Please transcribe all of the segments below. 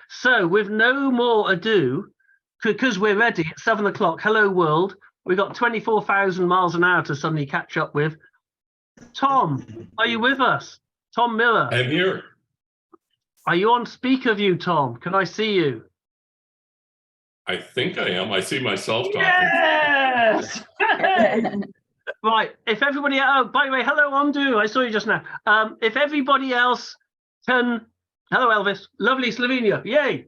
So with no more ado, because we're ready at 7 o'clock, hello world, we've got 24,000 miles an hour to suddenly catch up with. Tom, are you with us? Tom Miller. I'm here. Are you on speaker view, Tom? Can I see you? I think I am. I see myself talking. Yes! Right. If everybody, oh, by the way, hello, Ondu. I saw you just now. If everybody else can, hello, Elvis. Lovely Slovenia. Yay.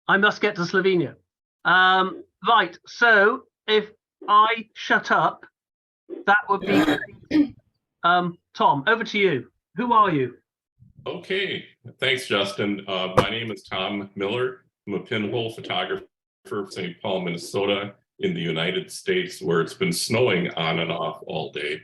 I must get to Slovenia. Right. So if I shut up, that would be great. Tom, over to you. Who are you? Okay. Thanks, Justin. My name is Tom Miller. I'm a pinhole photographer from St. Paul, Minnesota, in the United States, where it's been snowing on and off all day.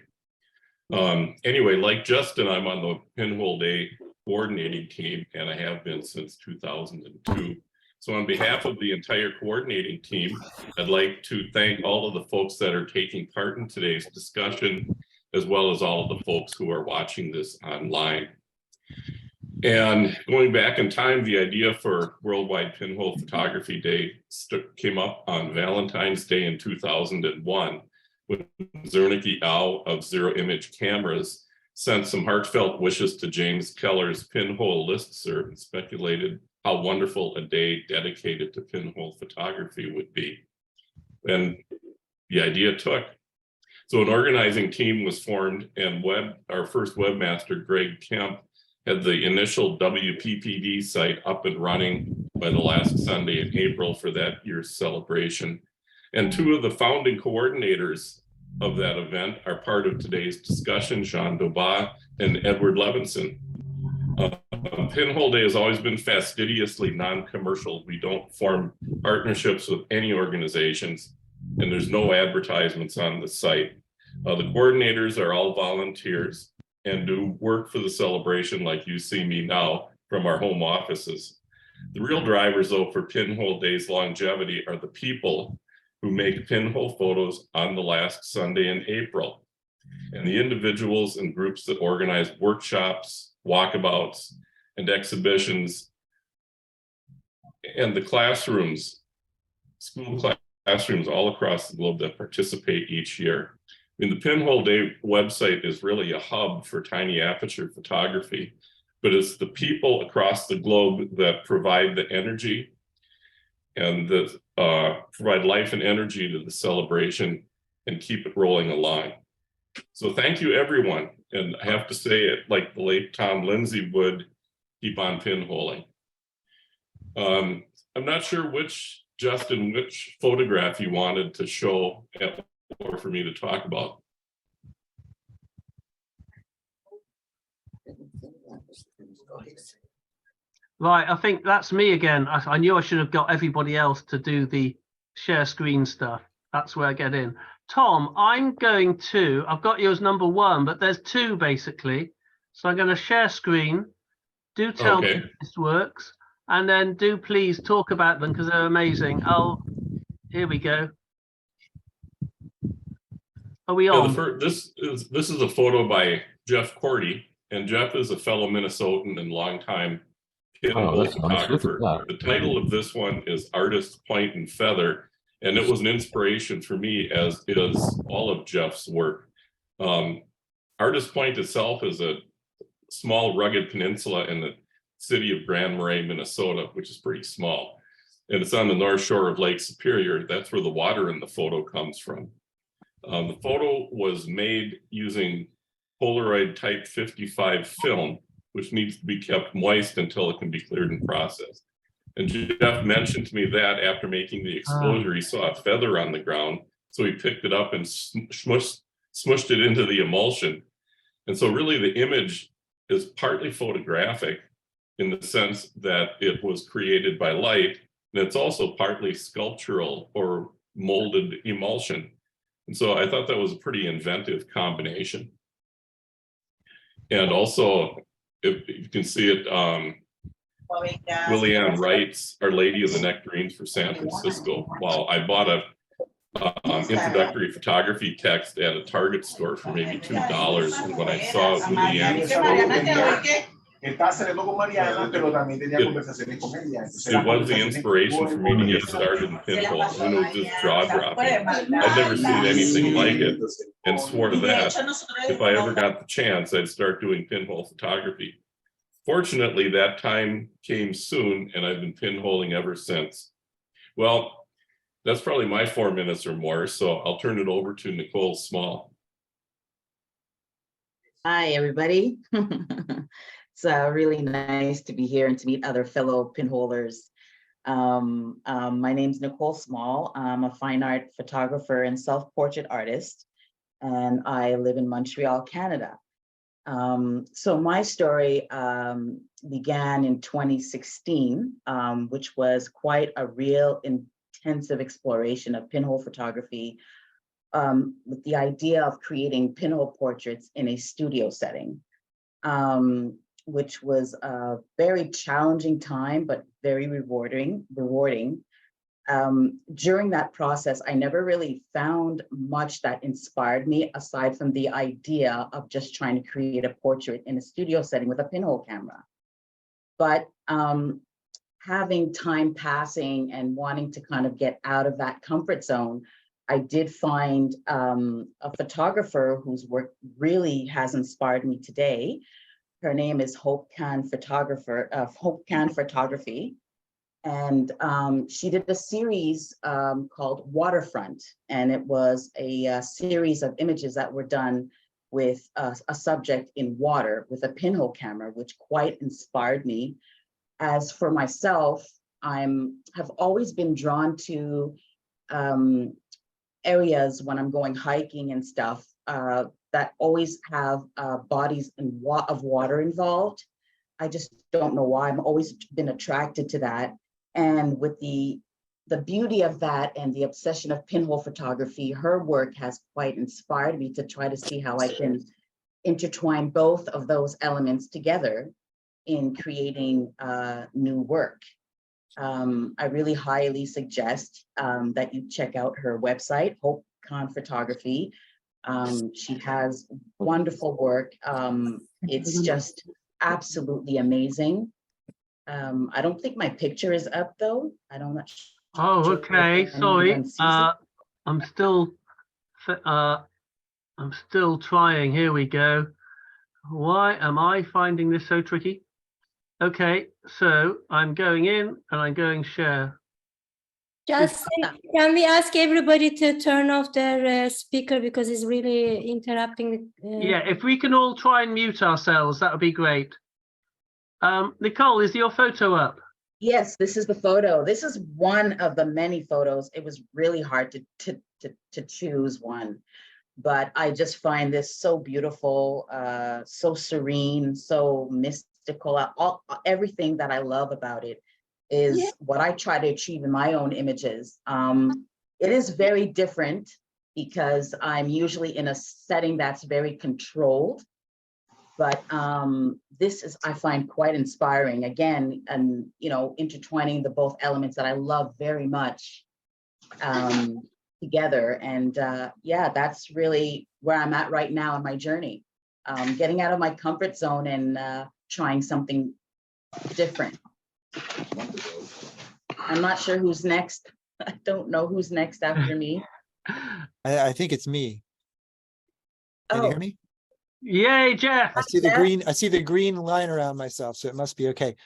Anyway, like Justin, I'm on the Pinhole Day coordinating team, and I have been since 2002. So on behalf of the entire coordinating team, I'd like to thank all of the folks that are taking part in today's discussion, as well as all of the folks who are watching this online. And going back in time, the idea for Worldwide Pinhole Photography Day came up on Valentine's Day in 2001, when Zernike Au of Zero Image Cameras sent some heartfelt wishes to James Keller's Pinhole listserv and speculated how wonderful a day dedicated to pinhole photography would be. And the idea took. So an organizing team was formed, and our first webmaster, Greg Kemp, had the initial WPPD site up and running by the last Sunday in April for that year's celebration. And two of the founding coordinators of that event are part of today's discussion, Jean Daubas and Edward Levinson. Pinhole Day has always been fastidiously non-commercial. We don't form partnerships with any organizations, and there's no advertisements on the site. The coordinators are all volunteers and do work for the celebration like you see me now from our home offices. The real drivers, though, for Pinhole Day's longevity are the people who make pinhole photos on the last Sunday in April, and the individuals and groups that organize workshops, walkabouts, and exhibitions, and the classrooms, school classrooms all across the globe that participate each year. I mean, the Pinhole Day website is really a hub for tiny aperture photography, but it's the people across the globe that provide the energy and that provide life and energy to the celebration and keep it rolling along. So thank you, everyone. And I have to say it like the late Tom Lindsay would, keep on pinholing. I'm not sure which photograph you wanted to show or for me to talk about. Right, I think that's me again. I knew I should have got everybody else to do the share screen stuff. That's where I get in. Tom, I've got you as number one, but there's two basically. So I'm going to share screen. Do tell me if this works. And then do please talk about them because they're amazing. Here we go. Are we on? This is a photo by Jeff Cordy, and Jeff is a fellow Minnesotan and longtime pinhole photographer. Nice. The title of this one is Artist Point and Feather, and it was an inspiration for me, as is all of Jeff's work. Artist Point itself is a small rugged peninsula in the city of Grand Marais, Minnesota, which is pretty small. And it's on the north shore of Lake Superior. That's where the water in the photo comes from. The photo was made using Polaroid Type 55 film, which needs to be kept moist until it can be cleared and processed. And Jeff mentioned to me that after making the exposure, he saw a feather on the ground. So he picked it up and smushed it into the emulsion. And so really the image is partly photographic in the sense that it was created by light, and it's also partly sculptural or molded emulsion. And so I thought that was a pretty inventive combination. And also, if you can see it, Willianne writes Our Lady of the Nectarines for San Francisco. Well, I bought a introductory photography text at a Target store for maybe $2. And when I saw Willianne's photo in there, Estaba saliendo con Mariana, pero también tenía conversaciones con ella. It was the inspiration for me to get started in pinhole, when it was just jaw dropping. I'd never seen anything like it, and swore to that if I ever got the chance, I'd start doing pinhole photography. Fortunately, that time came soon, and I've been pinholing ever since. Well, that's probably my 4 minutes or more, so I'll turn it over to Nicole Small. Hi, everybody. It's really nice to be here and to meet other fellow pinholers. My name's Nicole Small. I'm a fine art photographer and self-portrait artist, and I live in Montreal, Canada. So my story began in 2016, which was quite a real intensive exploration of pinhole photography, with the idea of creating pinhole portraits in a studio setting, which was a very challenging time, but very rewarding. During that process, I never really found much that inspired me, aside from the idea of just trying to create a portrait in a studio setting with a pinhole camera. But having time passing and wanting to kind of get out of that comfort zone, I did find a photographer whose work really has inspired me today. Her name is Hope Can Photography. And she did a series called Waterfront. And it was a series of images that were done with a subject in water with a pinhole camera, which quite inspired me. As for myself, have always been drawn to areas when I'm going hiking and stuff that always have bodies of water involved. I just don't know why. I've always been attracted to that. And with the beauty of that and the obsession of pinhole photography, her work has quite inspired me to try to see how I can intertwine both of those elements together in creating new work. I really highly suggest that you check out her website, Hope Can Photography. She has wonderful work. It's just absolutely amazing. I don't think my picture is up though. I don't know. Oh, okay. Sorry. I'm still trying. Here we go. Why am I finding this so tricky? Okay, so I'm going in and I'm going share. Just can we ask everybody to turn off their speaker because it's really interrupting? Yeah, if we can all try and mute ourselves, that would be great. Nicole, is your photo up? Yes, this is the photo. This is one of the many photos. It was really hard to choose one, but I just find this so beautiful, so serene, so mystical. Everything that I love about it is what I try to achieve in my own images. It is very different because I'm usually in a setting that's very controlled. But this is, I find, quite inspiring. Again, and intertwining the both elements that I love very much together. And yeah, that's really where I'm at right now in my journey. Getting out of my comfort zone and trying something different. I'm not sure who's next. I don't know who's next after me. I think it's me. Can you hear me? Yay, Jeff. I see the green line around myself, so it must be okay.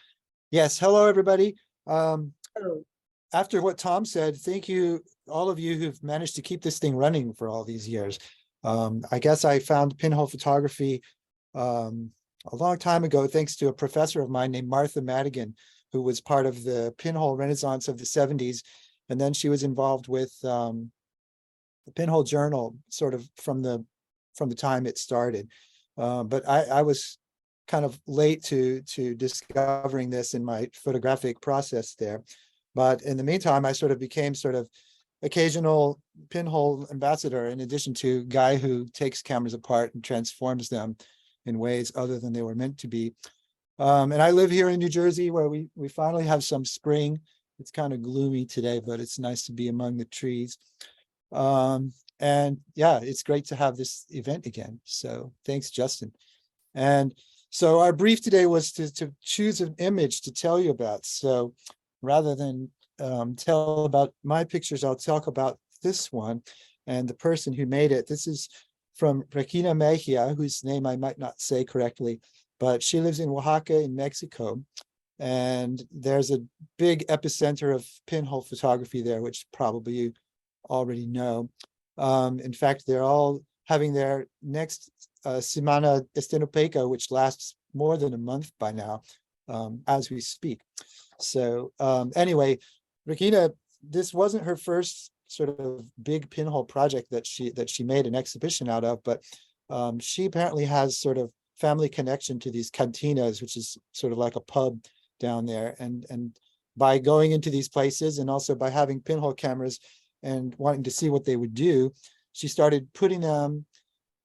Yes, hello everybody. After what Tom said, thank you, all of you who've managed to keep this thing running for all these years. I guess I found pinhole photography a long time ago, thanks to a professor of mine named Martha Madigan, who was part of the pinhole renaissance of the 70s. And then she was involved with the Pinhole Journal, sort of from the time it started. But I was kind of late to discovering this in my photographic process there. But in the meantime, I sort of became sort of occasional pinhole ambassador, in addition to guy who takes cameras apart and transforms them in ways other than they were meant to be. And I live here in New Jersey, where we finally have some spring. It's kind of gloomy today, but it's nice to be among the trees. And yeah, it's great to have this event again. So thanks, Justin. And So our brief today was to choose an image to tell you about. So rather than tell about my pictures, I'll talk about this one and the person who made it. This is from Regina Mejia, whose name I might not say correctly, but she lives in Oaxaca in Mexico. And there's a big epicenter of pinhole photography there, which probably you already know. In fact, they're all having their next Semana Estenopeica, which lasts more than a month by now, as we speak. So anyway, Regina, this wasn't her first sort of big pinhole project that she made an exhibition out of, but she apparently has sort of family connection to these cantinas, which is sort of like a pub down there. And by going into these places and also by having pinhole cameras and wanting to see what they would do, she started putting them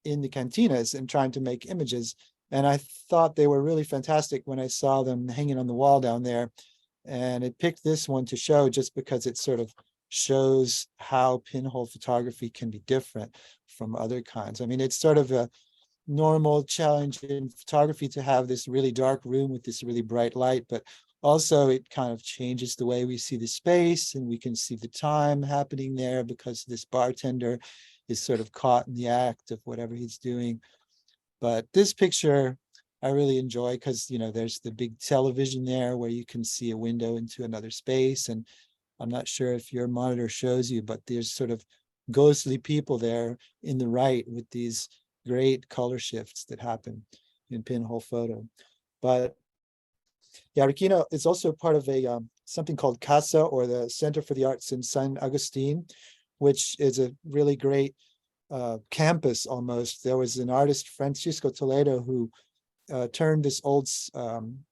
in the cantinas and trying to make images. And I thought they were really fantastic when I saw them hanging on the wall down there. And it picked this one to show just because it sort of shows how pinhole photography can be different from other kinds. I mean, it's sort of a normal challenge in photography to have this really dark room with this really bright light, but also it kind of changes the way we see the space, and we can see the time happening there because this bartender is sort of caught in the act of whatever he's doing. But this picture I really enjoy because, you know, there's the big television there where you can see a window into another space. And I'm not sure if your monitor shows you, but there's sort of ghostly people there in the right with these great color shifts that happen in pinhole photo. But yeah, Regina is also part of a something called CASA, or the Center for the Arts in San Agustin, which is a really great campus almost. There was an artist, Francisco Toledo, who turned this old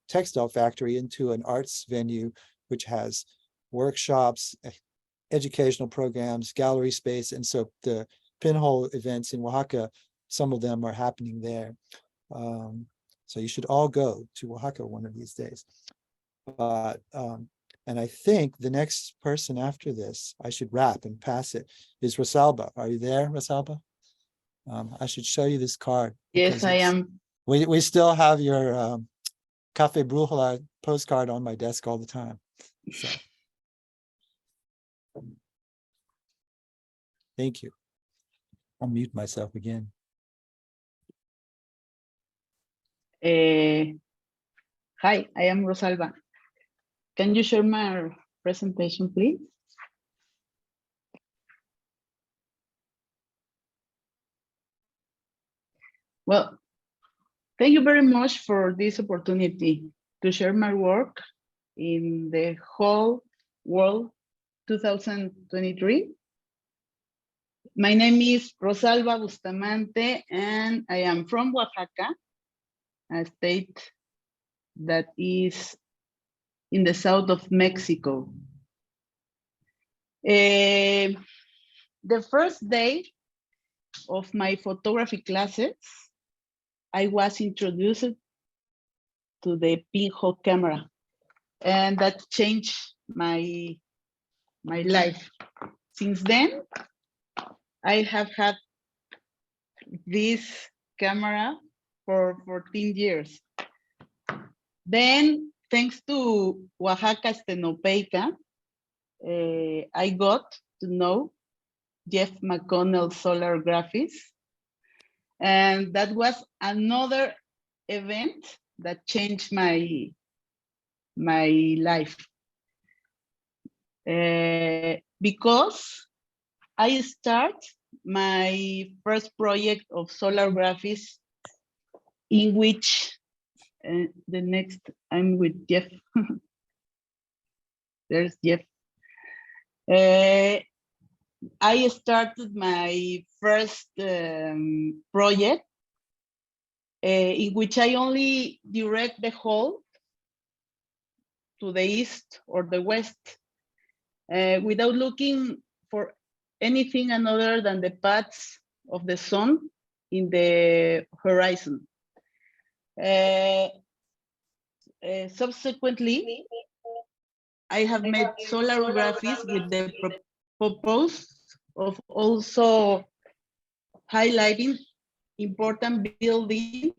textile factory into an arts venue, which has workshops, educational programs, gallery space. And so the pinhole events in Oaxaca, some of them are happening there. So you should all go to Oaxaca one of these days. But and I think the next person after this, I should wrap and pass it, is Rosalba. Are you there, Rosalba? I should show you this card. Yes, I am. We still have your Cafe Brújula postcard on my desk all the time. So. Thank you. I'll mute myself again. Hi, I am Rosalba. Can you share my presentation, please? Well, thank you very much for this opportunity to share my work in the whole world 2023. My name is Rosalba Bustamante, and I am from Oaxaca, a state that is in the south of Mexico. The first day of my photography classes, I was introduced to the pinhole camera, and that changed my life. Since then, I have had this camera for 14 years. Then, thanks to Oaxaca Estenopeica, I got to know Jeff McConnell solar graphics. And that was another event that changed my life. Because I start my first project of solar graphics, in which the next, I'm with Jeff. There's Jeff. I started my first project in which I only direct the hole to the east or the west without looking for anything other than the paths of the sun in the horizon. Subsequently, I have made solar graphics with the purpose of also highlighting important buildings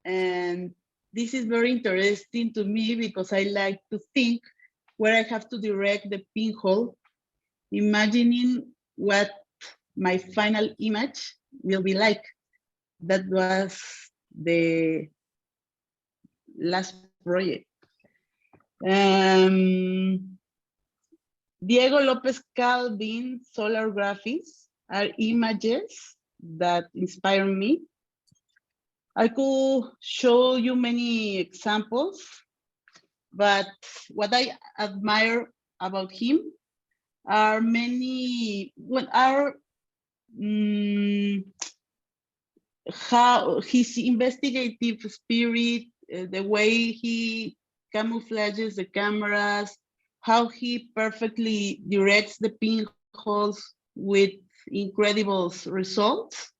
and this is very interesting to me because I like to think where I have to direct the pinhole, imagining what my final image will be like. That was the last project. Diego Lopez Calvin solar graphics are images that inspire me. I could show you many examples, but what I admire about him are how his investigative spirit, the way he camouflages the cameras, how he perfectly directs the pinholes with incredible results,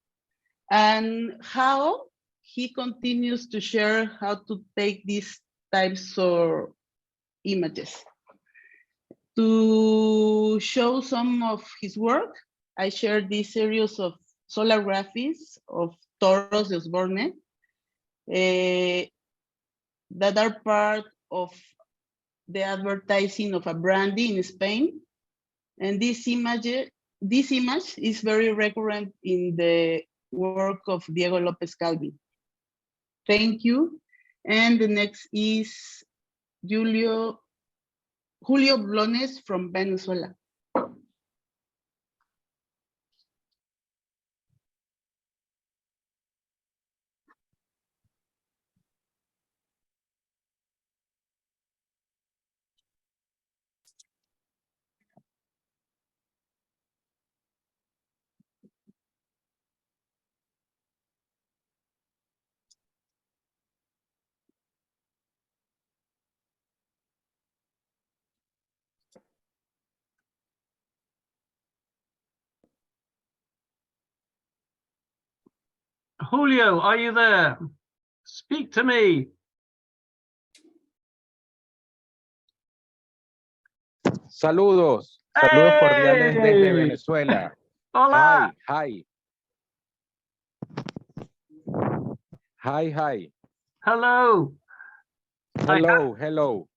and how he continues to share how to take these types of images. To show some of his work, I shared this series of solar graphics of toros de Osborne that are part of the advertising of a brandy in Spain. And this image is very recurrent in the work of Diego Lopez Calvin. Thank you. And the next is Julio Blones from Venezuela. Julio, are you there? Speak to me. Saludos, saludos cordiales desde Hey! Venezuela. Hola. Hi. Hi. Hello. Hello.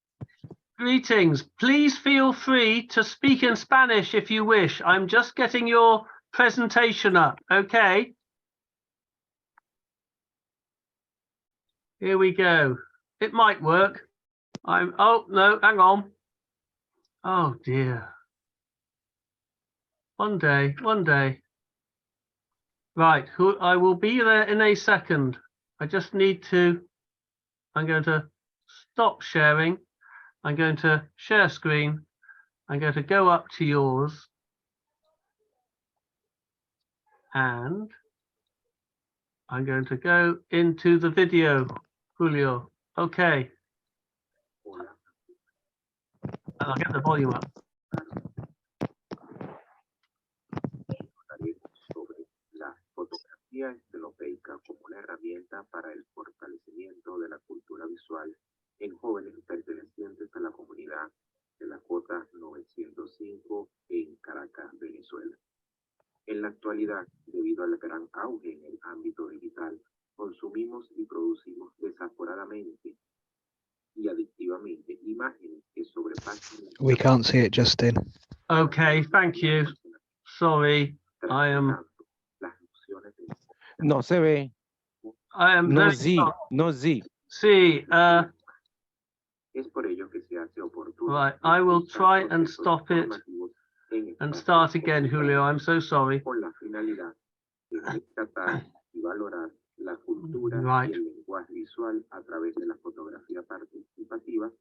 Greetings. Please feel free to speak in Spanish if you wish. I'm just getting your presentation up. Okay. Here we go. It might work. Oh, no, hang on. Oh, dear. One day. Right, I will be there in a second. I'm going to stop sharing. I'm going to share screen. I'm going to go up to yours. And I'm going to go into the video, Julio. Okay. And I'll get the volume up. Sobre la fotografía estelopeica como una herramienta para el fortalecimiento de la cultura visual en jóvenes pertenecientes a la comunidad de la Cota 905 en Caracas, Venezuela. En la actualidad, debido al gran auge en el ámbito digital, consumimos y producimos desaforadamente y adictivamente imágenes que sobrepasan. We can't see it, Justin. Okay, thank you. Sorry, I am. No se ve. I am No very Z. sorry. No Z. See, Es por ello que se hace oportuno. right, I will try and stop it and start again, Julio. I'm so sorry. Con la finalidad de rescatar y valorar la cultura Right. y el lenguaje visual a través de la fotografía participativa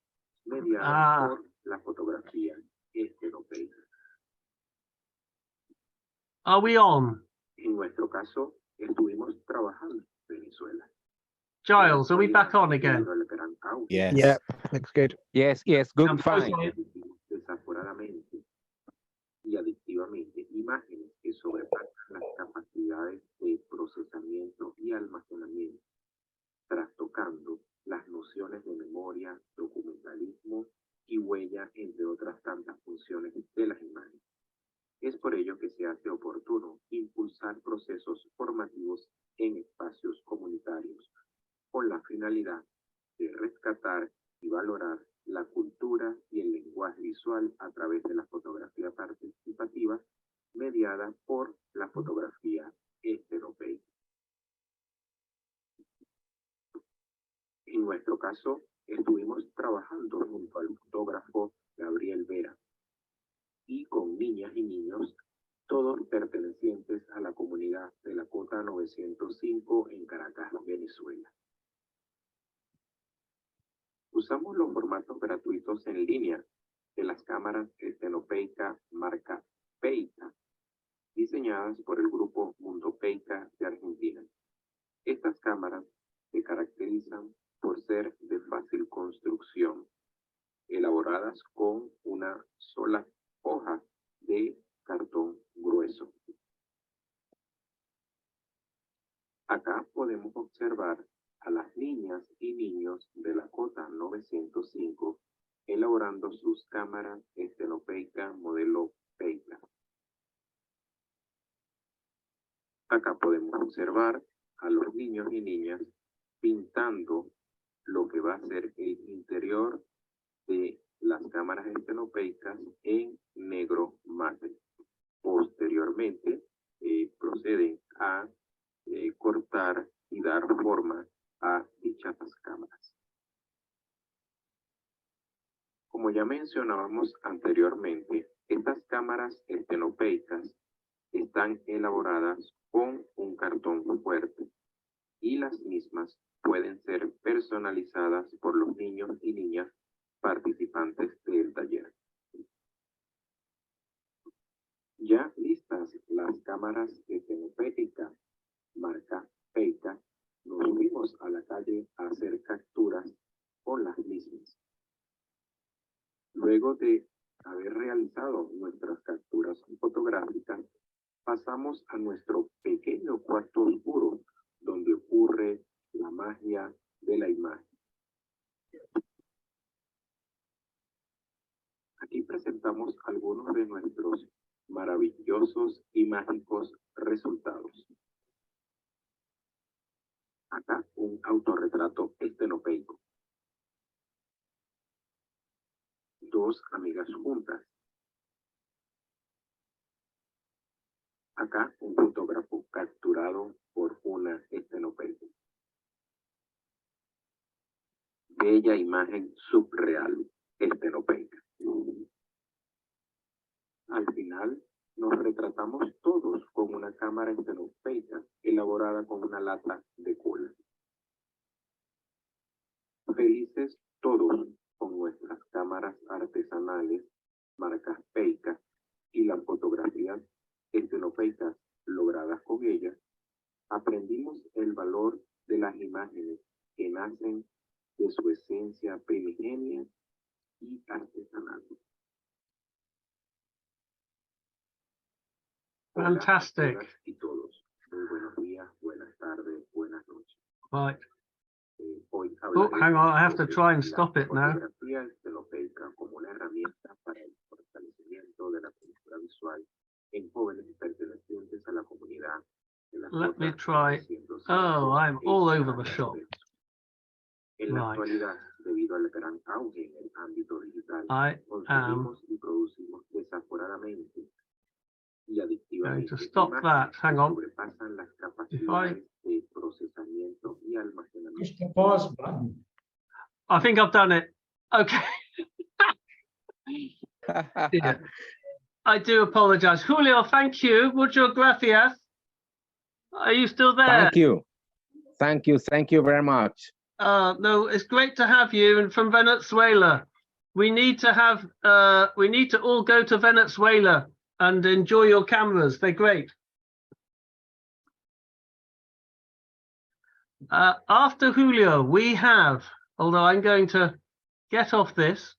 mediada por la fotografía estelopeica. Are we on? En nuestro caso, estuvimos trabajando en Venezuela. Giles, are we back on again? Yes. Yeah, looks good. Yes, good, fine. Desaforadamente y adictivamente imágenes que sobrepasan las capacidades de procesamiento y almacenamiento, trastocando las nociones de memoria, documentalismo y huella, entre otras tantas funciones de las imágenes. Es por ello que se hace oportuno impulsar procesos formativos en espacios comunitarios, con la finalidad rescatar y valorar la cultura y el lenguaje visual a través de la fotografía participativa mediada por la fotografía europea. En nuestro caso, estuvimos trabajando junto al fotógrafo Gabriel Vera y con niñas y niños, todos pertenecientes a la comunidad de la Cota 905 en Caracas, Venezuela. Usamos los formatos gratuitos en línea de las cámaras estenopeica marca Peica, diseñadas por el grupo Mundo Peica de Argentina. Estas cámaras se caracterizan por ser de fácil construcción, elaboradas con una sola hoja de cartón grueso. Acá podemos observar a las niñas y niños de la Cota 905 elaborando sus cámaras estenopeica modelo Peica. Acá podemos observar a los niños y niñas pintando lo que va a ser el interior de las cámaras estenopeicas en negro mate. Posteriormente proceden a cortar y dar forma a dichas cámaras. Como ya mencionábamos anteriormente, estas cámaras estenopeicas están elaboradas con un cartón fuerte y las mismas pueden ser personalizadas por los niños y niñas participantes del taller. Ya listas las cámaras estenopeica marca Peica, nos subimos a la calle a hacer capturas con las mismas. Luego de haber realizado nuestras capturas fotográficas, pasamos a nuestro pequeño cuarto oscuro, donde ocurre la magia de la imagen. Aquí presentamos algunos de nuestros maravillosos y mágicos resultados. Acá un autorretrato estenopeico. Dos amigas juntas. Acá un fotógrafo capturado por una estenopeica. Bella imagen subreal estenopeica. Al final nos retratamos todos con una cámara estenopeica elaborada con una lata de cola. Felices todos con nuestras cámaras artesanales, marcas Peica, y las fotografías estenopeicas logradas con ellas, aprendimos el valor de las imágenes que nacen de su esencia primigenia y artesanal. Fantastic. Hola, y todos. Muy buenos días, buenas tardes, buenas noches. Right. Hoy Oh, hang on, I have to try and stop it now. fotografía estenopeica como una herramienta para el fortalecimiento de la cultura visual en jóvenes pertenecientes a la comunidad. Let me try. Oh, I'm all over the shop. En la actualidad, debido al gran auge en el ámbito digital, I am consumimos y producimos desaforadamente y going adictivamente to stop that. imágenes Hang que on. sobrepasan las capacidades de procesamiento y almacenamiento. Push the pause button. I think I've done it. Okay. Yeah. I do apologize. Julio, thank you. Muchas gracias. Are you still there? Thank you. Thank you. Thank you very much. No, it's great to have you. And from Venezuela, we need to have, we need to all go to Venezuela and enjoy your cameras. They're great. After Julio, we have, although I'm going to get off this,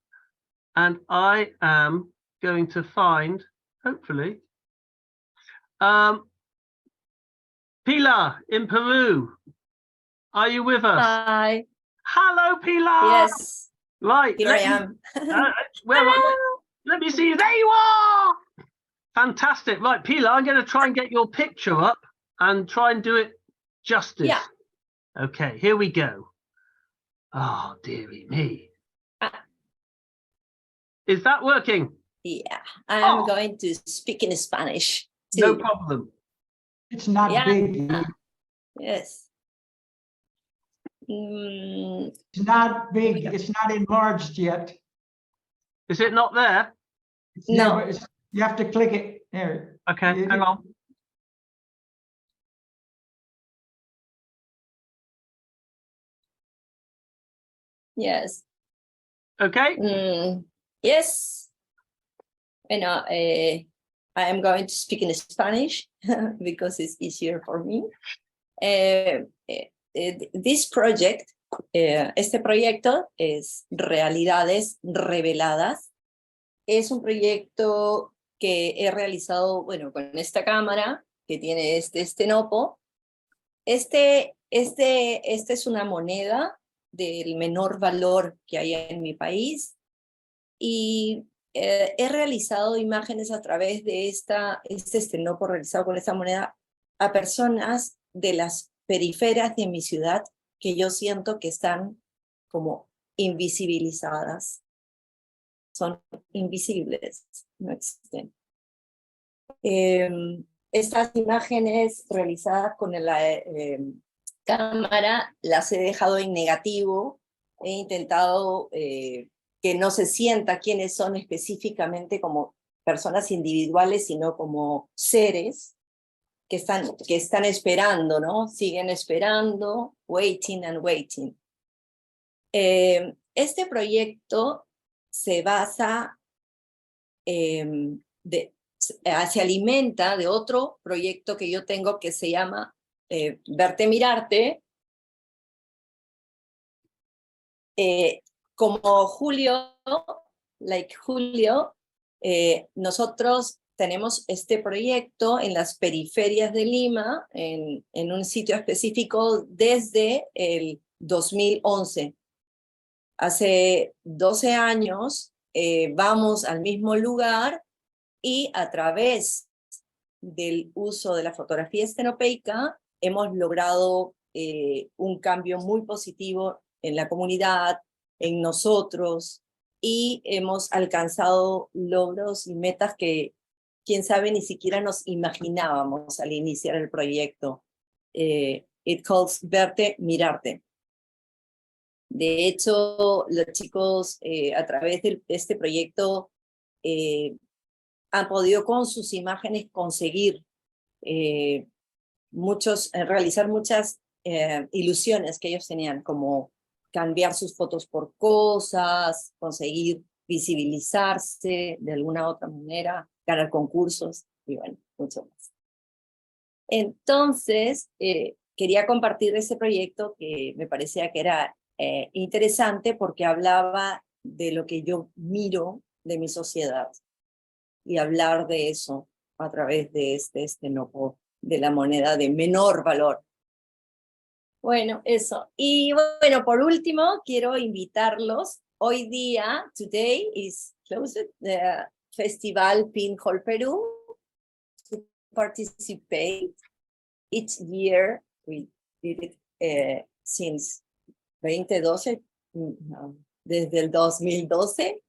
and I am going to find, hopefully, Pilar in Peru. Are you with us? Hi. Hello, Pilar. Yes. Right. Here I am. Let me see you. There you are. Fantastic. Right, Pilar, I'm going to try and get your picture up and try and do it justice. Yeah. Okay, here we go. Oh, dearie me. Ah. Is that working? Yeah, I'm Oh. going to speak in Spanish. No too. problem. It's not Yeah. big. Yes. Mm, It's not big. It's not enlarged yet. Is it not there? It's No. never, it's, you have to click it there. Okay, hang on. yes. Okay. Yes. Bueno, I am going to speak in Spanish because it's easier for me. This project, este proyecto es Realidades Reveladas. Es un proyecto que he realizado, bueno, con esta cámara que tiene este estenopo. Este es una moneda del menor valor que hay en mi país y he realizado imágenes a través de este estenopo realizado con esta moneda a personas de las periferias de mi ciudad que yo siento que están como invisibilizadas. Son invisibles, no existen. Estas imágenes realizadas con la cámara las he dejado en negativo. He intentado que no se sienta quiénes son específicamente como personas individuales, sino como seres que están esperando, ¿no? Siguen esperando, waiting and waiting. Este proyecto se basa, se alimenta de otro proyecto que yo tengo que se llama Verte Mirarte. Como Julio, nosotros tenemos este proyecto en las periferias de Lima, en un sitio específico desde el 2011. Hace 12 años vamos al mismo lugar y a través del uso de la fotografía estenopeica hemos logrado un cambio muy positivo en la comunidad, en nosotros, y hemos alcanzado logros y metas que, quién sabe, ni siquiera nos imaginábamos al iniciar el proyecto. It calls Verte Mirarte. De hecho, los chicos a través de este proyecto han podido con sus imágenes conseguir realizar muchas ilusiones que ellos tenían, como cambiar sus fotos por cosas, conseguir visibilizarse de alguna otra manera, ganar concursos y bueno, mucho más. Entonces, quería compartir ese proyecto que me parecía que era interesante porque hablaba de lo que yo miro de mi sociedad y hablar de eso a través de este estenopo de la moneda de menor valor. Bueno, eso. Y bueno, por último, quiero invitarlos. Hoy día, today is closed, the Festival Pinhole Peru, to participate. Each year, we did it since 2012, desde el 2012,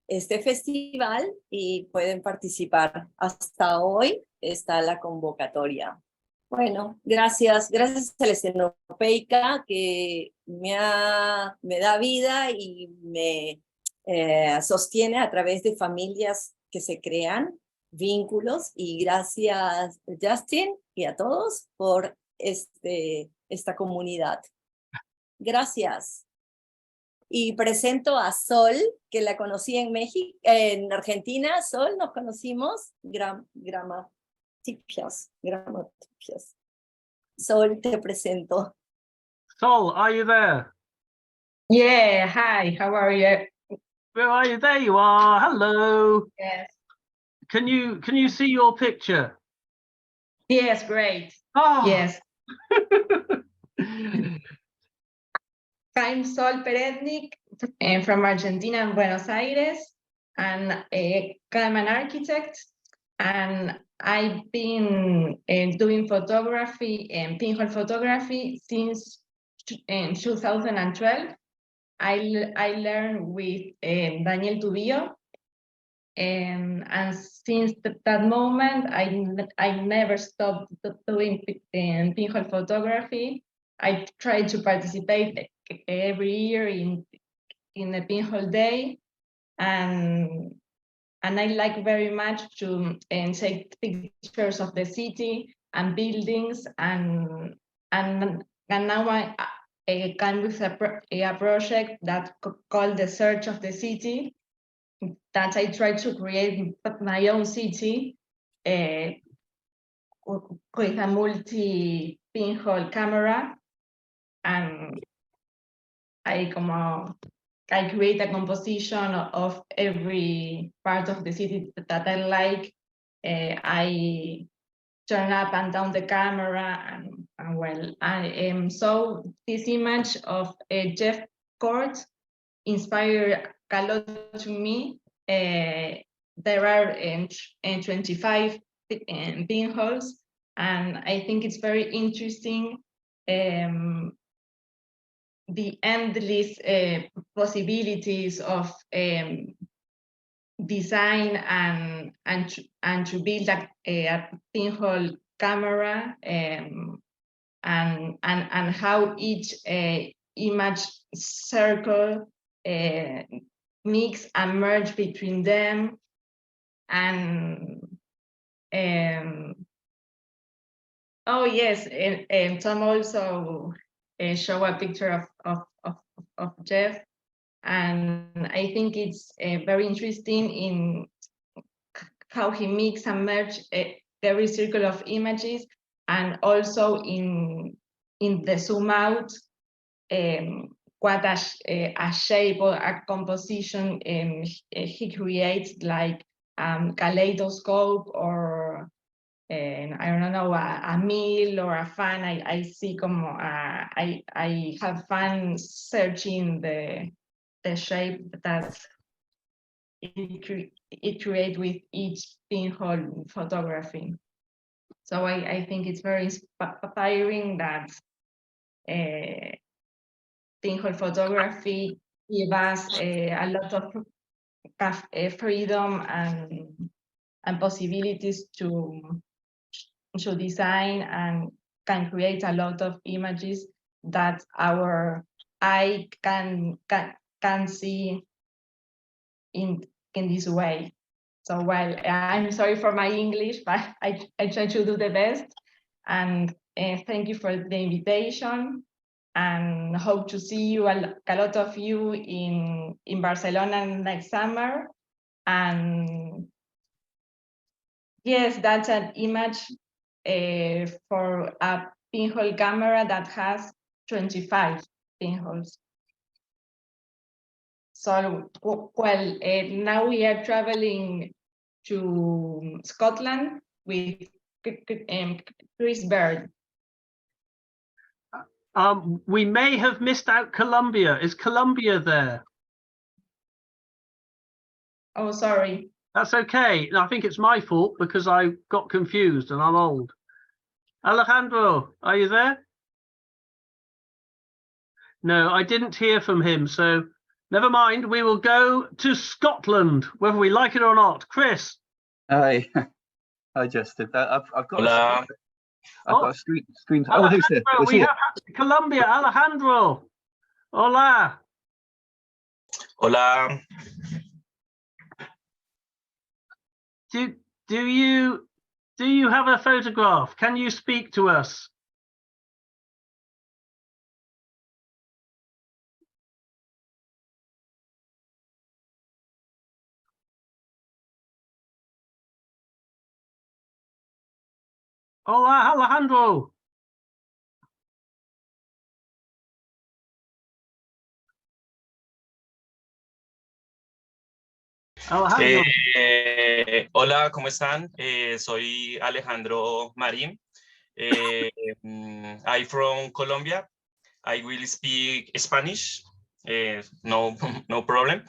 este festival, y pueden participar. Hasta hoy está la convocatoria. Bueno, gracias a la estenopeica que me da vida y me sostiene a través de familias que se crean, vínculos, y gracias Justin y a todos por esta comunidad. Gracias. Y presento a Sol, que la conocí en México, en Argentina. Sol, nos conocimos. Gramatopias. Sol, te presento. Sol, are you there? Yeah, hi, how are you? Where are you? There you are. Hello. Yes. Can you see your picture? Yes, great. Oh. Yes. I'm Sol Perednik, from Argentina and Buenos Aires, and I'm an architect, and I've been doing photography and pinhole photography since 2012. I learned with Daniel Tubio. And since that moment, I never stopped doing pinhole photography. I try to participate every year in the pinhole day, and I like very much to take pictures of the city and buildings, and now I come with a project that called the Search of the City, that I try to create my own city with a multi-pinhole camera, and I create a composition of every part of the city that I like. I turn up and down the camera, and well, I am so this image of Jeff Court inspired a lot to me. There are 25 pinholes, and I think it's very interesting the endless possibilities of design and to build a pinhole camera, and how each image circle mix and merge between them, and oh yes, and Tom also show a picture of Jeff, and I think it's very interesting in how he mix and merge every circle of images, and also in the zoom out, what a shape or a composition he creates, like kaleidoscope, or I don't know, a meal or a fan. I see como I have fun searching the shape that it creates with each pinhole photography. So I think it's very inspiring that pinhole photography gives us a lot of freedom and possibilities to design, and can create a lot of images that our eye can see in this way. So, well, I'm sorry for my English, but I try to do the best. And thank you for the invitation, and hope to see you, a lot of you in Barcelona next summer. And yes, that's an image for a pinhole camera that has 25 pinholes. So, well, now we are traveling to Scotland with Chris Bird. We may have missed out Colombia. Is Colombia there? Oh, sorry. That's okay. I think it's my fault because I got confused and I'm old. Alejandro, are you there? No, I didn't hear from him, so never mind. We will go to Scotland, whether we like it or not. Chris. Hi, hi, Justin. I've got a screen. Oh, who's there? We have Colombia. Alejandro. Hola. Hola. Do you have a photograph? Can you speak to us? Hola, Alejandro. Hola, ¿cómo están? Soy Alejandro Marin. I'm from Colombia. I will speak Spanish. No problem.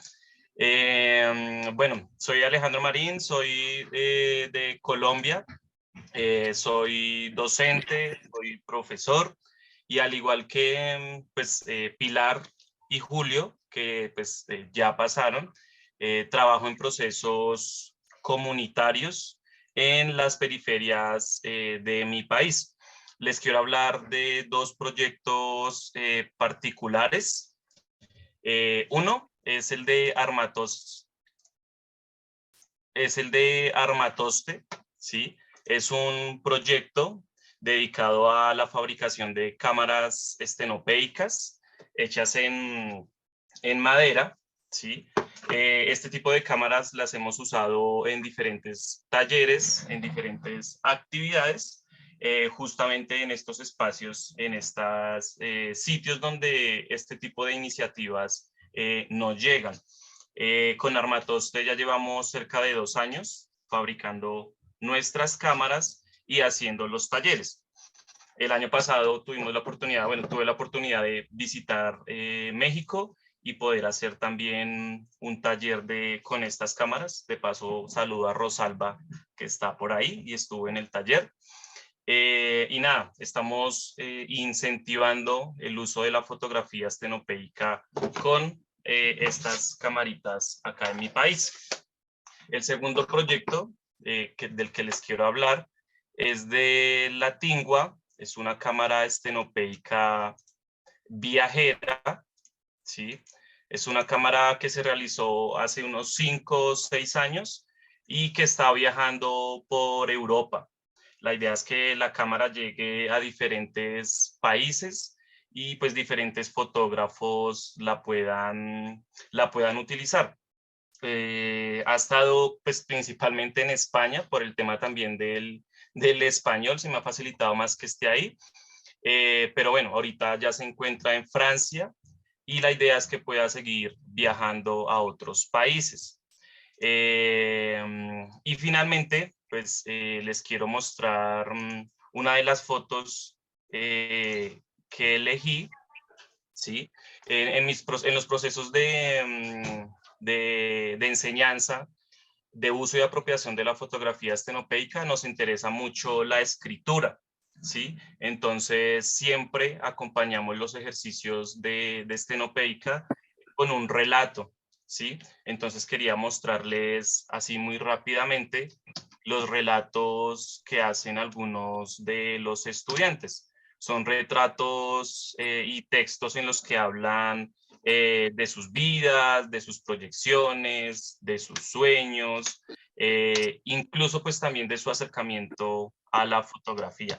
Bueno, soy Alejandro Marín, soy de Colombia. Soy docente, soy profesor, y al igual que pues, Pilar y Julio, que pues ya pasaron. Trabajo en procesos comunitarios en las periferias de mi país. Les quiero hablar de dos proyectos particulares. Uno es el de Armatoste, ¿sí? Es un proyecto dedicado a la fabricación de cámaras estenopeicas hechas en madera, ¿sí? Este tipo de cámaras las hemos usado en diferentes talleres, en diferentes actividades, justamente en estos espacios, en estos sitios donde este tipo de iniciativas no llegan. Con Armatoste ya llevamos cerca de 2 años fabricando nuestras cámaras y haciendo los talleres. El año pasado tuve la oportunidad de visitar México y poder hacer también un taller con estas cámaras. De paso, saludo a Rosalba, que está por ahí y estuvo en el taller. Y nada, estamos incentivando el uso de la fotografía estenopeica con estas camaritas acá en mi país. El segundo proyecto del que les quiero hablar es de la Tingua. Es una cámara estenopeica viajera, ¿sí? Es una cámara que se realizó hace unos 5 o 6 años y que está viajando por Europa. La idea es que la cámara llegue a diferentes países y pues diferentes fotógrafos la puedan utilizar. Ha estado pues principalmente en España por el tema también del español, se me ha facilitado más que esté ahí. Pero bueno, ahorita ya se encuentra en Francia y la idea es que pueda seguir viajando a otros países. Y finalmente, pues les quiero mostrar una de las fotos que elegí, ¿sí? En los procesos de enseñanza, de uso y apropiación de la fotografía estenopeica, nos interesa mucho la escritura, ¿sí? Entonces, siempre acompañamos los ejercicios de estenopeica con un relato, ¿sí? Entonces, quería mostrarles así muy rápidamente los relatos que hacen algunos de los estudiantes. Son retratos y textos en los que hablan de sus vidas, de sus proyecciones, de sus sueños, incluso pues también de su acercamiento a la fotografía.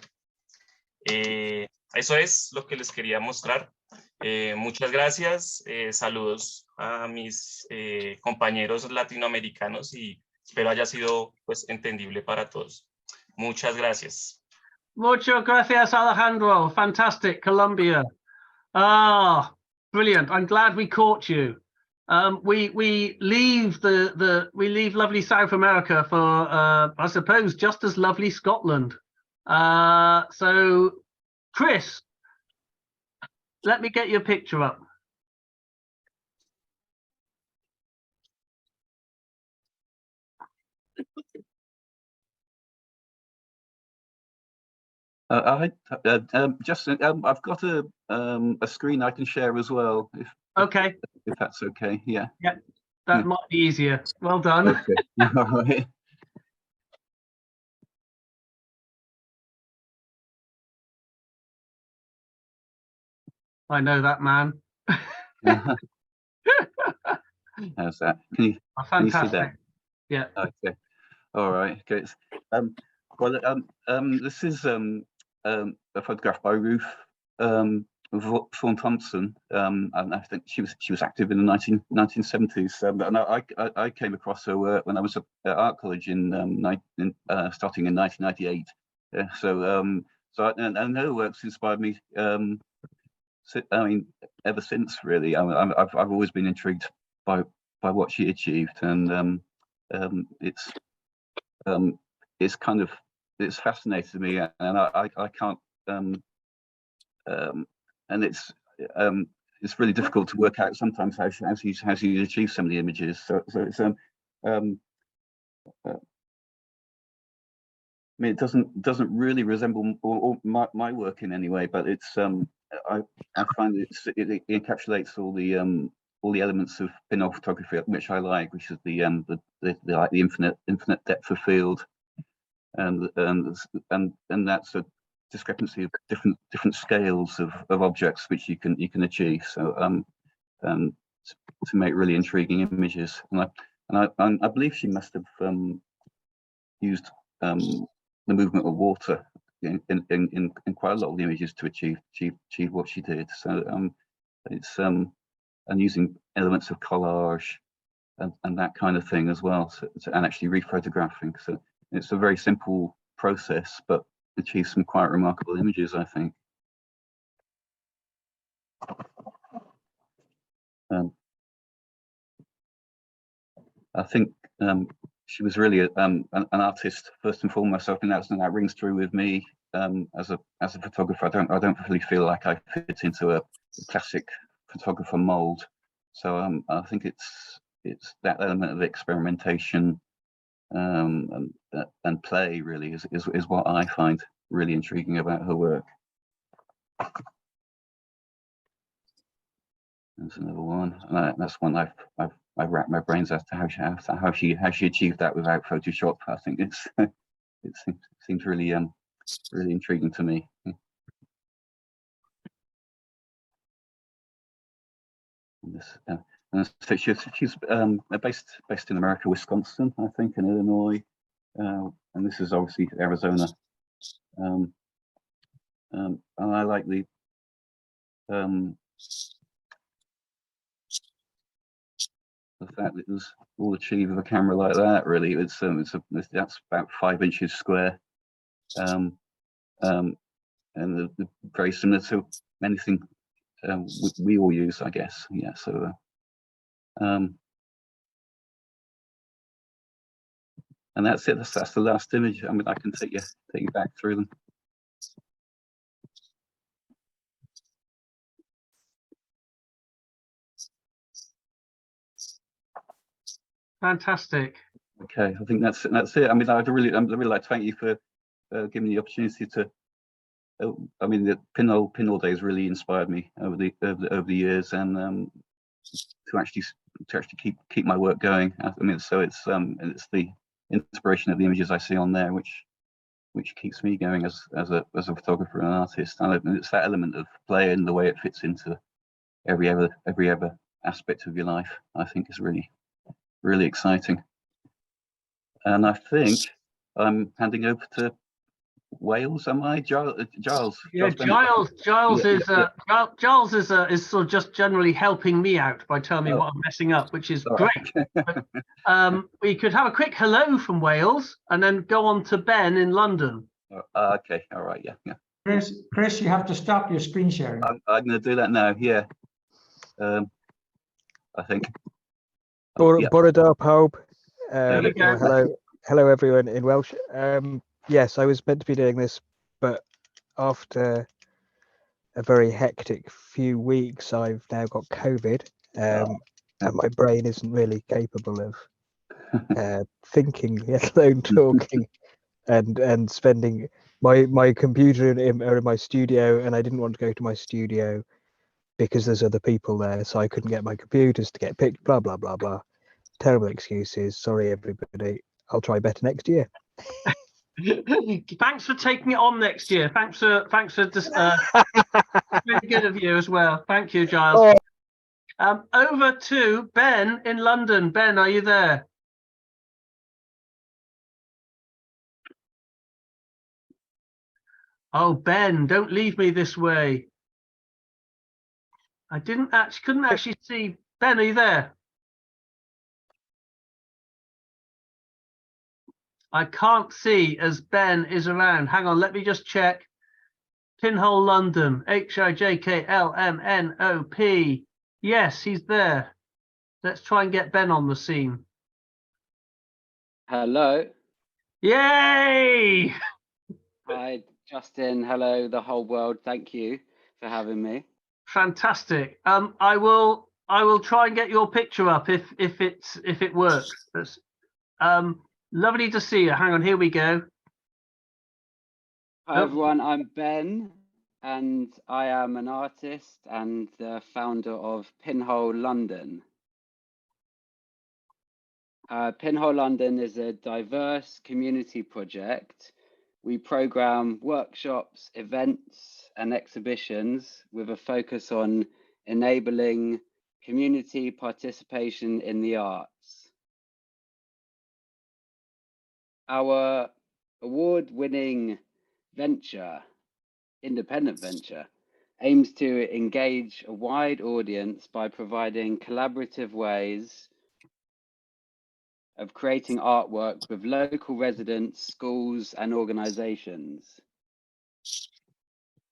Eso es lo que les quería mostrar. Muchas gracias. Saludos a mis compañeros latinoamericanos y espero haya sido pues entendible para todos. Muchas gracias. Muchas gracias, Alejandro. Fantastic, Colombia. Brilliant. I'm glad we caught you. We leave we leave lovely South America for I suppose just as lovely Scotland. So Chris, let me get your picture up. Justin, I've got a screen I can share as well. If that's okay, yeah. Yeah, that might be easier. Well done. Okay. All right. I know that man. How's that? Can you see that? Yeah. Okay. All right. Okay. This is a photograph by Ruth Thorne Thompson, and I think she was active in the 1970s. And I came across her work when I was at art college starting in 1998. And her work's inspired me. I mean, ever since really. I've always been intrigued by what she achieved, and it's fascinated me, and I can't. And it's really difficult to work out sometimes how she achieve some of the images. So it's I mean, it doesn't really resemble my work in any way, but it's I find it encapsulates all all the elements of pinhole photography, which I like, which is the like the infinite depth of field, and that's a discrepancy of different scales of objects which you can achieve. So to make really intriguing images, and I believe she must have used the movement of water in quite a lot of the images to achieve what she did. So it's and using elements of collage and that kind of thing as well, and actually rephotographing. So it's a very simple process, but achieves some quite remarkable images, I think. I think she was really an artist first and foremost. I think that rings true with me as a photographer. I don't really feel like I fit into a classic photographer mold. So I think it's that element of experimentation and play really is what I find really intriguing about her work. There's another one, and that's one I've wrapped my brains as to how she achieved that without Photoshop. I think it seems really really intriguing to me. And so she's based in America, Wisconsin, I think, and Illinois, and this is obviously Arizona. And I like the fact that it was all achieved with a camera like that. Really, that's about 5 inches square, and the very similar to anything we all use, I guess. Yeah. So. And that's it. That's the last image. I mean, I can take you back through them. Fantastic. Okay, I think that's it. I mean, I'd really like to thank you for giving me the opportunity to. I mean, the pinhole days really inspired me over the years, and to actually keep my work going. I mean, so it's the inspiration of the images I see on there which keeps me going as a photographer and an artist. And it's that element of play and the way it fits into every other aspect of your life, I think, is really really exciting. And I think I'm handing over to Wales, am I? Giles. Yeah, Giles is sort of just generally helping me out by telling me what I'm messing up, which is great. But, we could have a quick hello from Wales and then go on to Ben in London. Okay, all right, yeah. Chris, you have to stop your screen sharing. I'm going to do that now. Yeah, I think. Bore da pawb. Hello everyone in Welsh. Yes, I was meant to be doing this, but after a very hectic few weeks, I've now got COVID, and my brain isn't really capable of thinking, let alone talking, and spending my computer in my studio, and I didn't want to go to my studio because there's other people there, so I couldn't get my computers to get picked. Blah blah blah blah. Terrible excuses. Sorry, everybody. I'll try better next year. Thanks for taking it on next year. Thanks for really good of you as well. Thank you, Giles. Over to Ben in London. Ben, are you there? Oh, Ben, don't leave me this way. I couldn't actually see. Ben, are you there? I can't see as Ben is around. Hang on, let me just check. Pinhole London, HIJKLMNOP. Yes, he's there. Let's try and get Ben on the scene. Hello. Yay! Hi, Justin. Hello, the whole world. Thank you for having me. Fantastic. I will try and get your picture up if it works. Lovely to see you. Hang on, here we go. Hi everyone, I'm Ben. and I am an artist and the founder of Pinhole London. Pinhole London is a diverse community project. We program workshops, events, and exhibitions with a focus on enabling community participation in the arts. Our award-winning venture, independent venture, aims to engage a wide audience by providing collaborative ways of creating artwork with local residents, schools, and organizations.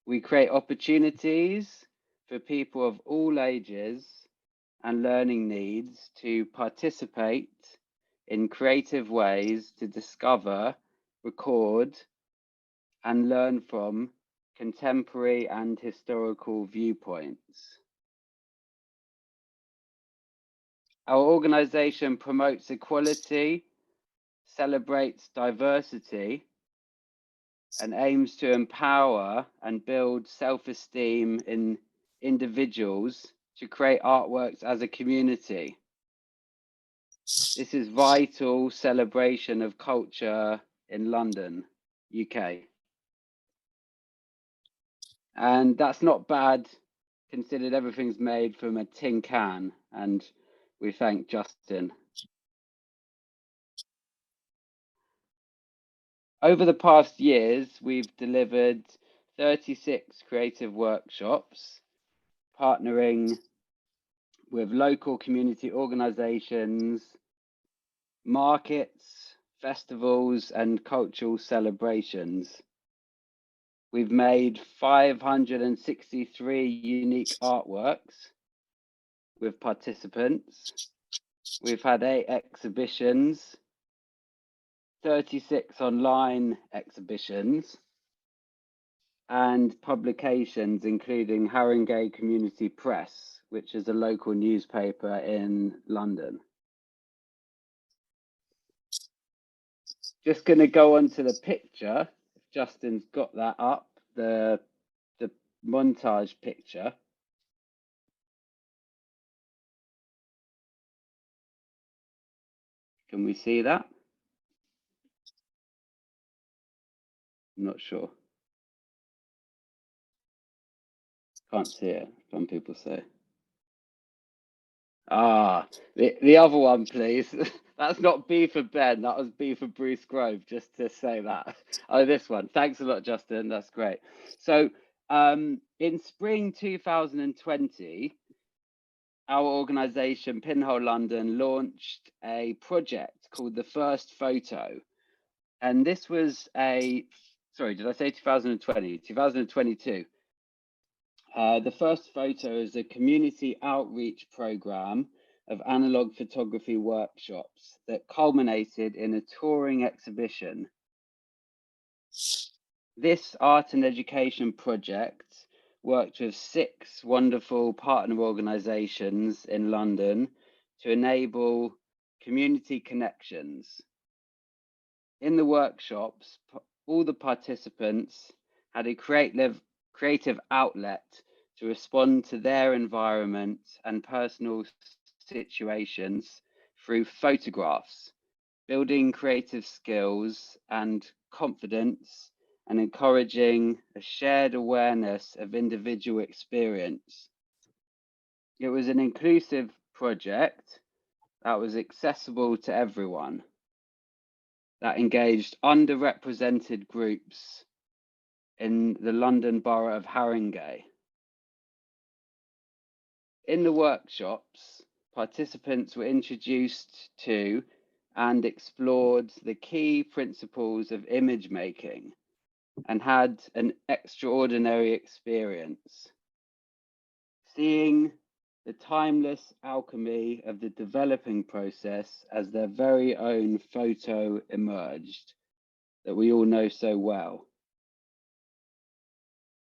We create opportunities for people of all ages and learning needs to participate in creative ways to discover, record, and learn from contemporary and historical viewpoints. Our organization promotes equality, celebrates diversity, and aims to empower and build self-esteem in individuals to create artworks as a community. This is vital celebration of culture in London, UK. And that's not bad, considered everything's made from a tin can, and we thank Justin. Over the past years, we've delivered 36 creative workshops, partnering with local community organizations, markets, festivals, and cultural celebrations. We've made 563 unique artworks with participants. We've had 8 exhibitions, 36 online exhibitions, and publications, including Haringey Community Press, which is a local newspaper in London. Just going to go on to the picture. Justin's got that up, the montage picture. Can we see that? I'm not sure. Can't see it, some people say. Ah, the other one, please. That's not B for Ben, that was B for Bruce Grove, just to say that. Oh, this one. Thanks a lot, Justin. That's great. So in spring 2020, our organization, Pinhole London, launched a project called The First Photo. And this was a, sorry, did I say 2020? 2022. The First Photo is a community outreach program of analog photography workshops that culminated in a touring exhibition. This art and education project worked with 6 wonderful partner organizations in London to enable community connections. In the workshops, all the participants had a creative outlet to respond to their environment and personal situations through photographs, building creative skills and confidence, and encouraging a shared awareness of individual experience. It was an inclusive project that was accessible to everyone, that engaged underrepresented groups in the London borough of Haringey. In the workshops, participants were introduced to and explored the key principles of image making and had an extraordinary experience, seeing the timeless alchemy of the developing process as their very own photo emerged that we all know so well.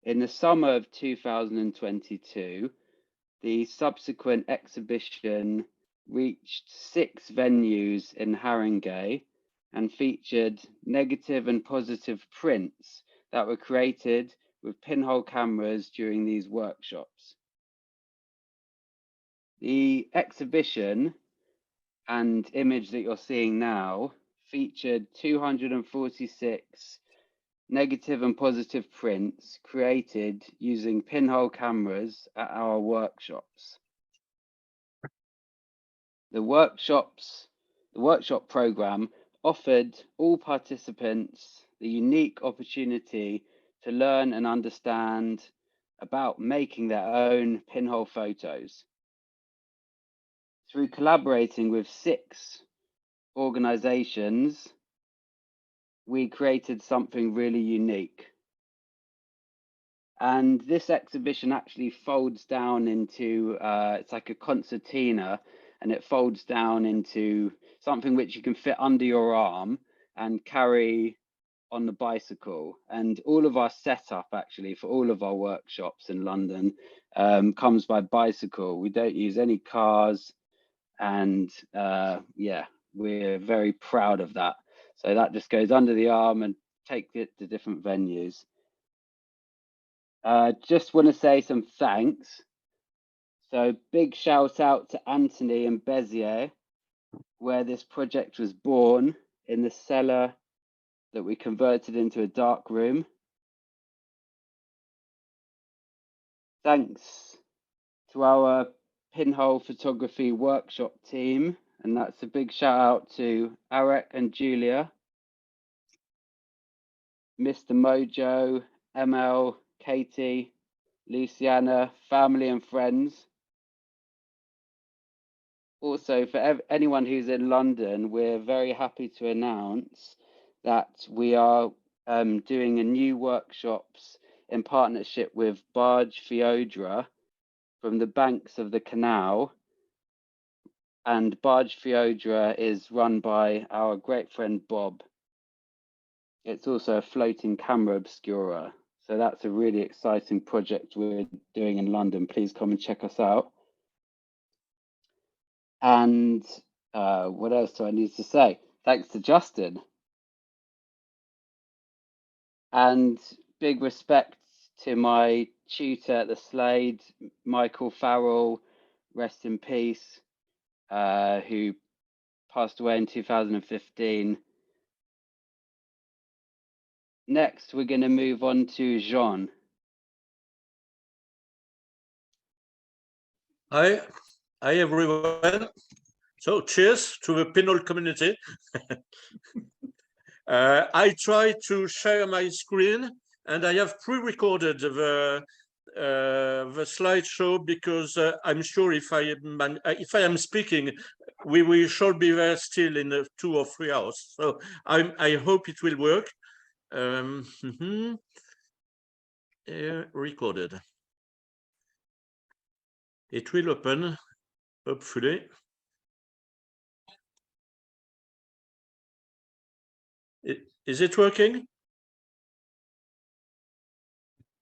In the summer of 2022, the subsequent exhibition reached 6 venues in Haringey and featured negative and positive prints that were created with pinhole cameras during these workshops. The exhibition and image that you're seeing now featured 246 negative and positive prints created using pinhole cameras at our workshops. The workshop program offered all participants the unique opportunity to learn and understand about making their own pinhole photos. Through collaborating with 6 organizations, we created something really unique. And this exhibition actually folds down into, it's like a concertina, and it folds down into something which you can fit under your arm and carry on the bicycle. And all of our setup actually for all of our workshops in London comes by bicycle. We don't use any cars, and yeah, we're very proud of that. So that just goes under the arm and take it to different venues. Just want to say some thanks. So big shout out to Anthony and Bezier, where this project was born in the cellar that we converted into a dark room. Thanks to our pinhole photography workshop team, and that's a big shout out to Arek and Julia, Mr. Mojo, ML, Katie, Luciana, family and friends. Also, for anyone who's in London, we're very happy to announce that we are doing a new workshops in partnership with Barge Fiodra from the banks of the canal. And Barge Fiodra is run by our great friend Bob. It's also a floating camera obscurer. So that's a really exciting project we're doing in London. Please come and check us out. And what else do I need to say? Thanks to Justin. And big respect to my tutor at the Slade, Michael Farrell, rest in peace, who passed away in 2015. Next, we're going to move on to Jean. Hi everyone. So cheers to the pinhole community. I try to share my screen, and I have pre-recorded the slideshow because I'm sure if I am speaking, we shall be there still in 2 or 3 hours. So I hope it will work. Recorded. It will open, hopefully. Is it working?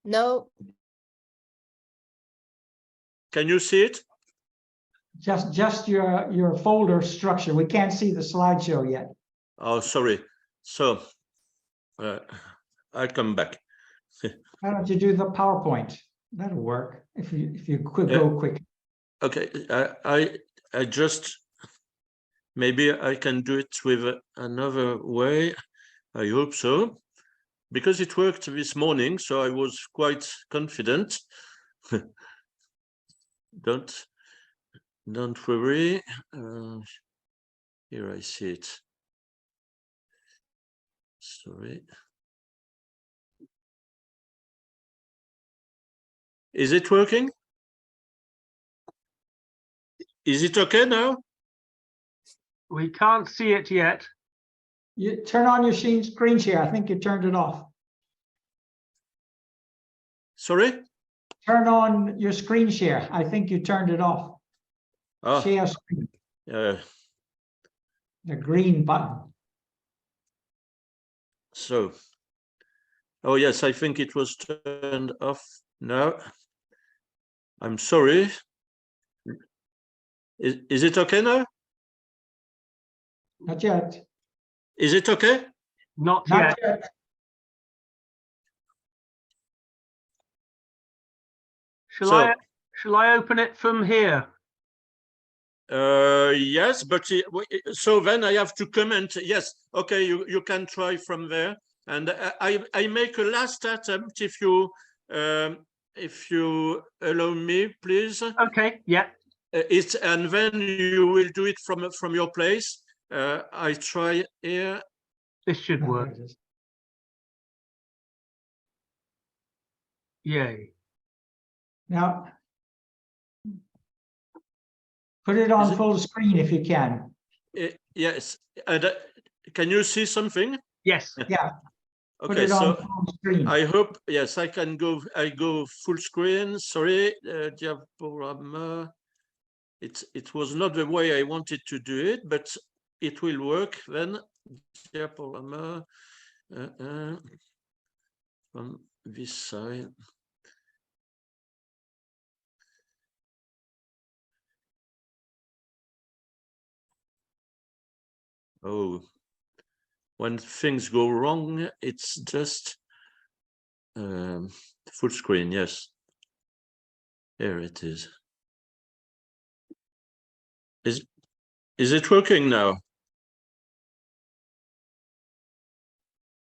No. Can you see it? Just your folder structure. We can't see the slideshow yet. Oh, sorry. So I'll come back. Why don't you do the PowerPoint? That'll work if you could go quick. Okay, I just maybe I can do it with another way. I hope so, because it worked this morning, so I was quite confident. Don't worry. Here I see it. Sorry. Is it working? Is it okay now? We can't see it yet. You turn on your screen share. I think you turned it off. Sorry? Turn on your screen share. I think you turned it off. Oh. Share screen. The green button. So, oh yes, I think it was turned off now. I'm sorry. Is it okay now? Not yet. Is it okay? Not yet. Shall I open it from here? Yes, but so then I have to comment. Yes, okay, you can try from there, and I make a last attempt if you allow me, please. Okay. Yeah. And then you will do it from your place. I try here. This should work. Yay. Now, put it on full screen if you can. Yes, and can you see something? Yes. Yeah. Put Okay, it on so full screen. I hope, yes, I can go. I go full screen. Sorry, diaporama. It was not the way I wanted to do it, but it will work then. Diaporama from this side. Oh, when things go wrong, it's just full screen. Yes, here it is. Is it working now?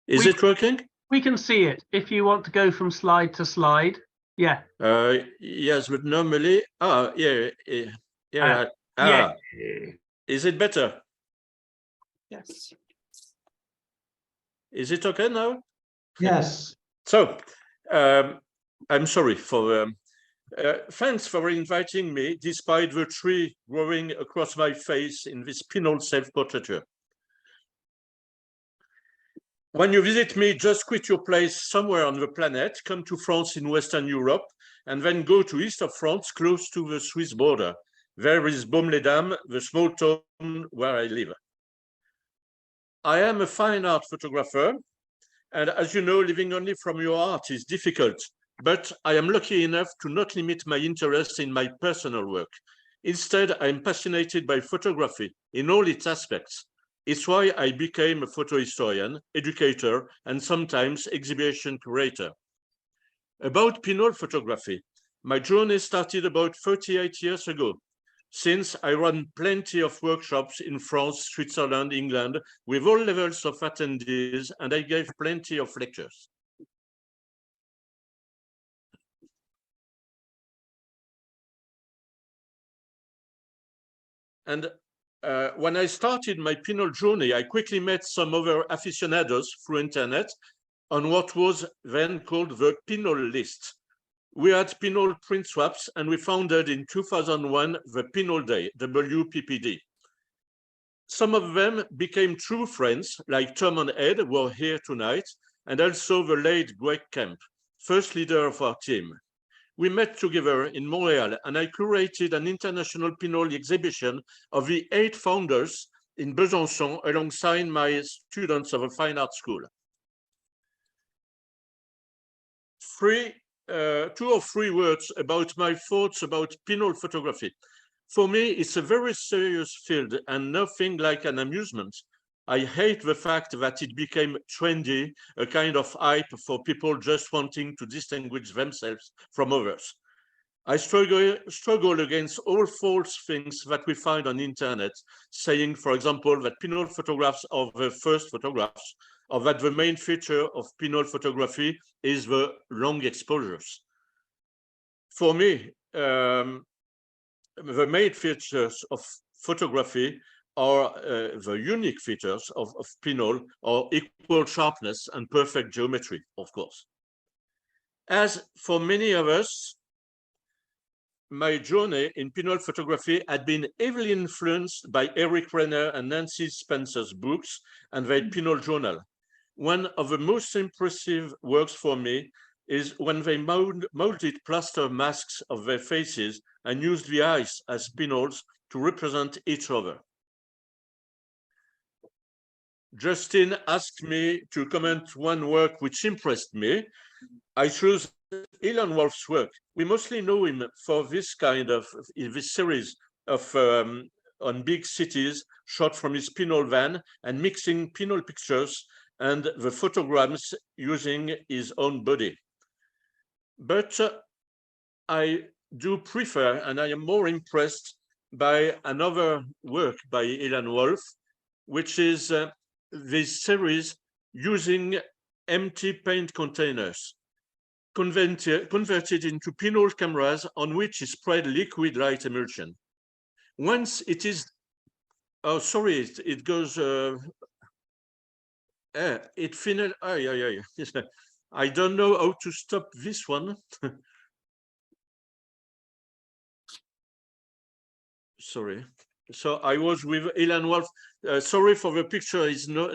Is it working? We can see it if you want to go from slide to slide. Yeah. Yes, but normally, yeah. Yeah. Is it better? Yes. Is it okay now? Yes. So, I'm sorry for. Thanks for inviting me, despite the tree growing across my face in this pinhole self-portraiture. When you visit me, just quit your place somewhere on the planet, come to France in Western Europe, and then go to east of France, close to the Swiss border. There is Baume-les-Dames, the small town where I live. I am a fine art photographer, and as you know, living only from your art is difficult, but I am lucky enough to not limit my interest in my personal work. Instead, I'm passionate by photography in all its aspects. It's why I became a photo historian, educator, and sometimes exhibition curator. About pinhole photography, my journey started about 38 years ago. Since I run plenty of workshops in France, Switzerland, England, with all levels of attendees, and I gave plenty of lectures. And when I started my pinhole journey, I quickly met some other aficionados through internet on what was then called the pinhole list. We had pinhole print swaps, and we founded in 2001 the Pinhole Day, WPPD. Some of them became true friends, like Tom and Ed, who are here tonight, and also the late Greg Kemp, first leader of our team. We met together in Montreal, and I curated an international pinhole exhibition of the 8 founders in Besançon alongside my students of a fine art school. 2 or 3 words about my thoughts about pinhole photography. For me, it's a very serious field and nothing like an amusement. I hate the fact that it became trendy, a kind of hype for people just wanting to distinguish themselves from others. I struggle against all false things that we find on the internet, saying, for example, that pinhole photographs are the first photographs, or that the main feature of pinhole photography is the long exposures. For me, the main features of photography are the unique features of pinhole, or equal sharpness and perfect geometry, of course. As for many of us, my journey in pinhole photography had been heavily influenced by Eric Renner and Nancy Spencer's books and their pinhole journal. One of the most impressive works for me is when they molded plaster masks of their faces and used the eyes as pinholes to represent each other. Justin asked me to comment one work which impressed me. I chose Elon Wolf's work. We mostly know him for this series of on big cities shot from his pinhole van and mixing pinhole pictures and the photograms using his own body. But I do prefer, and I am more impressed by another work by Ilan Wolf, which is this series using empty paint containers converted into pinhole cameras on which is spread liquid light emulsion. Once it is, oh, sorry, it goes, it finished, I don't know how to stop this one. Sorry. So I was with Ilan Wolf. Sorry for the picture is no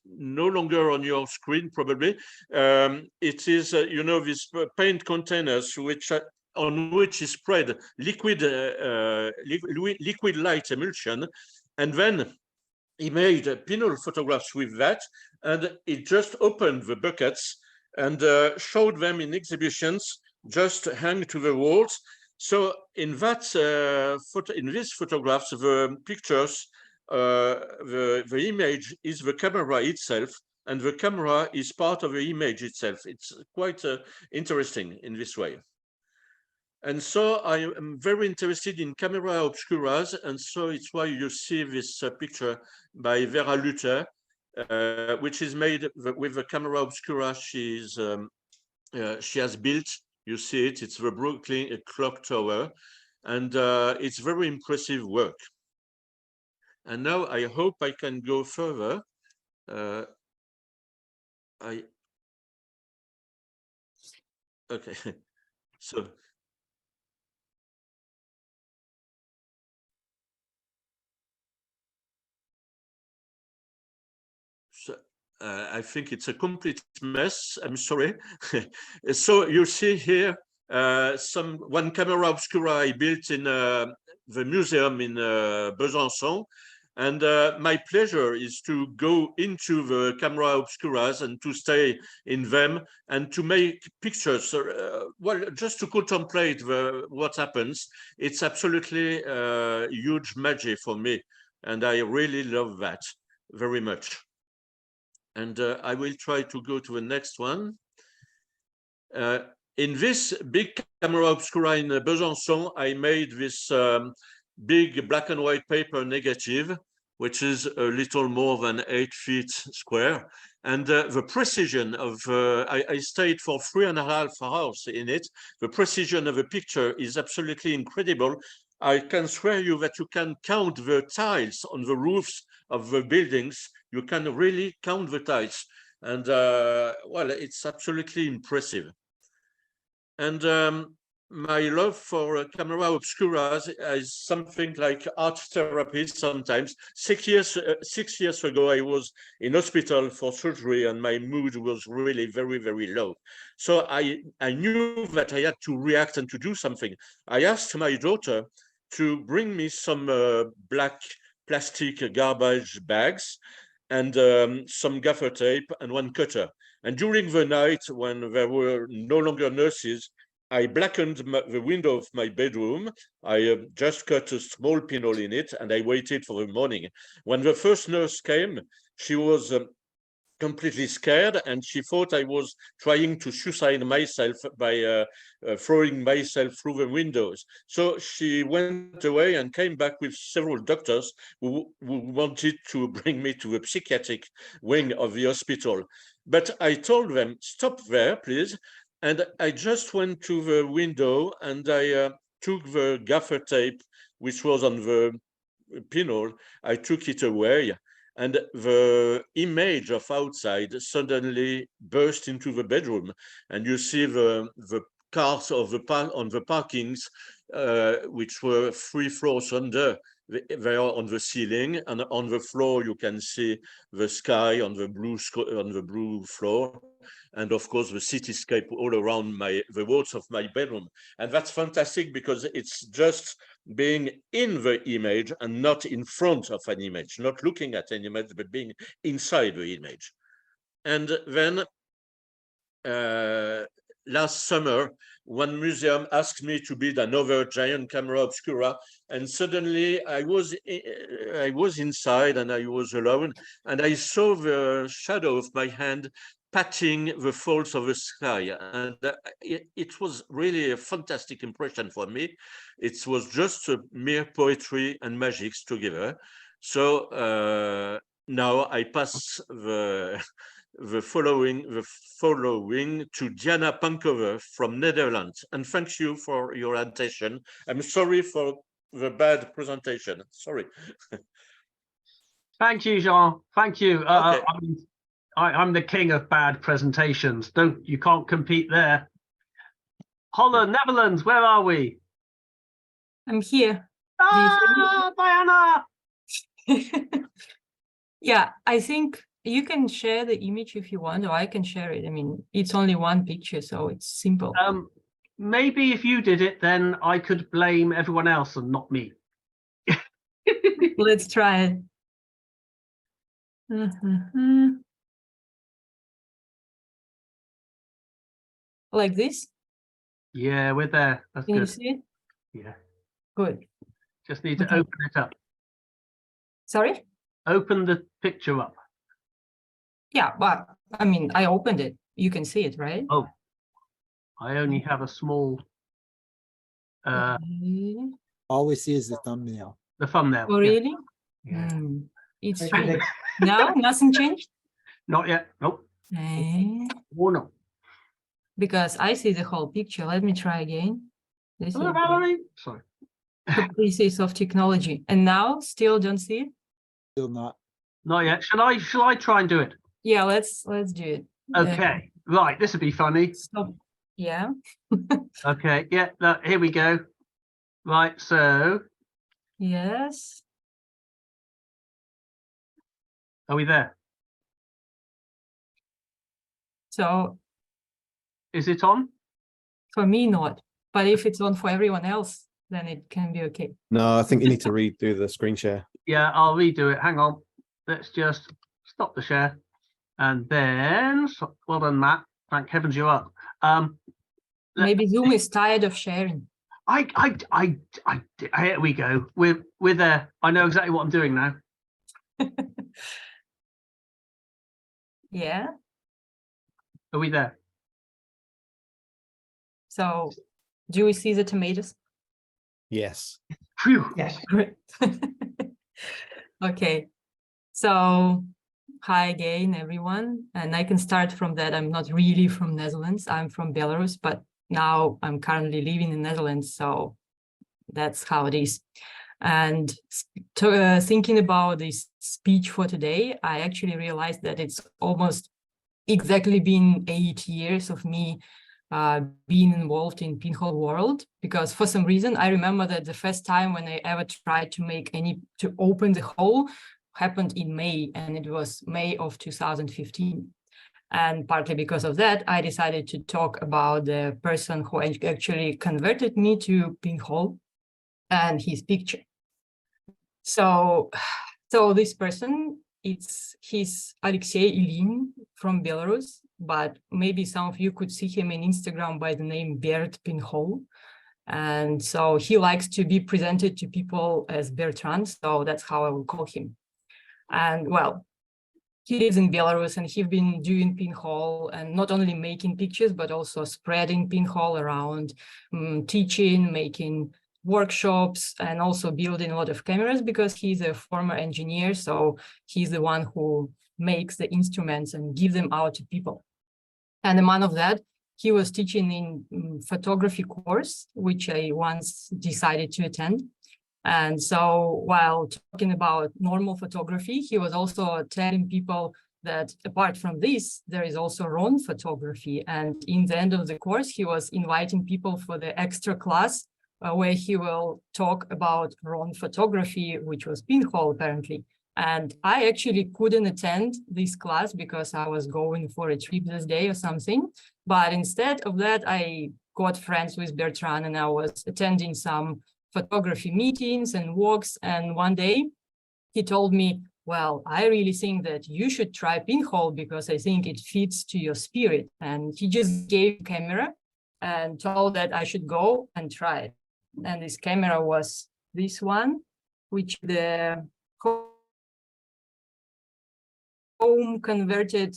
longer on your screen, probably. It is, you know, these paint containers which on which is spread liquid light emulsion, and then he made pinhole photographs with that, and he just opened the buckets and showed them in exhibitions, just hang to the walls. So in that in these photographs, the pictures, the image is the camera itself, and the camera is part of the image itself. It's quite interesting in this way. And so I am very interested in camera obscuras, and so it's why you see this picture by Vera Luther, which is made with the camera obscura she has built. You see it, it's the Brooklyn clock tower, and it's very impressive work. And now I hope I can go further. Okay, so. I think it's a complete mess. I'm sorry. So you see here one camera obscura I built in the museum in Besançon, and my pleasure is to go into the camera obscuras and to stay in them and to make pictures. Well, just to contemplate what happens. It's absolutely huge magic for me, and I really love that very much. And I will try to go to the next one. In this big camera obscura in Besançon, I made this big black and white paper negative, which is a little more than 8 feet square. And the precision of, I stayed for 3.5 hours in it. The precision of the picture is absolutely incredible. I can swear you that you can count the tiles on the roofs of the buildings. You can really count the tiles. And well, it's absolutely impressive. And my love for camera obscuras is something like art therapy sometimes. 6 years ago, I was in hospital for surgery and my mood was really very, very low. So I knew that I had to react and to do something. I asked my daughter to bring me some black plastic garbage bags and some gaffer tape and one cutter. And during the night, when there were no longer nurses, I blackened the window of my bedroom. I just cut a small pinhole in it and I waited for the morning. When the first nurse came, she was completely scared and she thought I was trying to suicide myself by throwing myself through the windows. So she went away and came back with several doctors who wanted to bring me to the psychiatric wing of the hospital. But I told them, stop there, please. And I just went to the window and I took the gaffer tape, which was on the pinhole. I took it away. And the image of outside suddenly burst into the bedroom, and you see the cars of on the parkings, which were 3 floors under. They are on the ceiling, and on the floor you can see the sky on the blue floor, and of course the cityscape all around the walls of my bedroom. And that's fantastic because it's just being in the image and not in front of an image, not looking at an image, but being inside the image. And then last summer, one museum asked me to build another giant camera obscura, and suddenly I was inside and I was alone, and I saw the shadow of my hand patting the folds of the sky. And it was really a fantastic impression for me. It was just a mere poetry and magics together. So now I pass the following to Diana Pankova from Netherlands. And thank you for your attention. I'm sorry for the bad presentation. Sorry. Thank you, Jean. Thank you. Okay. I'm the king of bad presentations. You can't compete there. Holland, Netherlands, where are we? I'm here. Diana! Yeah, I think you can share the image if you want, or I can share it. I mean, it's only one picture, so it's simple. Maybe if you did it, then I could blame everyone else and not me. Let's try it. Like this? Yeah, we're there. That's Can you good. see it? Yeah. Good. Just need to Okay. open it up. Sorry? Open the picture up. Yeah, but I mean, I opened it. You can see it, right? Oh, I only have a small. All we see is the thumbnail. The thumbnail. Oh, really? Yeah. It's Okay, strange. next. No, nothing changed? Not yet. Nope. Eh, Oh no. because I see the whole picture. Let me try again. This is Hello, Valerie. Sorry. caprices of technology. And now still don't see it? Still not. Not yet. Shall I try and do it? Yeah, let's do it. Okay. Right. This would be funny. Stop. Yeah. Okay. Yeah. Look, here we go. Right. So Yes. are we there? So Is it on? for me, not. But if it's on for everyone else, then it can be okay. No, I think you need to redo the screen share. Yeah, I'll redo it. Hang on. Let's just stop the share. And then, well done, Matt. Thank heavens you're up. Maybe Zoom is tired of sharing. Here we go. We're there. I know exactly what I'm doing now. Yeah. Are we there? So do we see the tomatoes? Yes. Phew. Yes. Great. Okay. So hi again, everyone. And I can start from that. I'm not really from Netherlands. I'm from Belarus, but now I'm currently living in Netherlands. So that's how it is. And thinking about this speech for today, I actually realized that it's almost exactly been 8 years of me being involved in pinhole world, because for some reason I remember that the first time when I ever tried to open the hole happened in May, and it was May of 2015. And partly because of that, I decided to talk about the person who actually converted me to pinhole and his picture. So this person, he's Alexei Ilyin from Belarus, but maybe some of you could see him in Instagram by the name Berk Pinhole. And so he likes to be presented to people as Bertrand, so that's how I will call him. And well, he lives in Belarus and he's been doing pinhole and not only making pictures, but also spreading pinhole around, teaching, making workshops, and also building a lot of cameras because he's a former engineer. So he's the one who makes the instruments and give them out to people. And among of that, he was teaching in photography course, which I once decided to attend. And so while talking about normal photography, he was also telling people that apart from this, there is also RON photography. And in the end of the course, he was inviting people for the extra class where he will talk about RON photography, which was pinhole apparently. And I actually couldn't attend this class because I was going for a trip this day or something. But instead of that, I got friends with Bertrand and I was attending some photography meetings and walks. And one day he told me, well, I really think that you should try pinhole because I think it fits to your spirit. And he just gave a camera and told that I should go and try it. And this camera was this one, which the home converted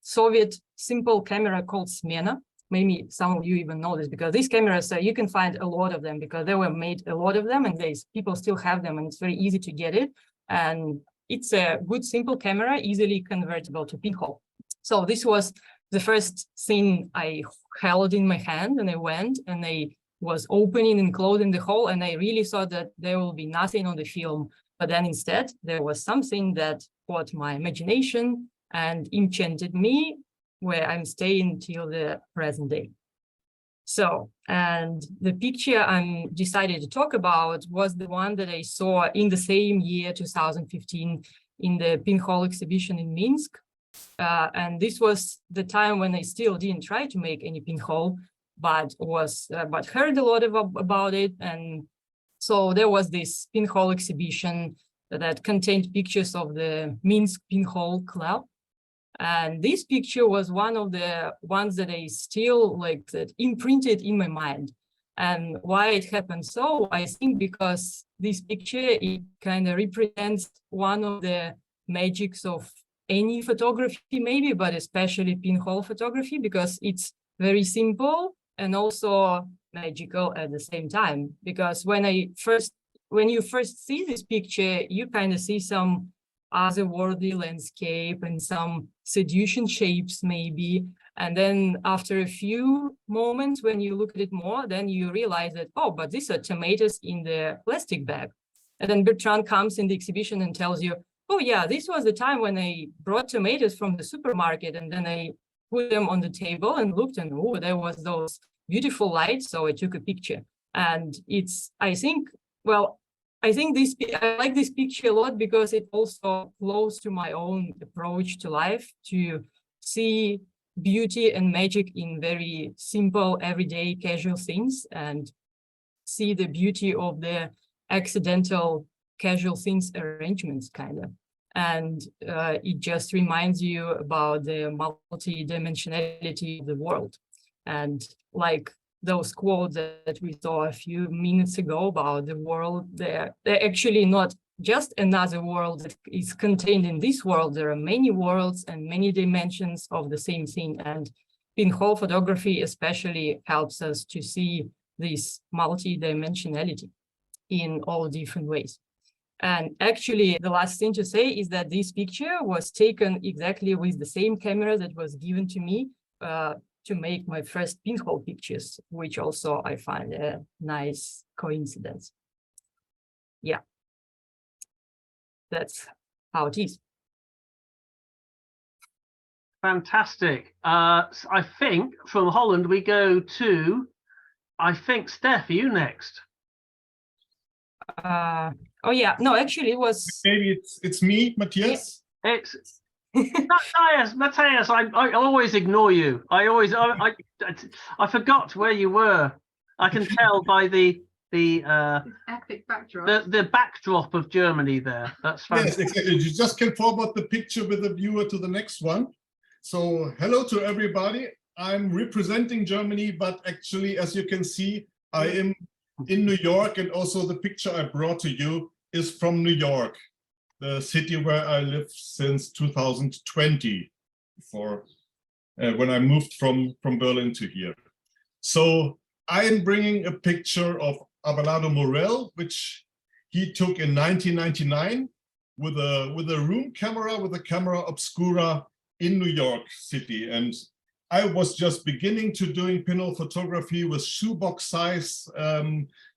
Soviet simple camera called Smena. Maybe some of you even know this, because these cameras, you can find a lot of them because they were made a lot of them, and people still have them, and it's very easy to get it. And it's a good, simple camera, easily convertible to pinhole. So this was the first thing I held in my hand, and I went and I was opening and closing the hole, and I really thought that there will be nothing on the film. But then instead, there was something that caught my imagination and enchanted me, where I'm staying till the present day. So, and the picture I decided to talk about was the one that I saw in the same year, 2015, in the pinhole exhibition in Minsk. And this was the time when I still didn't try to make any pinhole, but heard a lot about it. And so there was this pinhole exhibition that contained pictures of the Minsk Pinhole Club. And this picture was one of the ones that I still that imprinted in my mind. And why it happened so, I think because this picture, it kind of represents one of the magics of any photography maybe, but especially pinhole photography, because it's very simple and also magical at the same time. Because when you first see this picture, you kind of see some otherworldly landscape and some seduction shapes maybe. And then after a few moments, when you look at it more, then you realize that, oh, but these are tomatoes in the plastic bag. And then Bertrand comes in the exhibition and tells you, oh yeah, this was the time when I brought tomatoes from the supermarket, and then I put them on the table and looked, and oh, there was those beautiful lights, so I took a picture. And I like this picture a lot because it also flows to my own approach to life, to see beauty and magic in very simple, everyday, casual things, and see the beauty of the accidental, casual things arrangements, kind of. And it just reminds you about the multi-dimensionality of the world. And like those quotes that we saw a few minutes ago about the world, they're actually not just another world that is contained in this world. There are many worlds and many dimensions of the same thing. And pinhole photography especially helps us to see this multi-dimensionality in all different ways. And actually, the last thing to say is that this picture was taken exactly with the same camera that was given to me to make my first pinhole pictures, which also I find a nice coincidence. Yeah, that's how it is. Fantastic. I think from Holland we go to, I think, Steph, are you next? Oh yeah, no, actually it was. Maybe it's me, Matthias. It's Matthias. I always ignore you. I forgot where you were. I can tell by the epic backdrop. The backdrop of Germany there. That's fantastic. Yes, exactly. You just can forward the picture with the viewer to the next one. So hello to everybody. I'm representing Germany, but actually, as you can see, I am in New York, and also the picture I brought to you is from New York, the city where I live since 2020, before when I moved from Berlin to here. So I am bringing a picture of Abelardo Morel, which he took in 1999 with a room camera, with a camera obscura in New York City. And I was just beginning to doing pinhole photography with shoebox size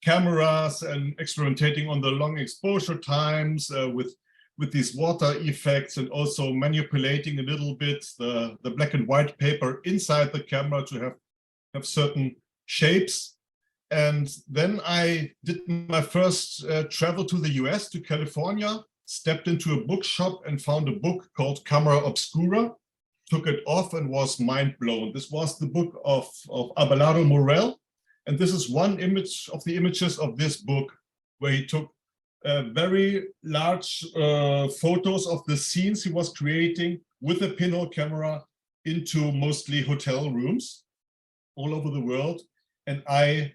cameras and experimenting on the long exposure times with these water effects, and also manipulating a little bit the black and white paper inside the camera to have certain shapes. And then I did my first travel to the US, to California, stepped into a bookshop and found a book called Camera Obscura, took it off and was mind blown. This was the book of Abelardo Morel. And this is one image of the images of this book, where he took very large photos of the scenes he was creating with a pinhole camera into mostly hotel rooms all over the world. And I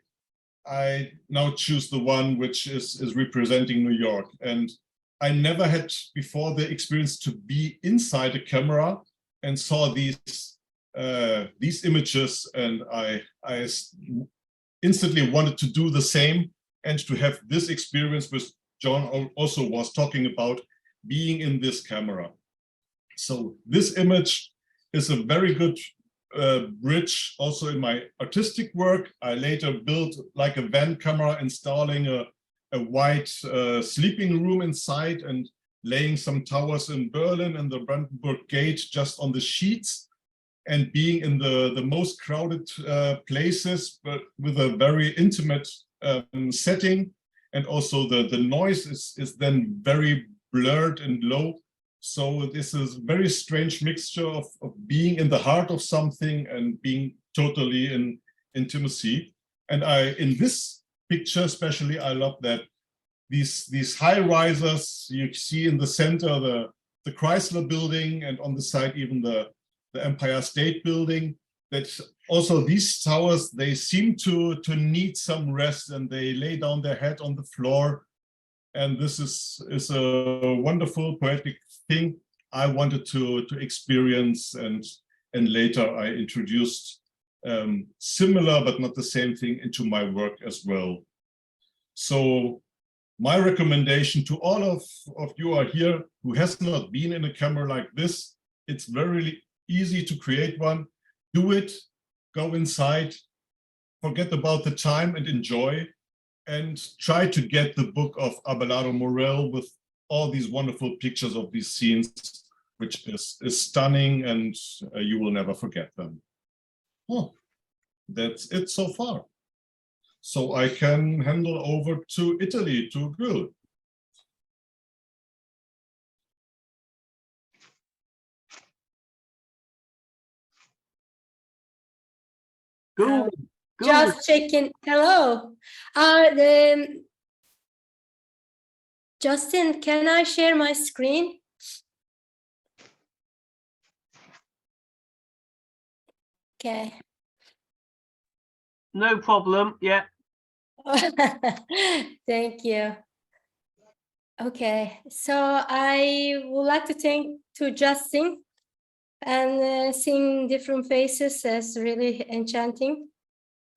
now choose the one which is representing New York. And I never had before the experience to be inside a camera and saw these images, and I instantly wanted to do the same and to have this experience, which John also was talking about, being in this camera. So this image is a very good bridge also in my artistic work. I later built like a van camera, installing a white sleeping room inside and laying some towers in Berlin and the Brandenburg Gate just on the sheets, and being in the most crowded places, but with a very intimate setting. And also the noise is then very blurred and low. So this is a very strange mixture of being in the heart of something and being totally in intimacy. And in this picture especially, I love that these high risers you see in the center, the Chrysler building, and on the side even the Empire State Building, that also these towers, they seem to need some rest, and they lay down their head on the floor. And this is a wonderful poetic thing I wanted to experience, and later I introduced similar but not the same thing into my work as well. So my recommendation to all of you are here who has not been in a camera like this, it's very easy to create one. Do it, go inside, forget about the time and enjoy, and try to get the book of Abelardo Morel with all these wonderful pictures of these scenes, which is stunning, and you will never forget them. Oh, that's it so far. So I can handle over to Italy, to Gül. Just checking. Hello. Justin, can I share my screen? Okay. No problem. Yeah. Thank you. Okay, so I would like to thank Justin, and seeing different faces is really enchanting.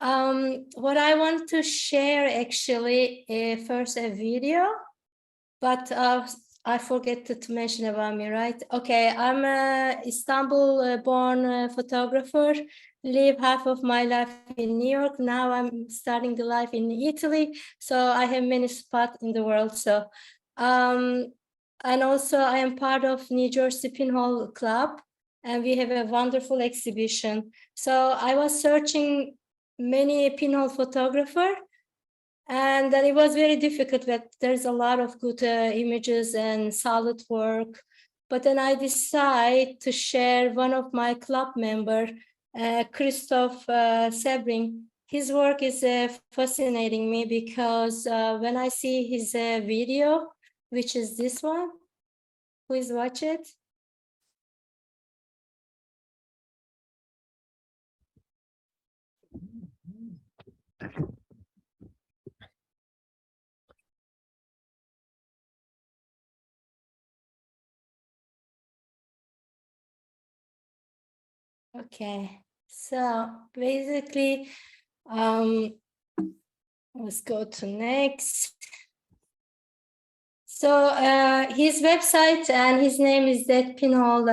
What I want to share actually first a video, but I forget to mention about me, right? Okay, I'm a Istanbul-born photographer, live half of my life in New York. Now I'm starting the life in Italy, so I have many spots in the world. So, and also I am part of New Jersey Pinhole Club, and we have a wonderful exhibition. So I was searching many pinhole photographer, and then it was very difficult, but there's a lot of good images and solid work. But then I decided to share one of my club member, Christoph Sebring. His work is fascinating me because when I see his video, which is this one, please watch it. Okay, so basically, let's go to next. So his website and his name is That Pinhole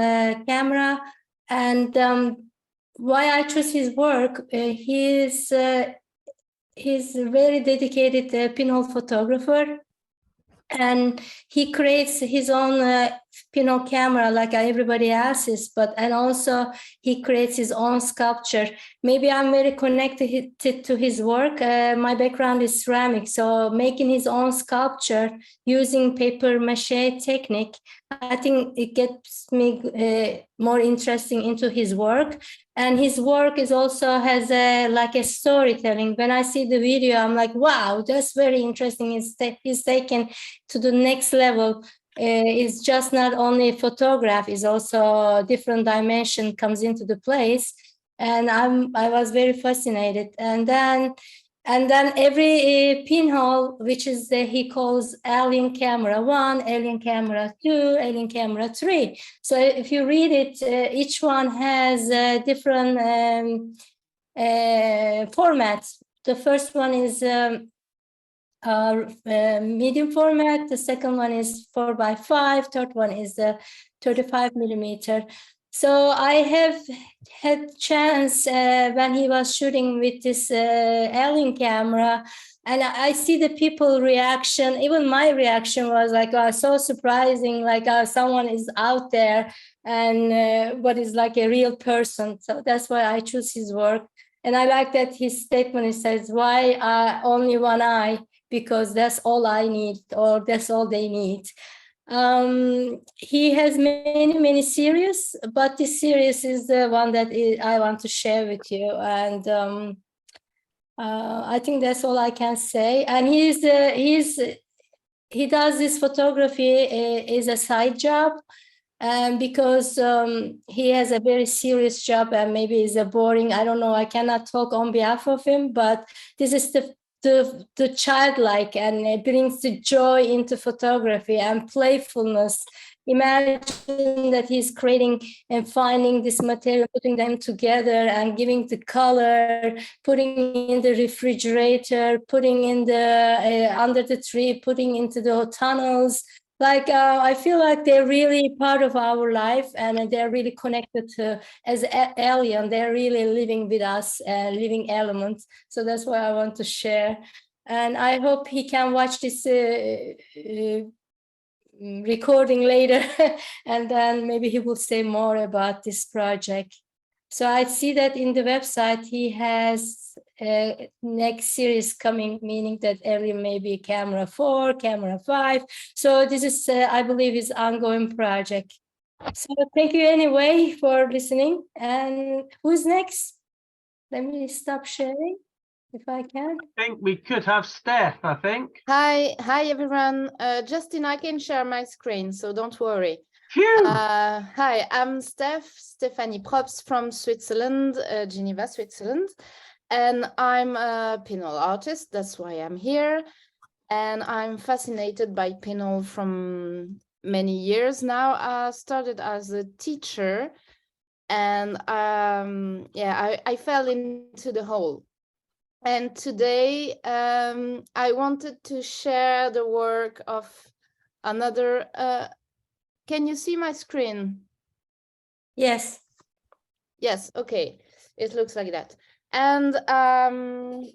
Camera, and why I chose his work, he's a very dedicated pinhole photographer, and he creates his own pinhole camera like everybody else's, and also he creates his own sculpture. Maybe I'm very connected to his work. My background is ceramic, so making his own sculpture using paper mache technique, I think it gets me more interesting into his work. And his work is also has like a storytelling. When I see the video, I'm like, wow, that's very interesting. He's taken to the next level. It's just not only a photograph, it's also a different dimension comes into the place. And I was very fascinated. And then And then every pinhole, which is he calls alien camera 1, alien camera 2, alien camera 3. So if you read it, each one has different formats. The first one is medium format. The second one is 4x5. Third one is 35 millimeter. So I have had chance when he was shooting with this alien camera, and I see the people reaction. Even my reaction was like, oh, so surprising, like someone is out there and what is like a real person. So that's why I choose his work. And I like that his statement, he says, why only one eye? Because that's all I need, or that's all they need. He has many series, but this series is the one that I want to share with you. And I think that's all I can say. And he does this photography is a side job, because he has a very serious job, and maybe it's a boring, I don't know, I cannot talk on behalf of him, but this is the childlike, and it brings the joy into photography and playfulness. Imagine that he's creating and finding this material, putting them together and giving the color, putting in the refrigerator, putting in the under the tree, putting into the tunnels. Like, I feel like they're really part of our life, and they're really connected to, as alien, they're really living with us, living elements. So that's why I want to share. And I hope he can watch this recording later, and then maybe he will say more about this project. So I see that in the website he has next series coming, meaning that every maybe camera 4, camera 5. So this is, I believe, his ongoing project. So thank you anyway for listening. And who's next? Let me stop sharing if I can. I think we could have Steph, I think. Hi everyone. Justin, I can share my screen, so don't worry. Hi, I'm Stephanie Probst from Switzerland, Geneva, Switzerland. And I'm a pinhole artist, that's why I'm here. And I'm fascinated by pinhole from many years now. I started as a teacher, and I fell into the hole. And today I wanted to share the work of another, can you see my screen? Yes. Yes, okay, it looks like that. And I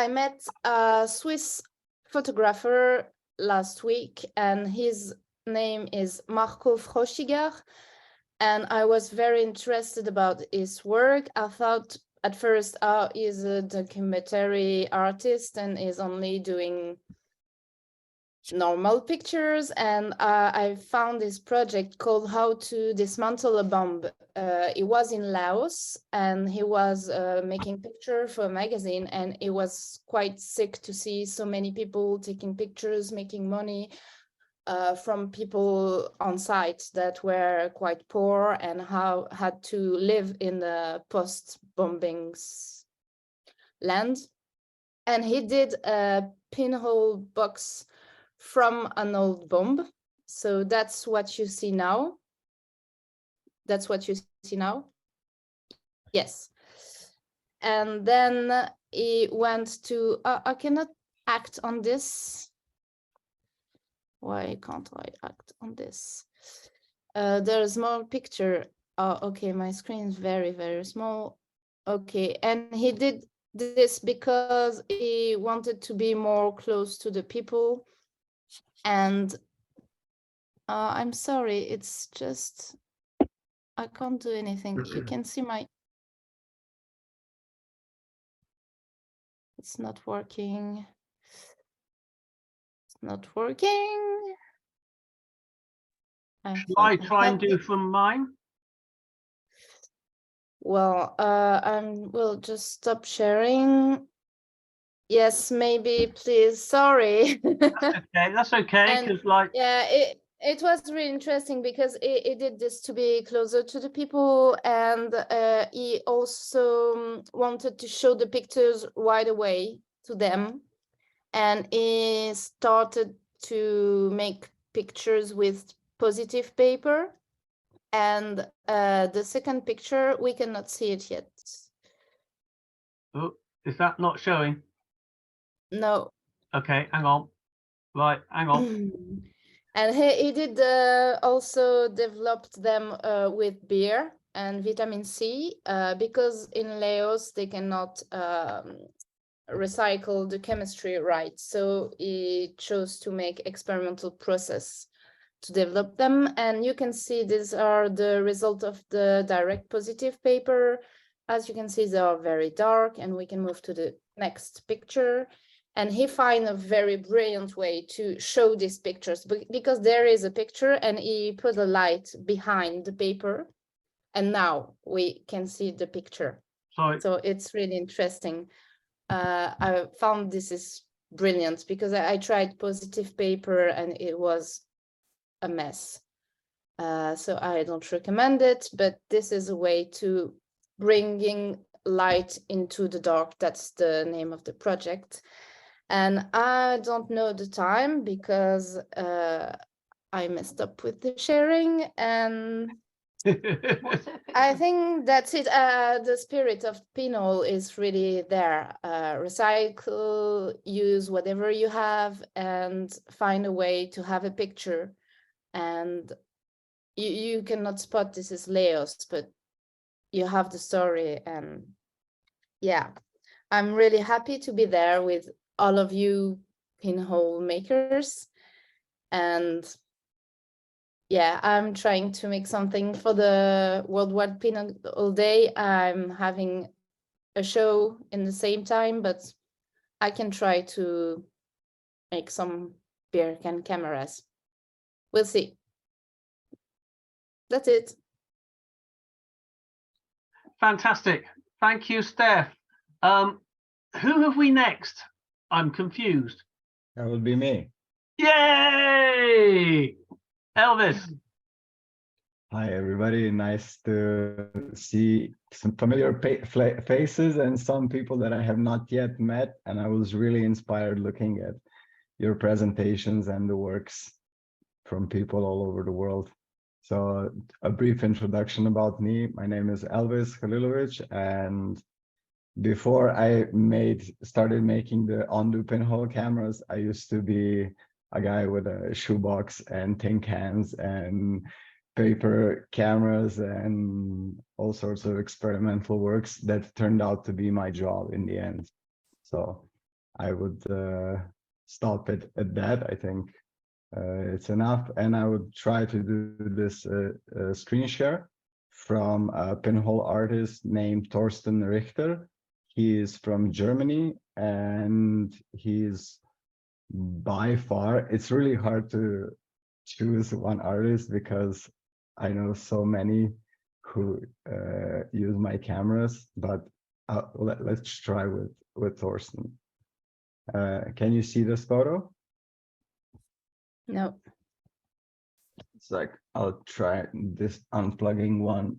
met a Swiss photographer last week, and his name is Marco Froschiger, and I was very interested about his work. I thought at first, he's a documentary artist and is only doing normal pictures, and I found this project called How to Dismantle a Bomb. He was in Laos, and he was making pictures for a magazine, and it was quite sick to see so many people taking pictures, making money from people on site that were quite poor and had to live in the post-bombings land. And he did a pinhole box from an old bomb. So that's what you see now. That's what you see now. Yes. And then he went to, I cannot act on this. Why can't I act on this? There's more picture. Okay, my screen is very, very small. Okay, and he did this because he wanted to be more close to the people. And I'm sorry, it's just, I can't do anything. You can see my, it's not working. It's not working. Shall I try and do from mine? Well, we'll just stop sharing. Yes, maybe, please. Sorry. That's okay. That's okay. Because, like, yeah, It was really interesting because he did this to be closer to the people, and he also wanted to show the pictures right away to them. And he started to make pictures with positive paper. And the second picture, we cannot see it yet. Oh, is that not showing? No. Okay, hang on. Right, hang on. And he did also developed them with beer and vitamin C because in Laos they cannot recycle the chemistry right. So he chose to make experimental process to develop them. And you can see these are the result of the direct positive paper. As you can see, they are very dark, and we can move to the next picture. And he find a very brilliant way to show these pictures because there is a picture and he put a light behind the paper, and now we can see the picture. Sorry. So it's really interesting. I found this is brilliant because I tried positive paper and it was a mess. So I don't recommend it, but this is a way to bringing light into the dark. That's the name of the project. And I don't know the time because I messed up with the sharing, and I think that's it. The spirit of Pinhole is really there. Recycle, use whatever you have, and find a way to have a picture. And you cannot spot this is Laos, but you have the story. And yeah, I'm really happy to be there with all of you pinhole makers. And yeah, I'm trying to make something for the Worldwide Pinhole Day. I'm having a show in the same time, but I can try to make some beer can cameras. We'll see. That's it. Fantastic. Thank you, Steph. Who have we next? I'm confused. That would be me. Yay! Elvis. Hi, everybody. Nice to see some familiar faces and some people that I have not yet met. And I was really inspired looking at your presentations and the works from people all over the world. So a brief introduction about me. My name is Elvis Halilovic, and before I started making the Ondu pinhole cameras, I used to be a guy with a shoebox and tin cans and paper cameras and all sorts of experimental works that turned out to be my job in the end. So I would stop it at that. I think it's enough, and I would try to do this screen share from a pinhole artist named Thorsten Richter. He is from Germany, and he's by far, it's really hard to choose one artist because I know so many who use my cameras, but let's try with Thorsten. Can you see this photo? No. It's like, I'll try this unplugging one.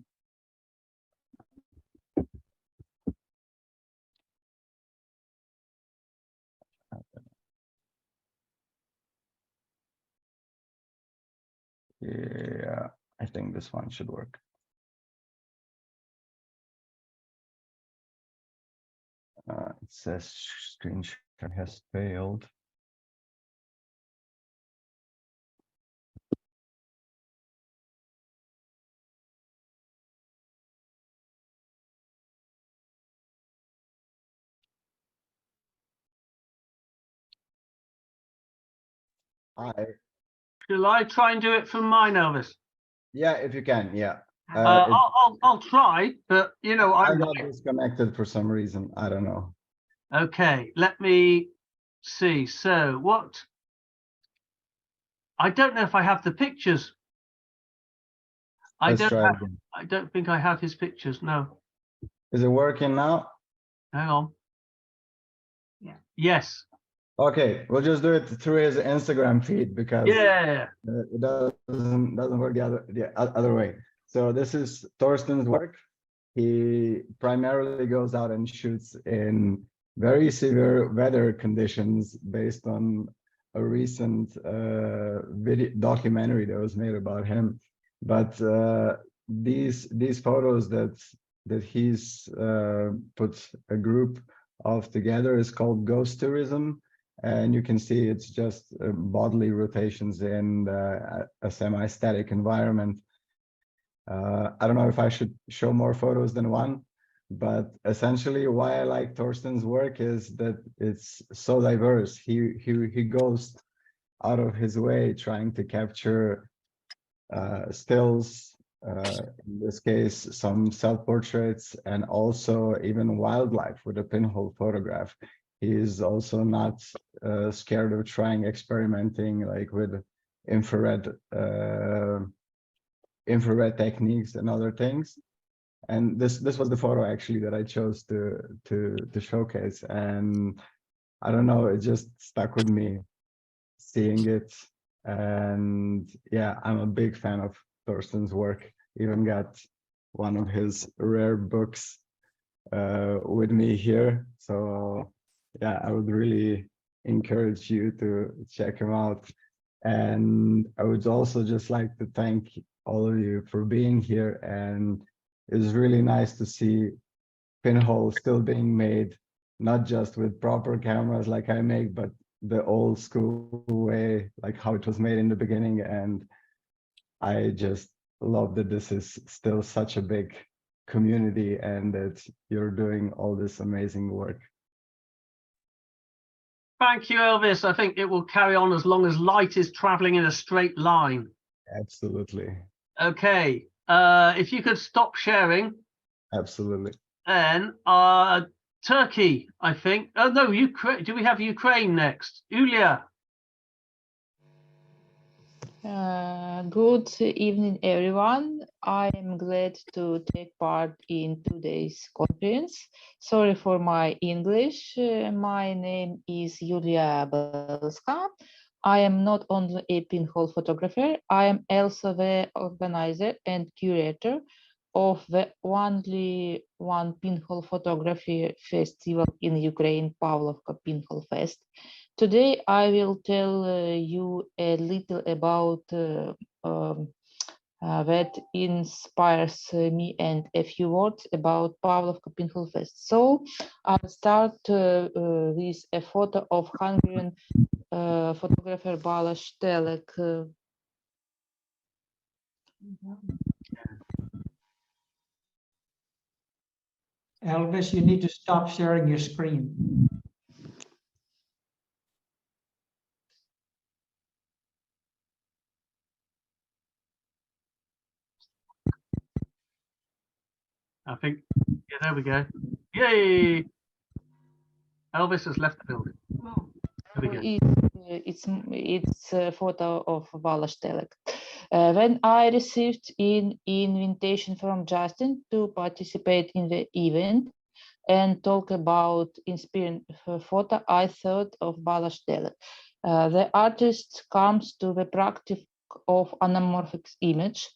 Yeah, I think this one should work. It says screen share has failed. Shall I try and do it from mine, Elvis? Yeah, if you can, yeah. I'll try, but you know, I got disconnected for some reason. I don't know. Okay, let me see. So what? I don't know if I have the pictures. Let's try again. I don't think I have his pictures. No. Is it working now? Hang on. Yeah. Yes. Okay, we'll just do it through his Instagram feed because Yeah. it doesn't work the other way. So this is Thorsten's work. He primarily goes out and shoots in very severe weather conditions based on a recent video documentary that was made about him. But these photos that he's put a group of together is called ghost tourism. And you can see it's just bodily rotations in a semi-static environment. I don't know if I should show more photos than one, but essentially why I like Thorsten's work is that it's so diverse. He goes out of his way trying to capture stills, in this case, some self-portraits, and also even wildlife with a pinhole photograph. He is also not scared of trying experimenting like with infrared techniques and other things. And this was the photo actually that I chose to showcase. And I don't know, it just stuck with me seeing it. And yeah, I'm a big fan of Thorsten's work. Even got one of his rare books with me here. So yeah, I would really encourage you to check him out. And I would also just like to thank all of you for being here. And it's really nice to see pinhole still being made, not just with proper cameras like I make, but the old school way, like how it was made in the beginning. And I just love that this is still such a big community and that you're doing all this amazing work. Thank you, Elvis. I think it will carry on as long as light is traveling in a straight line. Absolutely. Okay. If you could stop sharing. Absolutely. And Turkey, I think. Oh no, Ukraine. Do we have Ukraine next? Yulia. Good evening, everyone. I am glad to take part in today's conference. Sorry for my English. My name is Yulia Belska. I am not only a pinhole photographer, I am also the organizer and curator of the only one pinhole photography festival in Ukraine, Pavlovka Pinhole Fest. Today, I will tell you a little about that inspires me and a few words about Pavlovka Pinhole Fest. So I'll start with a photo of Hungarian photographer Balázs Telek. Elvis, you need to stop sharing your screen. I think, yeah, there we go. Yay! Elvis has left the building. There we go. It's a photo of Balázs Telek. When I received an invitation from Justin to participate in the event and talk about inspiring photo, I thought of Balázs Telek. The artist comes to the practice of anamorphic image.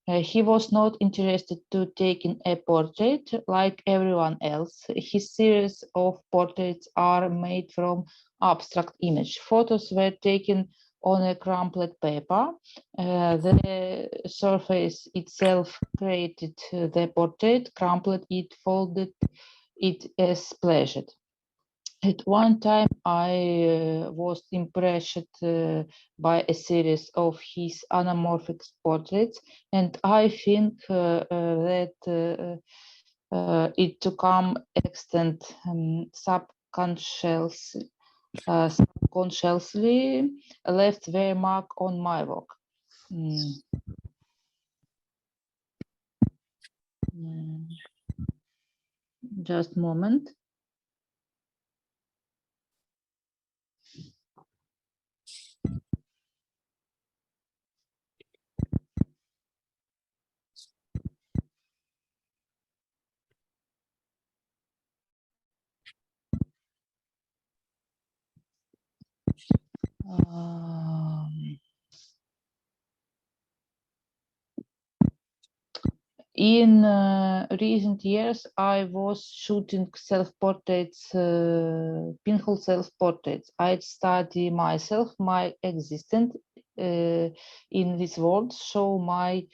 He was not interested to take in a portrait like everyone else. His series of portraits are made from abstract image. Photos were taken on a crumpled paper. The surface itself created the portrait, crumpled it, folded it as splashed. At one time, I was impressed by a series of his anamorphic portraits, and I think that it to some extent subconsciously left their mark on my work. Just a moment. In recent years, I was shooting self-portraits, pinhole self-portraits. I study myself, my existence in this world, show my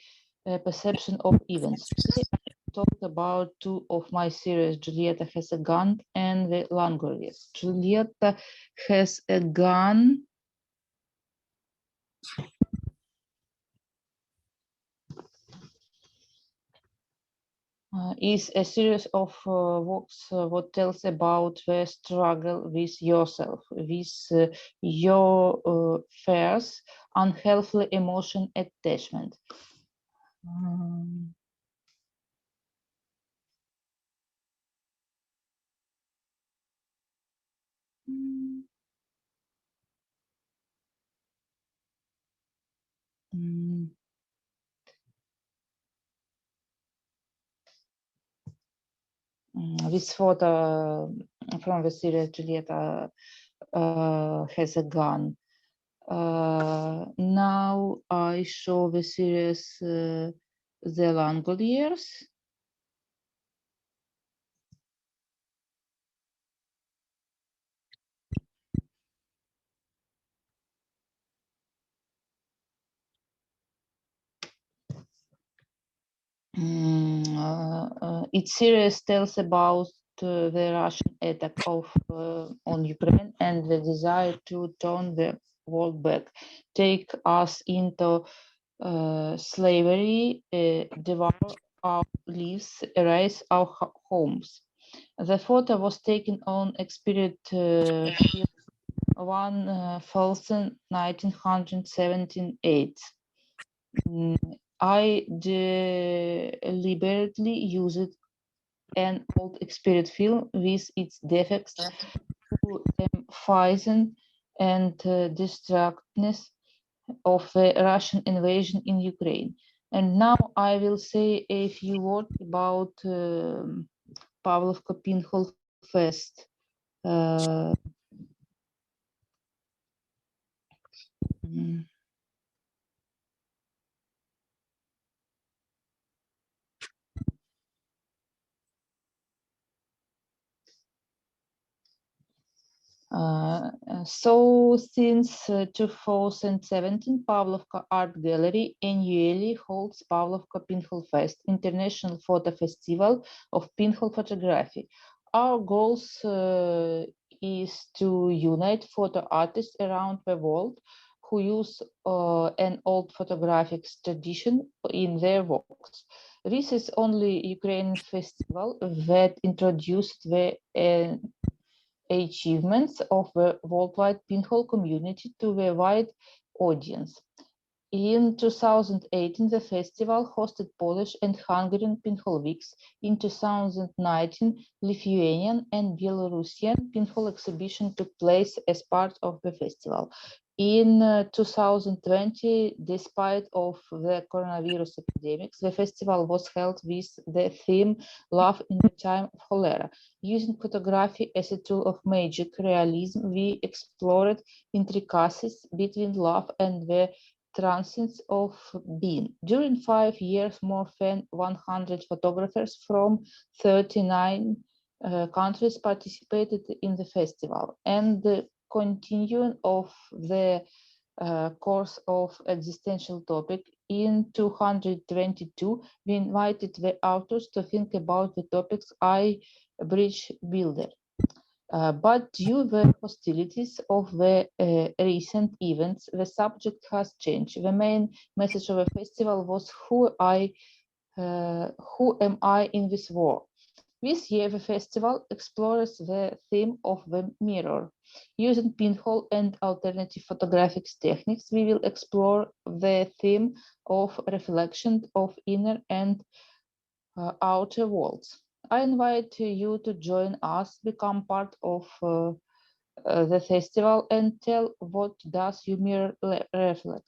perception of events. Today I talk about two of my series, Julieta Has a Gun and the Langoliers. Julieta Has a Gun. Is a series of works what tells about the struggle with yourself, with your fears, unhealthy emotion attachment. This photo from the series Julieta Has a Gun. Now I show the series The Langoliers. Its series tells about the Russian attack on Ukraine and the desire to turn the world back, take us into slavery, devour our lives, erase our homes. The photo was taken on Expired 1978. I deliberately used an old Expired film with its defects to emphasize and distractness of the Russian invasion in Ukraine. And now I will say a few words about Pavlovka Pinhole Fest. So since 2017, Pavlovka Art Gallery annually holds Pavlovka Pinhole Fest, International Photo Festival of Pinhole Photography. Our goals is to unite photo artists around the world who use an old photographic tradition in their works. This is only Ukrainian festival that introduced the achievements of the worldwide pinhole community to a wide audience. In 2018, the festival hosted Polish and Hungarian pinhole weeks. In 2019, Lithuanian and Belarusian pinhole exhibition took place as part of the festival. In 2020, despite of the coronavirus epidemics, the festival was held with the theme Love in the Time of Cholera. Using photography as a tool of magic realism, we explored intricacies between love and the transience of being. During 5 years, more than 100 photographers from 39 countries participated in the festival, and the continuing of the course of existential topic in 222, we invited the authors to think about the topics bridge builder. But due to the hostilities of the recent events, the subject has changed. The main message of the festival was who am I in this war? This year, the festival explores the theme of the mirror. Using pinhole and alternative photographic techniques, we will explore the theme of reflection of inner and outer worlds. I invite you to join us, become part of the festival, and tell what does your mirror reflect.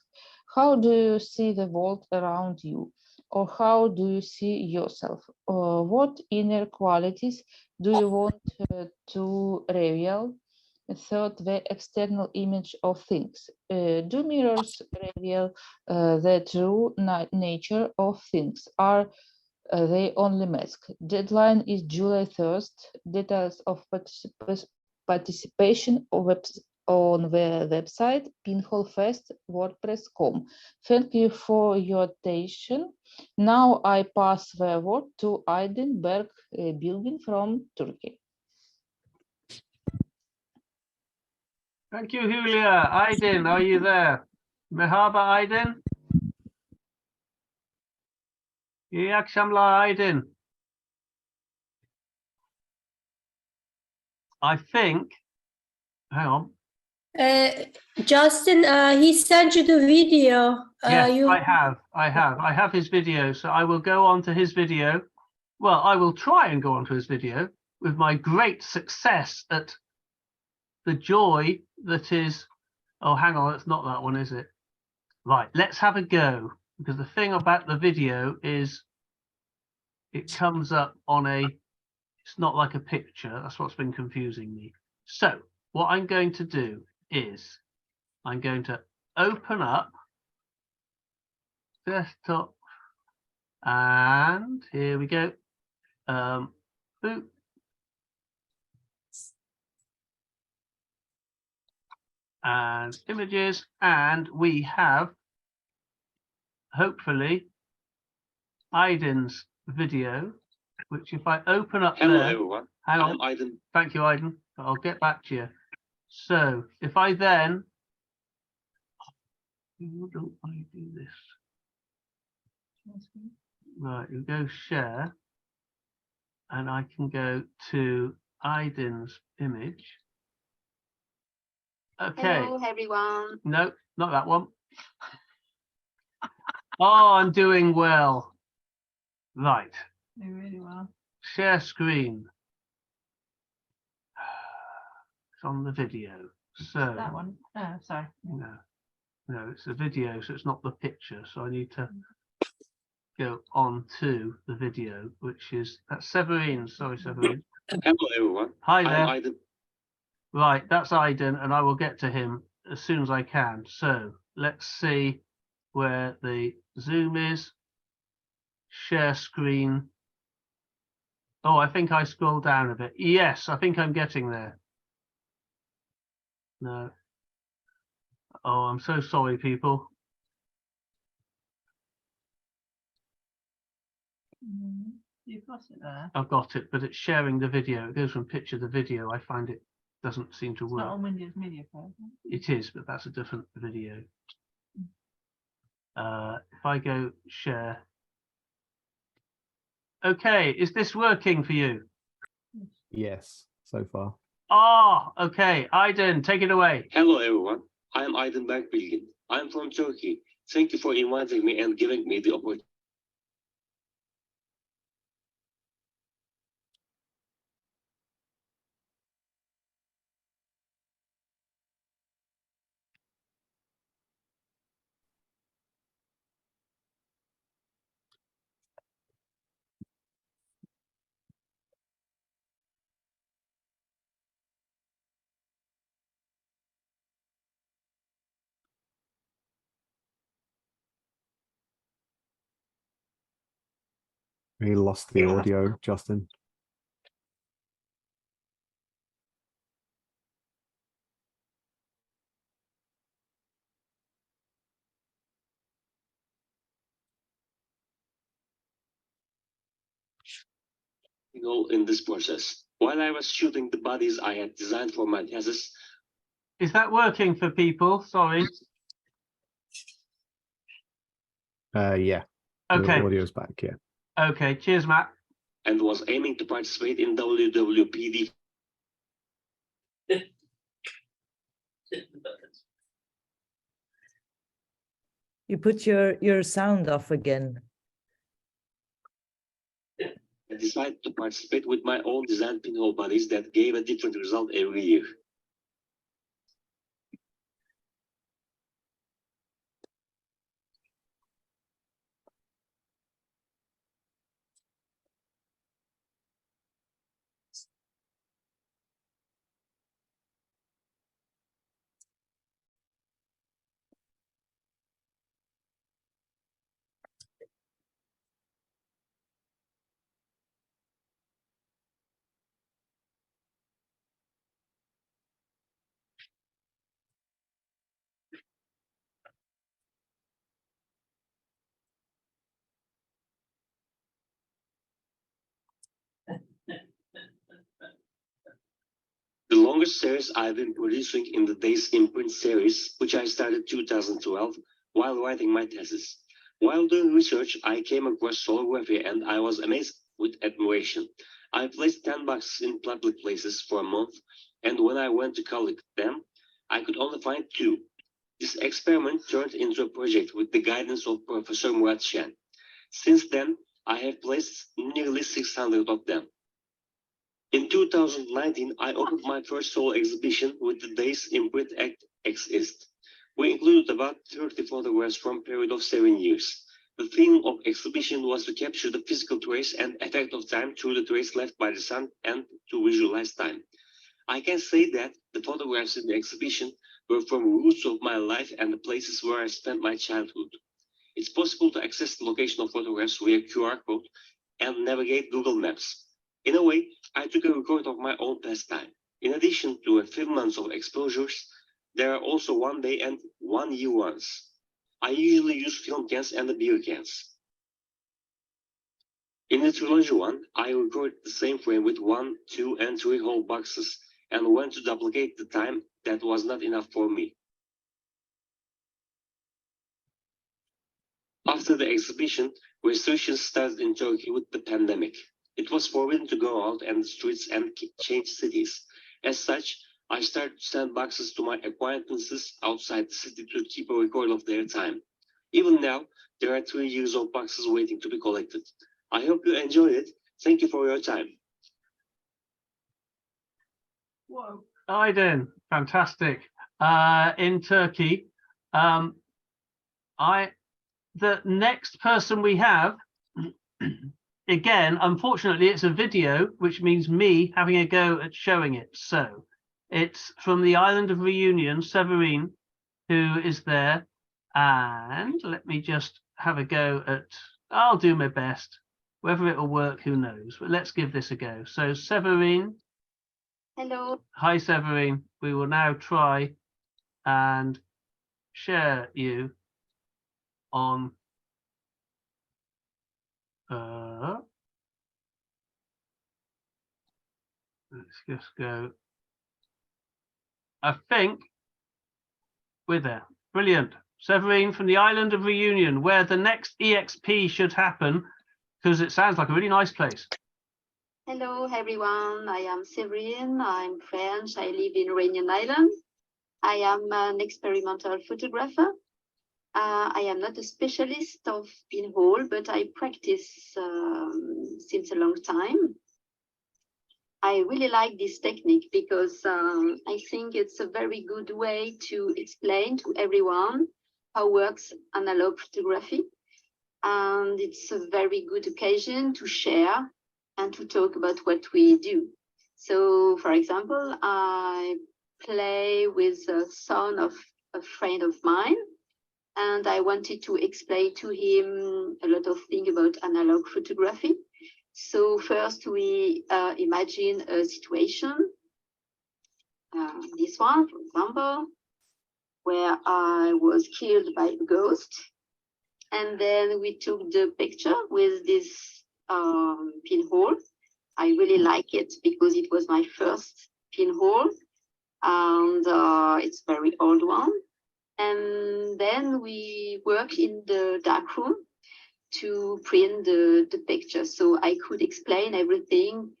How do you see the world around you? Or how do you see yourself? What inner qualities do you want to reveal? Third, the external image of things. Do mirrors reveal the true nature of things? Are they only mask? Deadline is July 1st. Details of participation on the website pinholefest.wordpress.com. Thank you for your attention. Now I pass the word to Aydin, Berk, Bilgin from Turkey. Thank you, Julia. Aydin, are you there? Merhaba Aydin. İyi akşamlar Aydin. I think, hang on. Justin, he sent you the video. Yes, I have his video, so I will go on to his video. Well, I will try and go on to his video with my great success at the joy that is, oh, hang on, it's not that one, is it? Right, let's have a go, because the thing about the video is it comes up on it's not like a picture. That's what's been confusing me. So what I'm going to do is I'm going to open up desktop, and here we go. Boop. And images, and we have hopefully Aydin's video, which if I open up Hello, there, everyone. hang on. I'm Aydin. Thank you, Aydin. I'll get back to you. So if I then, how do I do this? Right, you go share, and I can go to Aydin's image. Okay. Hello, everyone. No, not that one. Oh, I'm doing well. Right. Doing really well. Share screen. It's on the video. So That one. Oh, sorry. No, it's a video, so it's not the picture. So I need to go on to the video, which is that's Severine. Sorry, Severine. Hello, everyone. Hi I'm there. Aydin. Right, that's Aydin, and I will get to him as soon as I can. So let's see where the zoom is. Share screen. Oh, I think I scrolled down a bit. Yes, I think I'm getting there. No. Oh, I'm so sorry, people. You've got it there. I've got it, but it's sharing the video. It goes from picture to video. I find it doesn't seem to It's work. not on Windows Media Player. It is, but that's a different video. If I go share. Okay, is this working for you? Yes, so far. Ah, okay. Aydin, take it away. Hello, everyone. I'm Aydin Berk Bilgin. I'm from Turkey. Thank you for inviting me and giving me the opportunity. We lost the audio, Justin. In this process. While I was shooting the bodies I had designed for my thesis. Is that working for people? Sorry. Yeah. Okay. The audio's back, yeah. Okay, cheers, Matt. And was aiming to participate in WWPD. You put your sound off again. I decided to participate with my own design pinhole bodies that gave a different result every year. the longest series I've been producing in the Days Imprint series, which I started 2012 while writing my thesis. While doing research, I came across solography and I was amazed with admiration. I placed 10 boxes in public places for a month, and when I went to collect them, I could only find 2. This experiment turned into a project with the guidance of Professor Murat Şen. Since then, I have placed nearly 600 of them. In 2019, I opened my first solo exhibition with the Days Imprint Exist. We included about 30 photographs from a period of 7 years. The theme of exhibition was to capture the physical trace and effect of time through the trace left by the sun and to visualize time. I can say that the photographs in the exhibition were from roots of my life and the places where I spent my childhood. It's possible to access the location of photographs via QR code and navigate Google Maps. In a way, I took a record of my own pastime. In addition to a few months of exposures, there are also 1 day and 1 year ones. I usually use film cans and the beer cans. In the trilogy one, I recorded the same frame with 1, 2, and 3 whole boxes and went to duplicate the time that was not enough for me. After the exhibition, restrictions started in Turkey with the pandemic. It was forbidden to go out and the streets and change cities. As such, I started to send boxes to my acquaintances outside the city to keep a record of their time. Even now, there are 3 years of boxes waiting to be collected. I hope you enjoyed it. Thank you for your time. Whoa. Aydin, fantastic. In Turkey, the next person we have, again, unfortunately, it's a video, which means me having a go at showing it. So it's from the island of Reunion, Severin, who is there. And let me just have a go at, I'll do my best. Whether it will work, who knows? But let's give this a go. So Severin. Hello. Hi, Severin. We will now try and share you on let's just go. I think we're there. Brilliant. Severin from the island of Reunion, where the next EXP should happen, because it sounds like a really nice place. Hello, everyone. I am Severin. I'm French. I live in Reunion Island. I am an experimental photographer. I am not a specialist of pinhole, but I practice since a long time. I really like this technique because I think it's a very good way to explain to everyone how works analog photography. And it's a very good occasion to share and to talk about what we do. So, for example, I play with the son of a friend of mine, and I wanted to explain to him a lot of things about analog photography. So first we imagine a situation, this one, for example, where I was killed by a ghost. And then we took the picture with this pinhole. I really like it because it was my first pinhole, and it's a very old one. And then we worked in the darkroom to print the picture, so I could explain everything,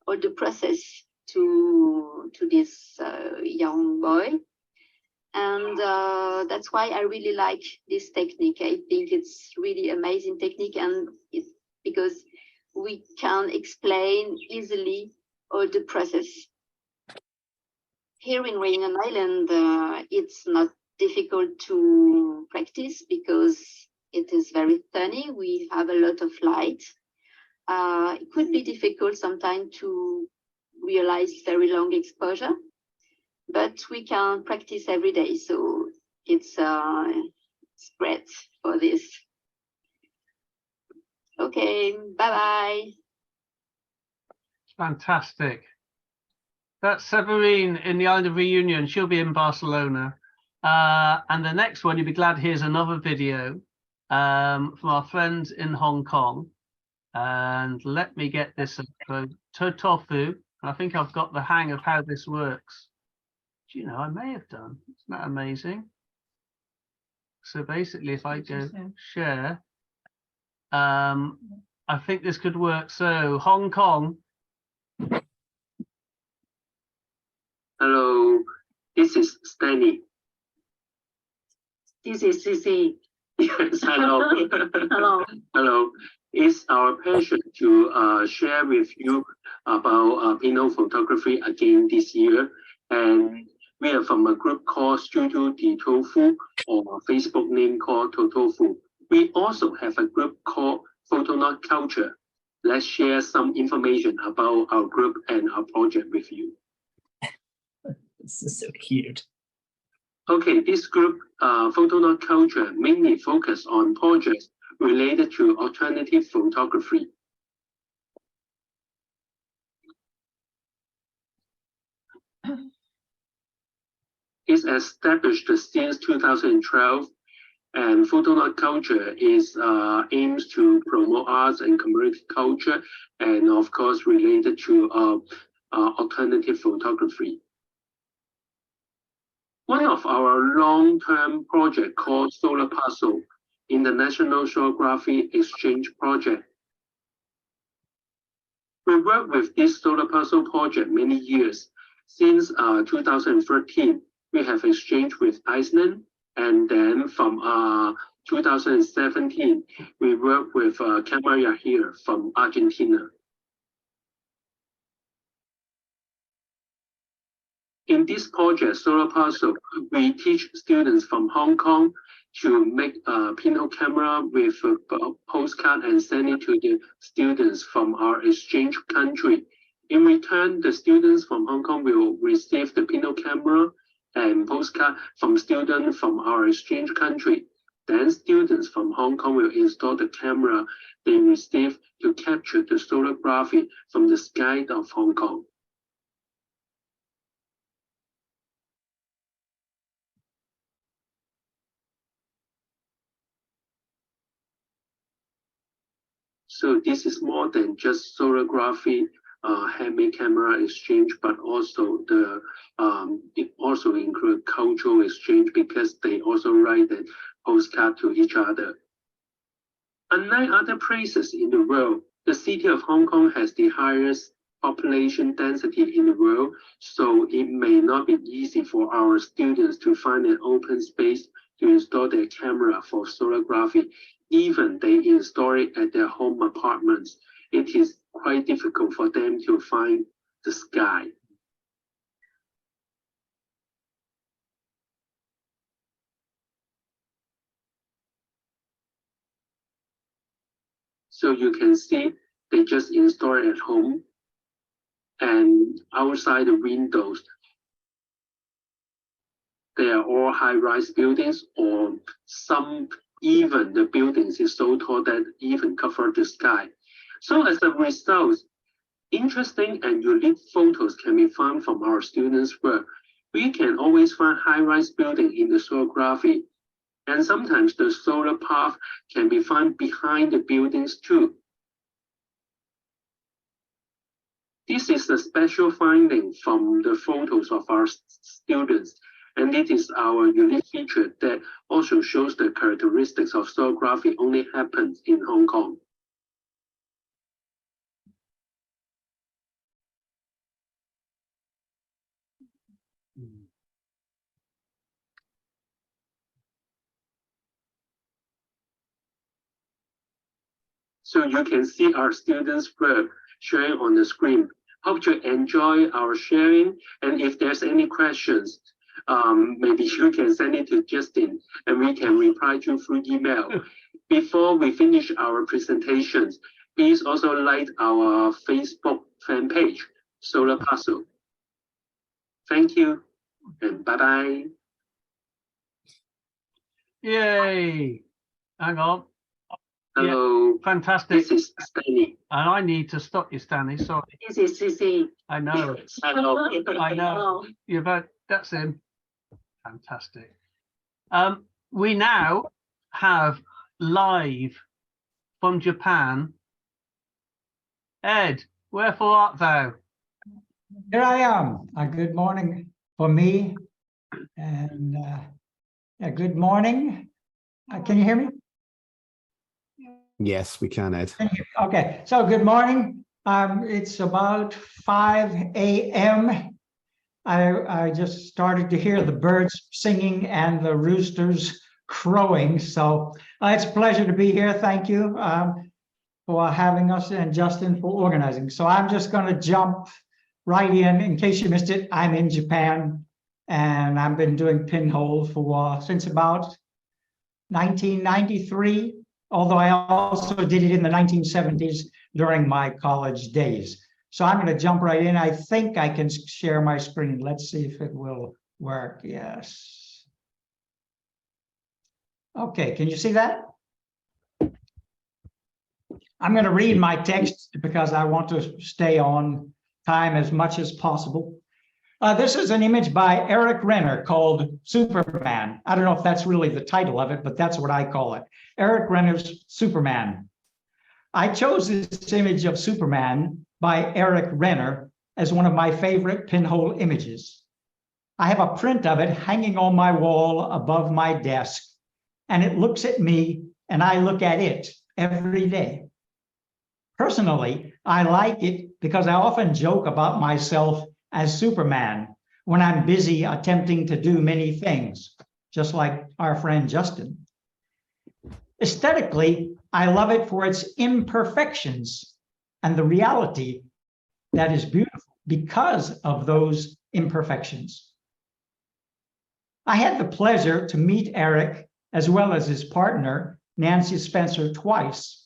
all the process to this young boy. And that's why I really like this technique. I think it's really amazing technique, and it's because we can explain easily all the process. Here in Reunion Island, it's not difficult to practice because it is very sunny. We have a lot of light. It could be difficult sometimes to realize very long exposure, but we can practice every day. So it's great for this. Okay, bye-bye. Fantastic. That's Severin in the island of Reunion. She'll be in Barcelona. And the next one, you'll be glad, here's another video from our friends in Hong Kong. And let me get this. Totofu, I think I've got the hang of how this works. Do you know, I may have done. Isn't that amazing? So basically, if I go share, I think this could work. So Hong Kong. Hello, this is Stanley. This is CC. Yes, hello. Hello. Hello. It's our pleasure to share with you about pinhole photography again this year. And we are from a group called Studio de Tofu, or Facebook name called Totofu. We also have a group called Photonaut Culture. Let's share some information about our group and our project with you. This is so cute. Okay, this group, Photonaut Culture, mainly focus on projects related to alternative photography. It's established since 2012, and Photonaut Culture is aims to promote arts and community culture, and of course related to alternative photography. One of our long-term project called Solar Puzzle, International Geography Exchange Project. We worked with this Solar Puzzle project many years. Since 2013, we have exchanged with Iceland, and then from 2017, we worked with Camara here from Argentina. In this project, Solar Puzzle, we teach students from Hong Kong to make a pinhole camera with a postcard and send it to the students from our exchange country. In return, the students from Hong Kong will receive the pinhole camera and postcard from students from our exchange country. Then students from Hong Kong will install the camera they receive to capture the solarography from the sky of Hong Kong. So this is more than just solarography, handmade camera exchange, but also the it also includes cultural exchange because they also write the postcard to each other. Unlike other places in the world, the city of Hong Kong has the highest population density in the world, so it may not be easy for our students to find an open space to install their camera for solarography. Even they install it at their home apartments, it is quite difficult for them to find the sky. So you can see they just install it at home, and outside the windows, they are all high-rise buildings, or some even the buildings is so tall that even cover the sky. So as a result, interesting and unique photos can be found from our students' work. We can always find high-rise building in the solarography, and sometimes the solar path can be found behind the buildings too. This is a special finding from the photos of our students, and it is our unique feature that also shows the characteristics of solarography only happens in Hong Kong. So you can see our students' work sharing on the screen. Hope you enjoy our sharing, and if there's any questions, maybe you can send it to Justin and we can reply to through email. Before we finish our presentations, please also like our Facebook fan page, Solar Puzzle. Thank you and bye-bye. Yay! Hang on. Hello. Yeah, fantastic. This is Stanley. And I need to stop you, Stanley. Sorry. This is CC. I know. Hello. I know. You're about, that's him. Fantastic. We now have live from Japan. Ed, wherefore art thou? Here I am. Good morning for me. And good morning. Can you hear me? Yes, we can, Ed. Okay, so good morning. It's about 5 a.m. I just started to hear the birds singing and the roosters crowing. So it's a pleasure to be here. Thank you for having us, and Justin for organizing. So I'm just going to jump right in case you missed it. I'm in Japan, and I've been doing pinhole since about 1993, although I also did it in the 1970s during my college days. So I'm going to jump right in. I think I can share my screen. Let's see if it will work. Yes. Okay, can you see that? I'm going to read my text because I want to stay on time as much as possible. This is an image by Eric Renner called Superman. I don't know if that's really the title of it, but that's what I call it. Eric Renner's Superman. I chose this image of Superman by Eric Renner as one of my favorite pinhole images. I have a print of it hanging on my wall above my desk, and it looks at me and I look at it every day. Personally, I like it because I often joke about myself as Superman when I'm busy attempting to do many things, just like our friend Justin. Aesthetically, I love it for its imperfections and the reality that is beautiful because of those imperfections. I had the pleasure to meet Eric as well as his partner, Nancy Spencer, twice.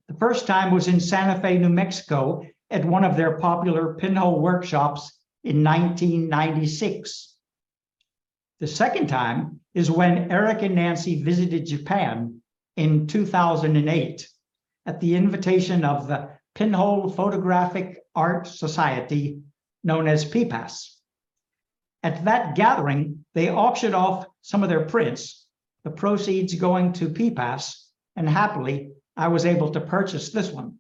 The first time was in Santa Fe, New Mexico, at one of their popular pinhole workshops in 1996. The second time is when Eric and Nancy visited Japan in 2008 at the invitation of the Pinhole Photographic Art Society, known as PPAS. At that gathering, they auctioned off some of their prints, the proceeds going to PPAS, and happily, I was able to purchase this one.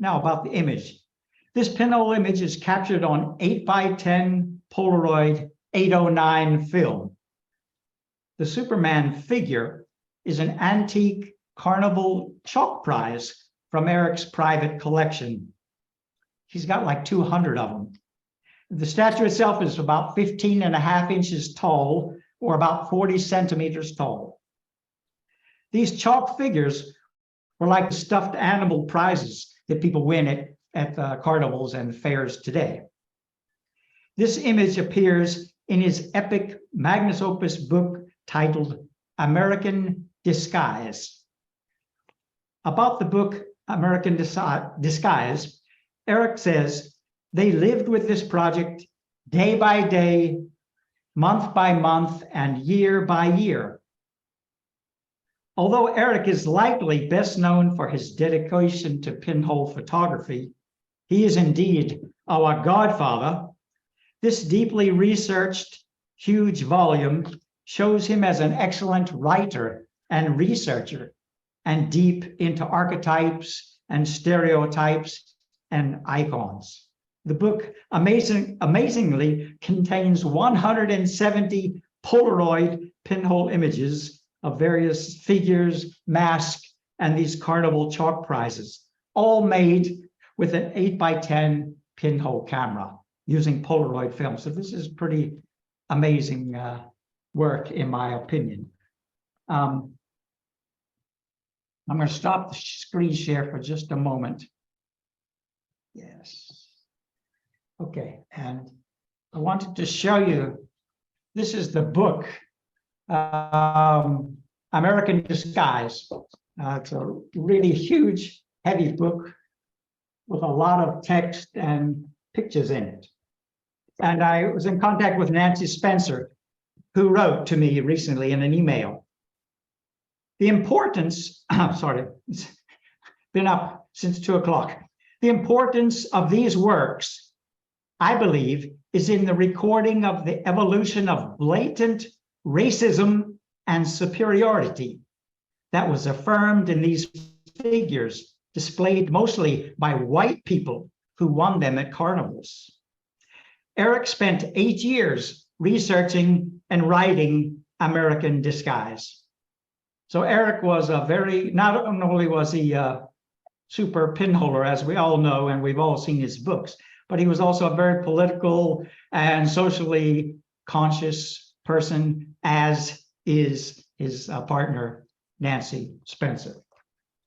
Now about the image. This pinhole image is captured on 8x10 Polaroid 809 film. The Superman figure is an antique carnival chalk prize from Eric's private collection. He's got like 200 of them. The statue itself is about 15.5 inches tall, or about 40 centimeters tall. These chalk figures were like the stuffed animal prizes that people win at carnivals and fairs today. This image appears in his epic magnus opus book titled American Disguise. About the book American Disguise, Eric says, they lived with this project day by day, month by month, and year by year. Although Eric is likely best known for his dedication to pinhole photography, he is indeed our godfather. This deeply researched, huge volume shows him as an excellent writer and researcher, and deep into archetypes and stereotypes and icons. The book amazingly contains 170 Polaroid pinhole images of various figures, masks, and these carnival chalk prizes, all made with an 8x10 pinhole camera using Polaroid film. So this is pretty amazing work, in my opinion. I'm going to stop the screen share for just a moment. Yes. Okay, and I wanted to show you, this is the book, American Disguise. It's a really huge, heavy book with a lot of text and pictures in it. And I was in contact with Nancy Spencer, who wrote to me recently in an email. The importance, sorry, it's been up since 2 o'clock. The importance of these works, I believe, is in the recording of the evolution of blatant racism and superiority that was affirmed in these figures displayed mostly by white people who won them at carnivals. Eric spent 8 years researching and writing American disguise. So Eric was not only was he a super pinholer, as we all know, and we've all seen his books, but he was also a very political and socially conscious person, as is his partner, Nancy Spencer.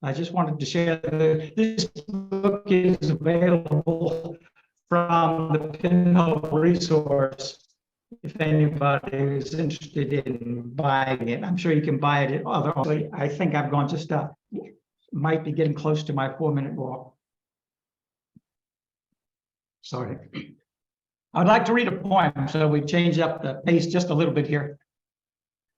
I just wanted to share that this book is available from the Pinhole resource if anybody is interested in buying it. I'm sure you can buy it at other. I think I've gone just might be getting close to my 4-minute walk. Sorry. I'd like to read a poem, so we change up the pace just a little bit here.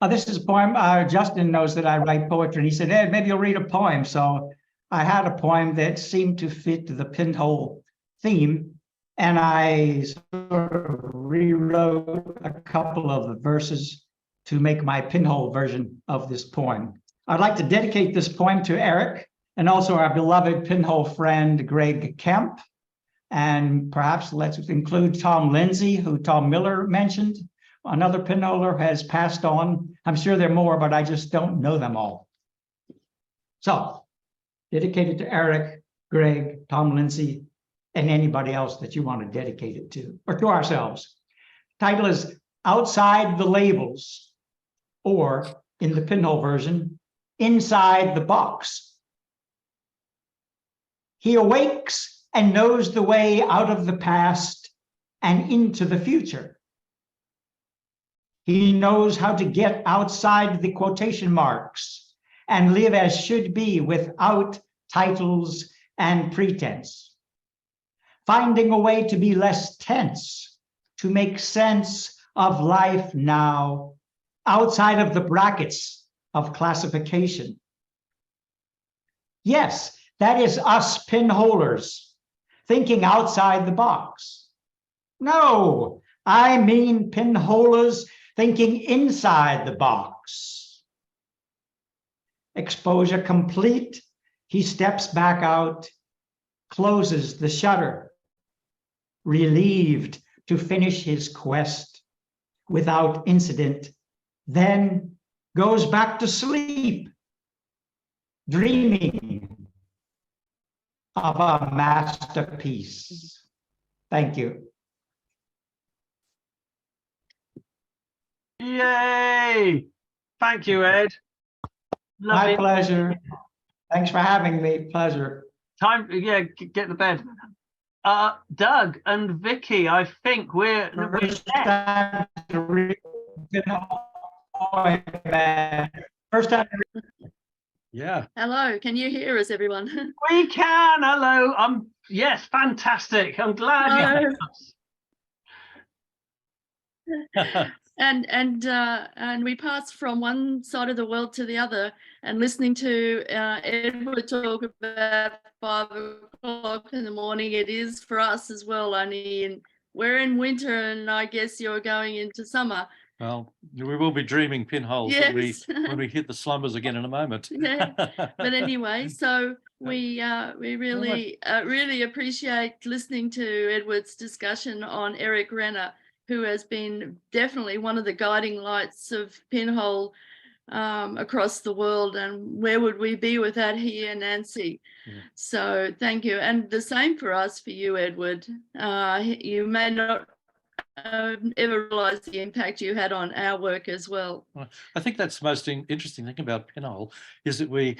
This is a poem. Justin knows that I write poetry, and he said, "Ed, maybe you'll read a poem." So I had a poem that seemed to fit the pinhole theme, and I sort of rewrote a couple of the verses to make my pinhole version of this poem. I'd like to dedicate this poem to Eric and also our beloved pinhole friend, Greg Kemp. And perhaps let's include Tom Lindsay, who Tom Miller mentioned. Another pinholer has passed on. I'm sure there are more, but I just don't know them all. So, dedicated to Eric, Greg, Tom Lindsay, and anybody else that you want to dedicate it to, or to ourselves. Title is Outside the Labels, or in the pinhole version, Inside the Box. He awakes and knows the way out of the past and into the future. He knows how to get outside the quotation marks and live as should be without titles and pretense. Finding a way to be less tense, to make sense of life now, outside of the brackets of classification. Yes, that is us pinholers, thinking outside the box. No, I mean pinholers thinking inside the box. Exposure complete, he steps back out, closes the shutter, relieved to finish his quest without incident, then goes back to sleep, dreaming of a masterpiece. Thank you. Yay! Thank you, Ed. Lovely. My pleasure. Thanks for having me. Pleasure. Time, yeah, get to bed. Doug and Vicky, I think we're First time to read. First time. Yeah. Hello, can you hear us, everyone? We can. Hello. Yes, fantastic. I'm glad you And we passed from one side of the world to the other, and listening to Edward talk about 5 o'clock in the morning, it is for us as well, only we're in winter, and I guess you're going into summer. Well, we will be dreaming pinholes Yes. when we hit the slumbers again in a moment. Yeah. But anyway, so we really really appreciate listening to Edward's discussion on Eric Renner, who has been definitely one of the guiding lights of pinhole across the world, and where would we be without he and Nancy? Yeah. So thank you, and the same for us, for you, Edward. You may not ever realize the impact you had on our work as well. I think that's the most interesting thing about pinhole, is that we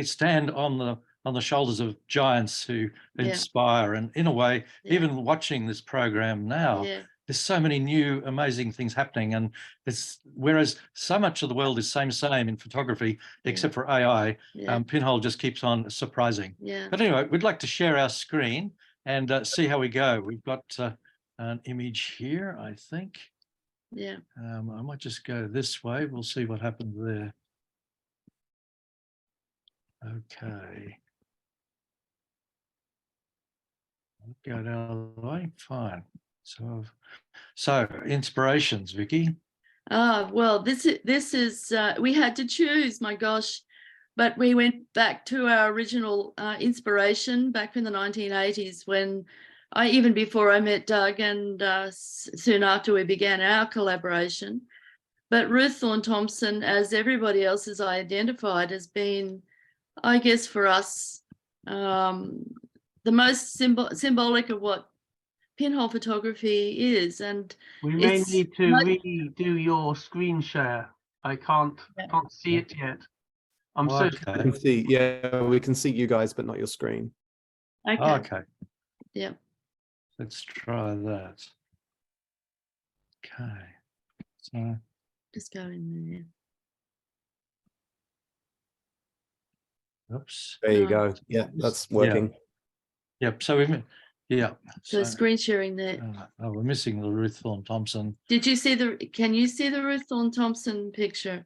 stand on the shoulders of giants who inspire, and in a way, even watching this program now, there's so many new amazing things happening, and whereas so much of the world is same in photography, except for AI, pinhole just keeps on surprising. But anyway, we'd like to share our screen and see how we go. We've got an image here, I think. Yeah. I might just go this way. We'll see what happens there. Okay. Go down the way. Fine. So inspirations, Vicky. Well, this is we had to choose. My gosh, but we went back to our original inspiration back in the 1980s when even before I met Doug and soon after we began our collaboration. But Ruth Thorne Thompson, as everybody else has identified, has been, I guess, for us, the most symbolic of what pinhole photography is. And we may need to redo your screen share. I can't see it yet. I'm so We can see, yeah, we can see you guys, but not your screen. Okay. Okay. Yeah. Let's try that. Okay. So Just go in there. Oops. There you go. Yeah, that's working. Yeah. Yep. So So screen sharing there. Oh, we're missing the Ruth Thorne Thompson. Did you see can you see the Ruth Thorne Thompson picture?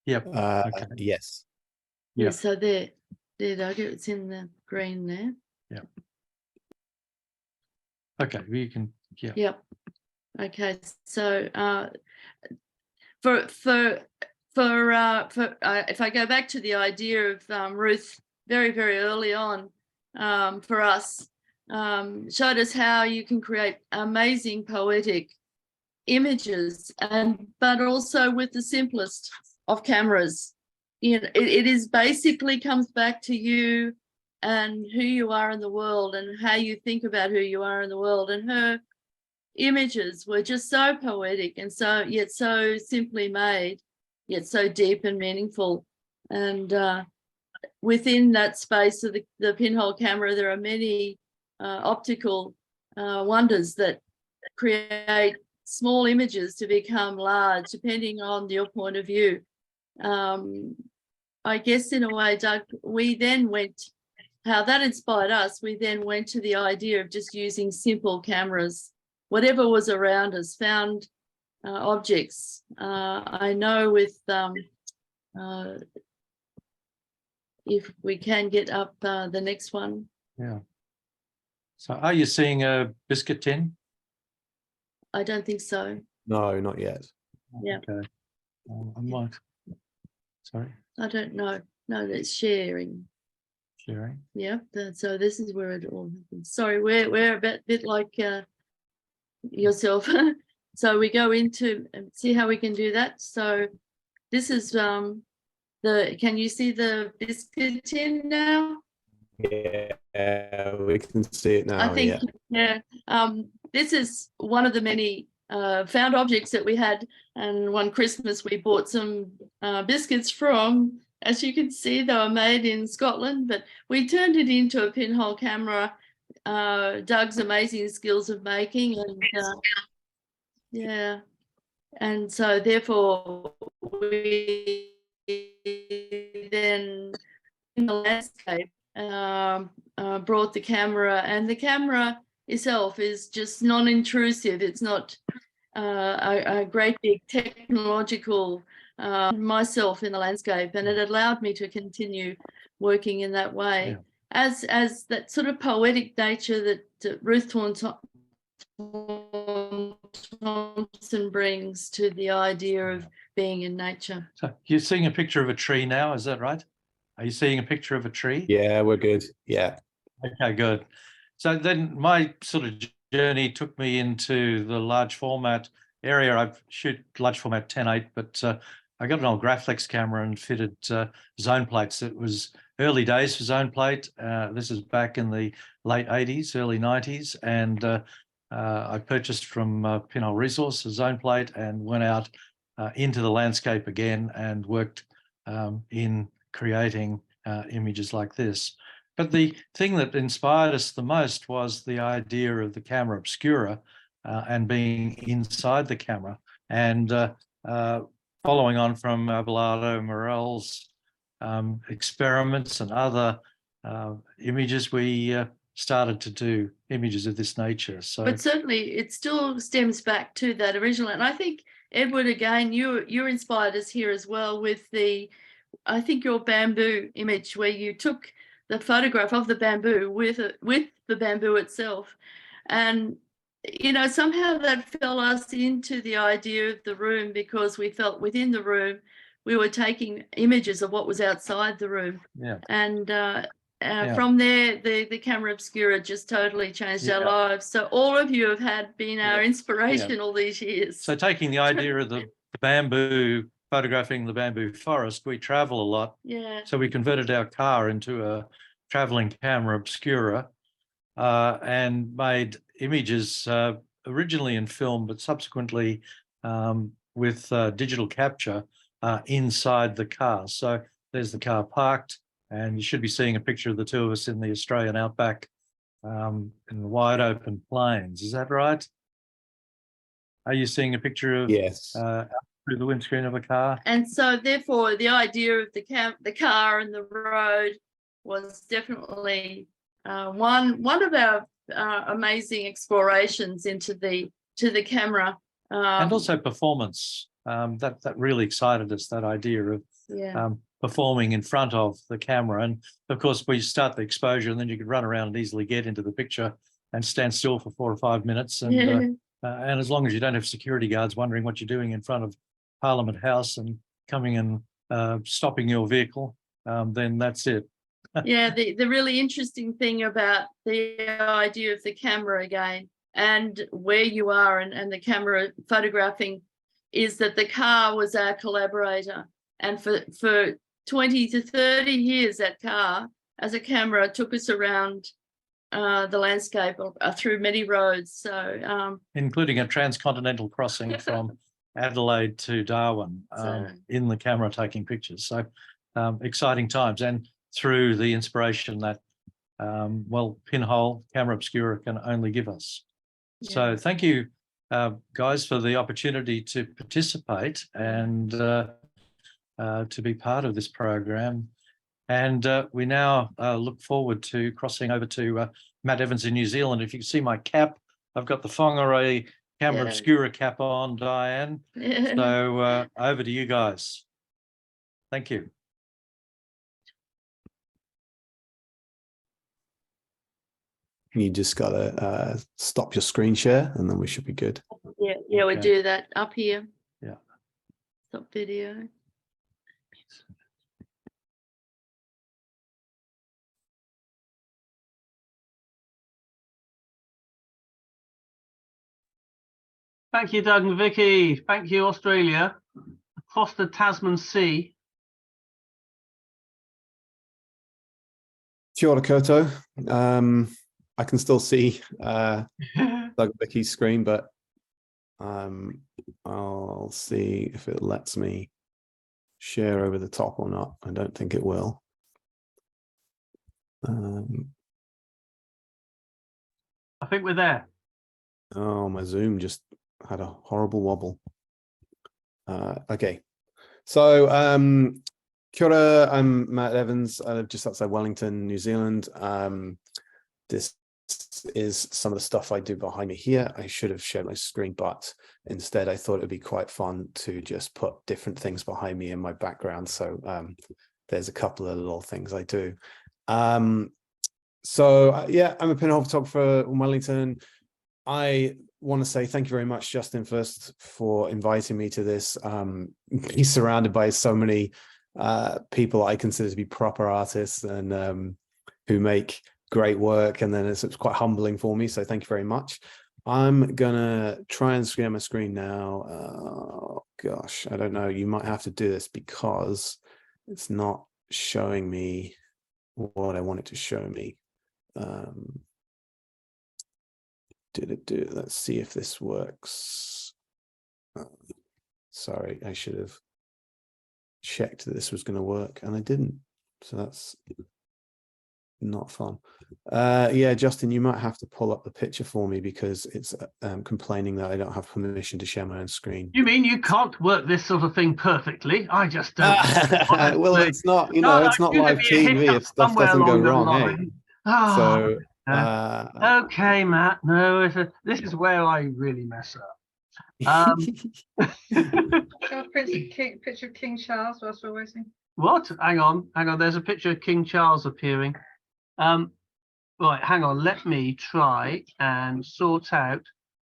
Yep. Okay. Yes. Yeah. So there, Doug, it's in the green there. Yeah. Okay, we can. Yeah. Yep. Okay. So if I go back to the idea of Ruth very, very early on, for us, showed us how you can create amazing poetic images, but also with the simplest of cameras. You know, it is basically comes back to you and who you are in the world and how you think about who you are in the world. And her images were just so poetic and yet so simply made, yet so deep and meaningful. And within that space of the pinhole camera, there are many optical wonders that create small images to become large, depending on your point of view. I guess in a way, Doug, we then went, how that inspired us, we then went to the idea of just using simple cameras, whatever was around us, found objects. I know with, if we can get up the next one. Yeah. So are you seeing a biscuit tin? I don't think so. No, not yet. Yeah. Okay. I might. Sorry. I don't know. No, that's sharing. Sharing. Yeah. So this is where it all happens. Sorry, we're a bit like yourself. So we go into and see how we can do that. So this is can you see the biscuit tin now? Yeah, we can see it now. I think, yeah. This is one of the many found objects that we had. And one Christmas, we bought some biscuits from, as you can see, they were made in Scotland, but we turned it into a pinhole camera. Doug's amazing skills of making. And yeah. And so therefore, we then in the landscape brought the camera, and the camera itself is just non-intrusive. It's not a great big technological myself in the landscape, and it allowed me to continue working in that way. Yeah. As that sort of poetic nature that Ruth Thorne Thompson brings to the idea of being in nature. So you're seeing a picture of a tree now, is that right? Are you seeing a picture of a tree? Yeah, we're good. Yeah. Okay, good. So then my sort of journey took me into the large format area. I shoot large format 10:8, but I got an old Graflex camera and fitted zone plates. It was early days for zone plate. This is back in the late 80s, early 90s. And I purchased from Pinhole Resource a zone plate and went out into the landscape again and worked in creating images like this. But the thing that inspired us the most was the idea of the camera obscura and being inside the camera. And following on from Abelardo Morel's experiments and other images, we started to do images of this nature. So, but certainly it still stems back to that original. And I think, Edward, again, you inspired us here as well with I think your bamboo image, where you took the photograph of the bamboo with the bamboo itself. And, you know, somehow that fell us into the idea of the room, because we felt within the room we were taking images of what was outside the room. Yeah. And from there, the camera obscura just totally changed our lives. So all of you have been our inspiration all these years. So taking the idea of the bamboo, photographing the bamboo forest, we travel a lot. Yeah. So we converted our car into a traveling camera obscura and made images originally in film, but subsequently with digital capture inside the car. So there's the car parked, and you should be seeing a picture of the two of us in the Australian outback in the wide open plains. Is that right? Are you seeing a picture of through the windscreen of a car? And so therefore the idea of the car and the road was definitely one of our amazing explorations into the camera. And also performance. That really excited us, that idea of performing in front of the camera. And of course, we start the exposure and then you could run around and easily get into the picture and stand still for 4 or 5 minutes. And as long as you don't have security guards wondering what you're doing in front of Parliament House and coming and stopping your vehicle, then that's it. Yeah, the really interesting thing about the idea of the camera again and where you are and the camera photographing is that the car was our collaborator. And for 20 to 30 years, that car as a camera took us around the landscape through many roads. So including a transcontinental crossing from Adelaide to Darwin in the camera taking pictures. So exciting times, and through the inspiration that well, Pinhole camera obscura can only give us. So thank you guys for the opportunity to participate and to be part of this program. And we now look forward to crossing over to Matt Evans in New Zealand. If you can see my cap, I've got the Whangarei camera obscura cap on, Diane. So over to you guys. Thank you. You just got to stop your screen share and then we should be good. Yeah, we do that up here. Yeah. Stop video. Thank you, Doug and Vicky. Thank you, Australia. Across the Tasman Sea. Kia ora koutou. I can still see Doug and Vicky's screen, but I'll see if it lets me share over the top or not. I don't think it will. I think we're there. Oh, my Zoom just had a horrible wobble. Okay, so kia ora, I'm Matt Evans. I live just outside Wellington, New Zealand. This is some of the stuff I do behind me here. I should have shared my screen, but instead I thought it'd be quite fun to just put different things behind me in my background. So there's a couple of little things I do. So yeah, I'm a pinhole photographer in Wellington. I want to say thank you very much, Justin, first for inviting me to this. Be surrounded by so many people I consider to be proper artists and who make great work, and then it's quite humbling for me, so thank you very much. I'm gonna try and share my screen now. Oh gosh, I don't know, you might have to do this because it's not showing me what I want it to show me. Let's see if this works. Sorry, I should have checked that this was going to work and I didn't, so that's not fun. Yeah, Justin, you might have to pull up the picture for me because it's complaining that I don't have permission to share my own screen. You mean you can't work this sort of thing perfectly? I just don't. Well, it's not, you know, it's not live TV if stuff doesn't go wrong, eh? So okay, Matt. No, this is where I really mess up. Picture of King Charles whilst we're waiting. What? Hang on. There's a picture of King Charles appearing. Right, hang on. Let me try and sort out.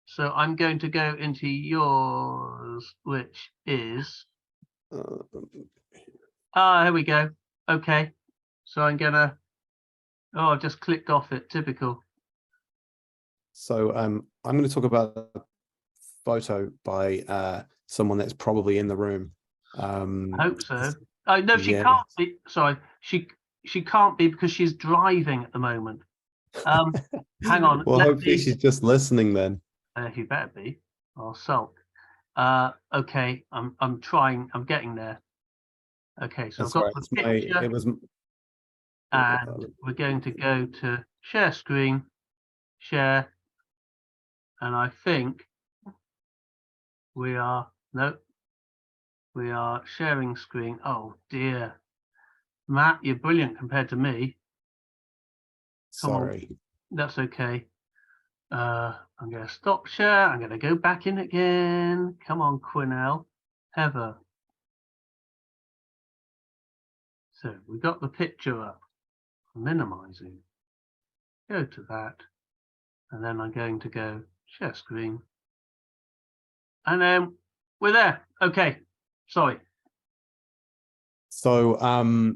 So I'm going to go into yours, which is Here we go. Okay. So I'm gonna, oh, I've just clicked off it, typical. So I'm going to talk about a photo by someone that's probably in the room. I hope so. Oh, no, she can't be. Sorry, she can't be because she's driving at the moment. Hang on. Well, hopefully she's just listening then. You better be. I'll sulk. Okay, I'm trying. I'm getting there. Okay, so That's I've got right. the picture. And we're going to go to share screen, share, and I think we are sharing screen. Oh dear, Matt, you're brilliant compared to me. Sorry. That's okay. I'm going to stop share. I'm going to go back in again. Come on, Quinnell, Heather. So we got the picture up. Minimizing. Go to that, and then I'm going to go share screen, and then we're there. Okay, sorry. So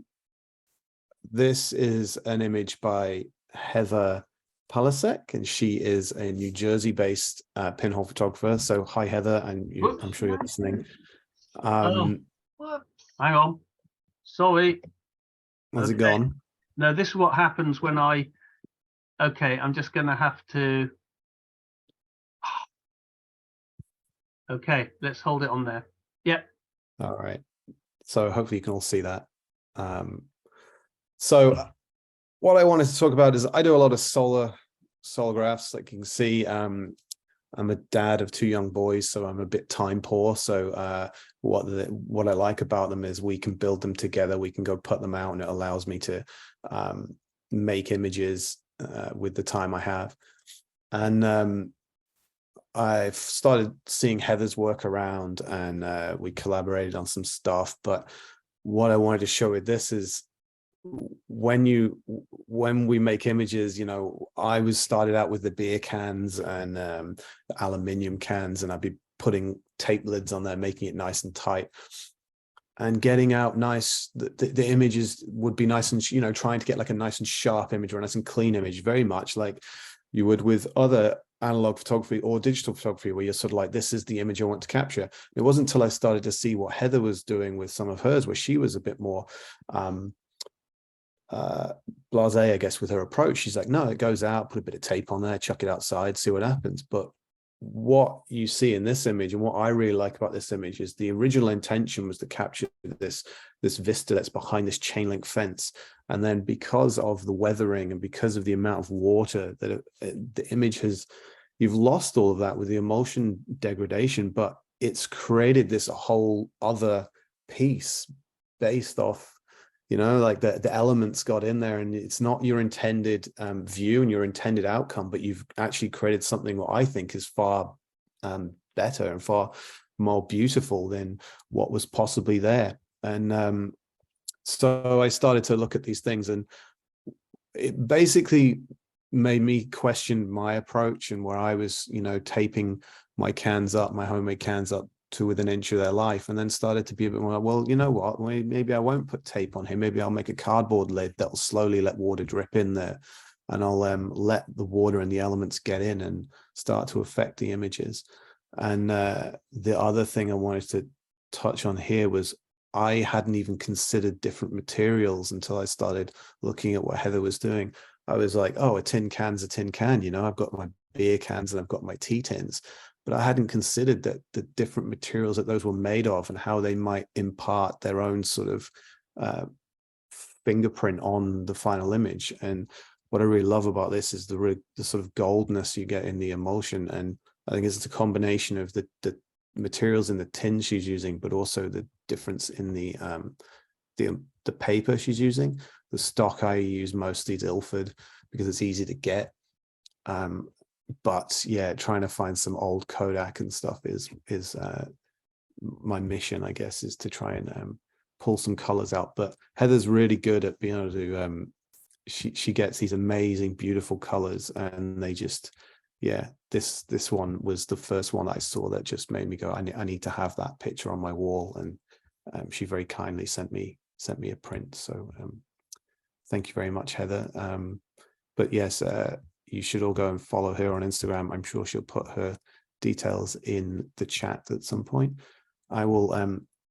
this is an image by Heather Palasek, and she is a New Jersey-based pinhole photographer. So hi, Heather, and I'm sure you're listening. Hang on. Sorry. How's it going? No, this is what happens when okay, I'm just going to have to. Okay, let's hold it on there. Yep. All right. So hopefully you can all see that. So what I wanted to talk about is I do a lot of solagraphs, like you can see. I'm a dad of 2 young boys, so I'm a bit time poor. So what I like about them is we can build them together. We can go put them out, and it allows me to make images with the time I have. And I've started seeing Heather's work around, and we collaborated on some stuff. But what I wanted to show with this is when we make images, you know, I was started out with the beer cans and the aluminium cans, and I'd be putting tape lids on there, making it nice and tight and getting out nice. The images would be nice and, you know, trying to get like a nice and sharp image or a nice and clean image, very much like you would with other analog photography or digital photography, where you're sort of like, this is the image I want to capture. It wasn't until I started to see what Heather was doing with some of hers, where she was a bit more blasé, I guess, with her approach. She's like, no, it goes out, put a bit of tape on there, chuck it outside, see what happens. But what you see in this image, and what I really like about this image, is the original intention was to capture this vista that's behind this chain link fence. And then because of the weathering and because of the amount of water that the image has, you've lost all of that with the emulsion degradation, but it's created this whole other piece based off, you know, like the elements got in there, and it's not your intended view and your intended outcome, but you've actually created something what I think is far better and far more beautiful than what was possibly there. And so I started to look at these things, and it basically made me question my approach and where I was, you know, taping my cans up, my homemade cans up to within an inch of their life, and then started to be a bit more, well, you know what, maybe I won't put tape on here. Maybe I'll make a cardboard lid that'll slowly let water drip in there, and I'll let the water and the elements get in and start to affect the images. And the other thing I wanted to touch on here was I hadn't even considered different materials until I started looking at what Heather was doing. I was like, oh, a tin can's a tin can, you know, I've got my beer cans and I've got my tea tins. But I hadn't considered that the different materials that those were made of and how they might impart their own sort of fingerprint on the final image. And what I really love about this is the sort of goldness you get in the emulsion. And I think it's a combination of the materials in the tin she's using, but also the difference in the paper she's using. The stock I use mostly is Ilford because it's easy to get. But yeah, trying to find some old Kodak and stuff is my mission, I guess, is to try and pull some colors out. But Heather's really good at being able to she gets these amazing, beautiful colors, and they just, yeah, this one was the first one I saw that just made me go, I need to have that picture on my wall. And she very kindly sent me a print. So thank you very much, Heather. But yes, you should all go and follow her on Instagram. I'm sure she'll put her details in the chat at some point. I will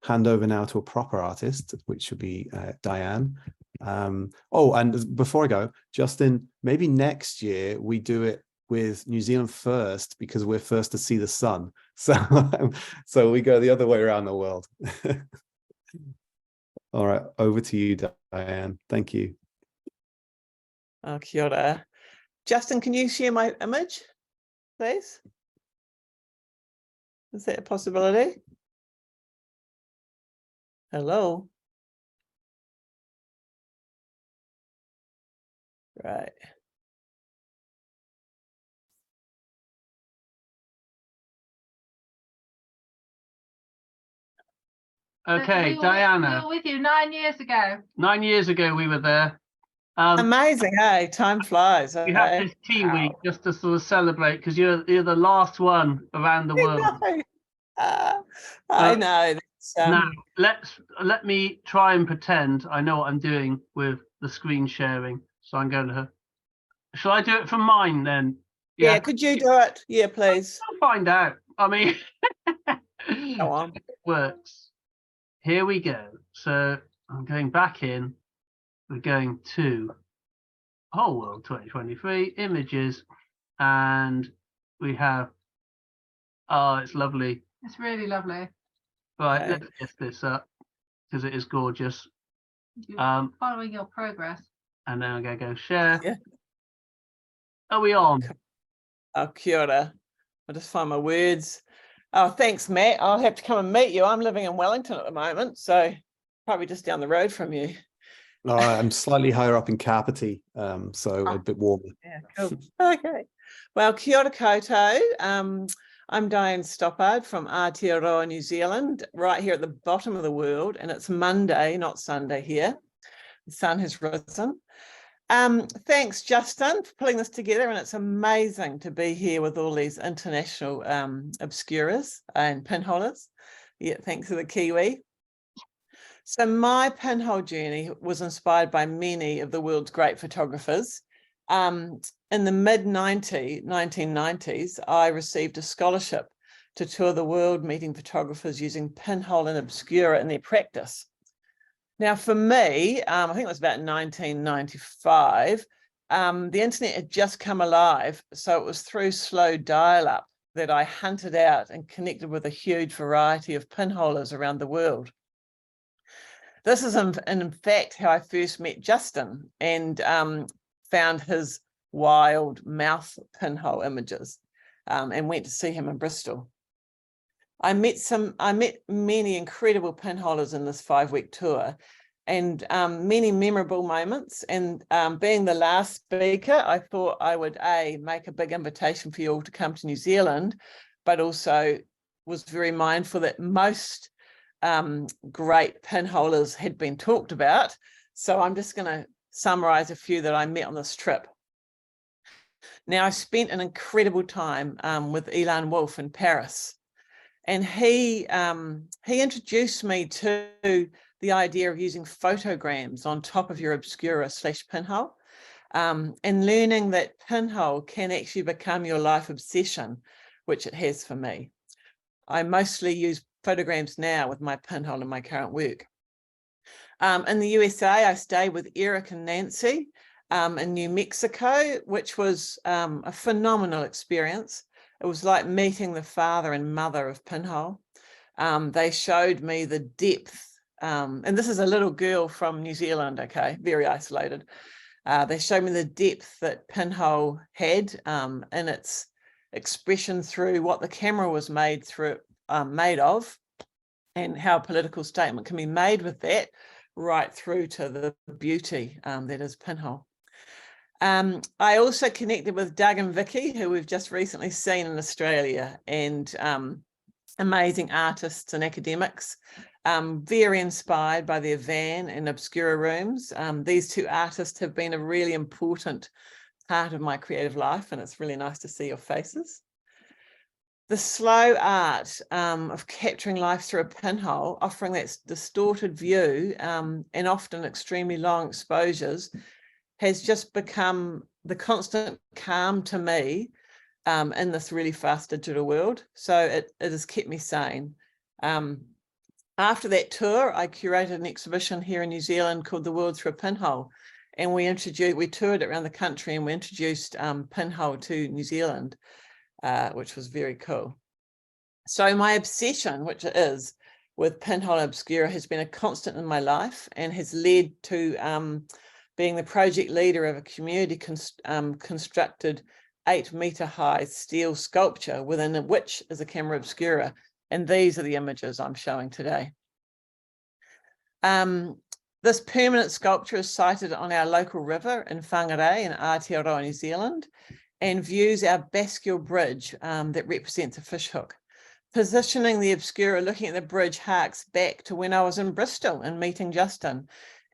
hand over now to a proper artist, which should be Diane. Oh, and before I go, Justin, maybe next year we do it with New Zealand first, because we're first to see the sun. So we go the other way around the world. All right, over to you, Diane. Thank you. Kia ora. Justin, can you share my image, please? Is that a possibility? Hello. Right. Okay, we were Diana. with you 9 years ago. 9 years ago we were there. Amazing, hey, time flies. We had this tea week just to sort of celebrate, because you're the last one around the world. I know. Now let me try and pretend I know what I'm doing with the screen sharing. So I'm going to. Shall I do it from mine then? Yeah, could you do it? Yeah, please. I'll find out. I mean, go on. It works. Here we go. So I'm going back in. We're going to Whole World 2023 images, and we have. Oh, it's lovely. It's really lovely. Right, let's get this up because it is gorgeous. You're following your progress. And then I'm going to go share. Yeah. Are we on? Oh, kia ora. I'll just find my words. Oh, thanks, Matt. I'll have to come and meet you. I'm living in Wellington at the moment, so probably just down the road from you. No, I'm slightly higher up in Kapiti, so a bit warmer. Yeah, cool. Okay. Well, kia ora koutou. I'm Diane Stoppard from Aotearoa, New Zealand, right here at the bottom of the world, and it's Monday, not Sunday here. The sun has risen. Thanks, Justin, for putting this together, and it's amazing to be here with all these international obscurers and pinholers. Yeah, thanks to the Kiwi. So my pinhole journey was inspired by many of the world's great photographers. In the mid-1990s, I received a scholarship to tour the world meeting photographers using pinhole and obscura in their practice. Now, for me, I think it was about 1995, the internet had just come alive, so it was through slow dial-up that I hunted out and connected with a huge variety of pinholers around the world. This is in fact how I first met Justin and found his wild mouth pinhole images and went to see him in Bristol. I met many incredible pinholers in this 5-week tour, and many memorable moments. And being the last speaker, I thought I would make a big invitation for you all to come to New Zealand, but also was very mindful that most great pinholers had been talked about. So I'm just going to summarize a few that I met on this trip. Now, I spent an incredible time with Ilan Wolf in Paris, and he introduced me to the idea of using photograms on top of your obscura / pinhole, and learning that pinhole can actually become your life obsession, which it has for me. I mostly use photograms now with my pinhole in my current work. In the USA, I stayed with Eric and Nancy in New Mexico, which was a phenomenal experience. It was like meeting the father and mother of pinhole. They showed me the depth, and this is a little girl from New Zealand, okay, very isolated. They showed me the depth that pinhole had in its expression through what the camera was made of, and how a political statement can be made with that, right through to the beauty that is pinhole. I also connected with Doug and Vicky, who we've just recently seen in Australia, and amazing artists and academics, very inspired by their van and obscura rooms. These two artists have been a really important part of my creative life, and it's really nice to see your faces. the slow art of capturing life through a pinhole, offering that distorted view and often extremely long exposures, has just become the constant calm to me in this really fast digital world. So it has kept me sane. After that tour, I curated an exhibition here in New Zealand called The World Through a Pinhole. And we toured around the country and we introduced pinhole to New Zealand, which was very cool. So my obsession, which it is, with pinhole and obscura has been a constant in my life and has led to being the project leader of a community constructed 8-meter high steel sculpture within which is a camera obscura. And these are the images I'm showing today. This permanent sculpture is sited on our local river in Whangarei in Aotearoa, New Zealand, and views our bascule bridge that represents a fishhook. Positioning the obscura, looking at the bridge, harks back to when I was in Bristol and meeting Justin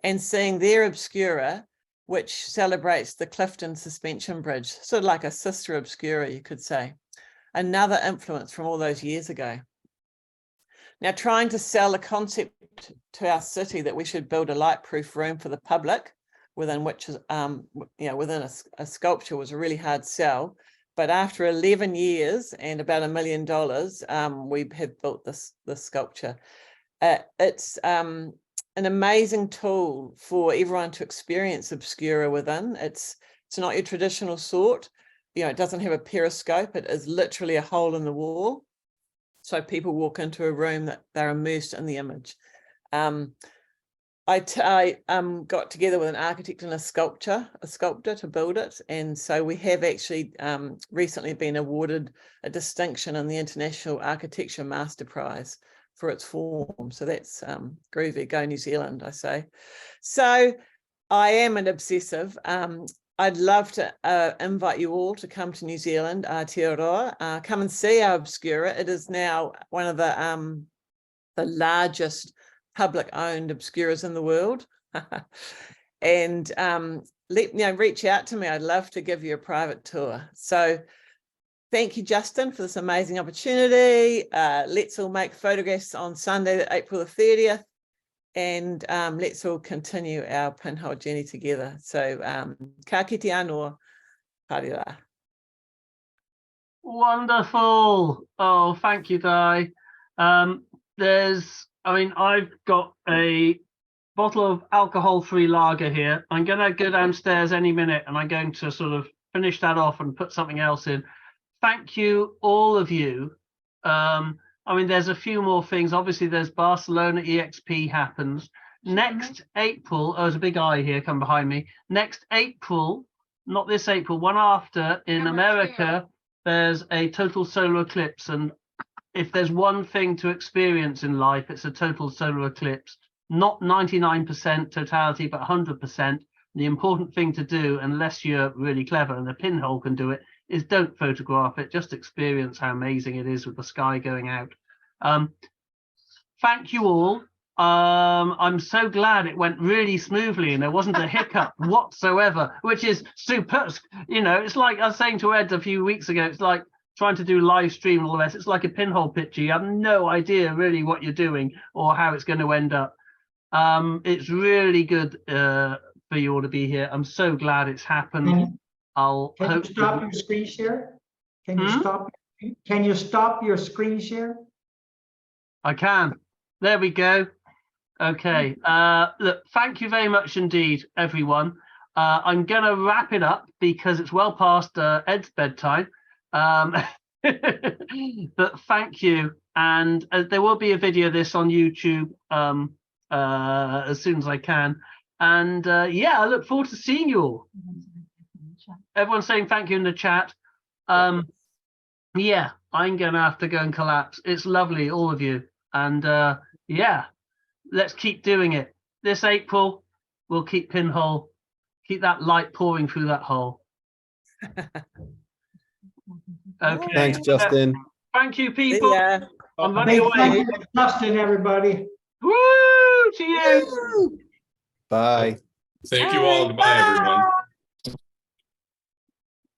and seeing their obscura, which celebrates the Clifton Suspension Bridge, sort of like a sister obscura, you could say. Another influence from all those years ago. Now, trying to sell the concept to our city that we should build a lightproof room for the public, within which is, within a sculpture was a really hard sell. But after 11 years and about $1 million, we have built this sculpture. It's an amazing tool for everyone to experience obscura within. It's not your traditional sort. It doesn't have a periscope. It is literally a hole in the wall. So people walk into a room that they're immersed in the image. I got together with an architect and a sculptor to build it. And so we have actually recently been awarded a distinction in the International Architecture Master Prize for its form. So that's groovy. Go New Zealand, I say. So I am an obsessive. I'd love to invite you all to come to New Zealand, Aotearoa. Come and see our obscura. It is now one of the largest public-owned obscuras in the world. And reach out to me. I'd love to give you a private tour. So thank you, Justin, for this amazing opportunity. Let's all make photographs on Sunday, April the 30th. And let's all continue our pinhole journey together. So, ka kite anō, Parira. Wonderful. Oh, thank you, Guy. I've got a bottle of alcohol-free lager here. I'm going to go downstairs any minute and I'm going to sort of finish that off and put something else in. Thank you, all of you. There's a few more things. Obviously, there's Barcelona EXP happens. Next April, there's a big eye here, come behind me. Next April, not this April, one after, in America, there's a total solar eclipse. And if there's one thing to experience in life, it's a total solar eclipse. Not 99% totality, but 100%. The important thing to do, unless you're really clever, and the pinhole can do it, is don't photograph it, just experience how amazing it is with the sky going out. Thank you all. I'm so glad it went really smoothly and there wasn't a hiccup whatsoever, which is super. It's like I was saying to Ed a few weeks ago, it's like trying to do live stream and all the rest. It's like a pinhole picture. You have no idea really what you're doing or how it's going to end up. It's really good for you all to be here. I'm so glad it's happened. Can you stop your screen share? Can you stop your screen share? I can. There we go. Okay. Look, thank you very much indeed, everyone. I'm going to wrap it up because it's well past Ed's bedtime. But thank you. And there will be a video of this on YouTube as soon as I can. And I look forward to seeing you all. Everyone's saying thank you in the chat. I'm gonna have to go and collapse. It's lovely, all of you. And let's keep doing it. This April, we'll keep pinhole, keep that light pouring through that hole. Okay. Thanks, Justin. Thank you, people. Yeah. I'm running away. Thank you, Justin, everybody. Woo! To you. Bye. Thank you all. Goodbye, everyone.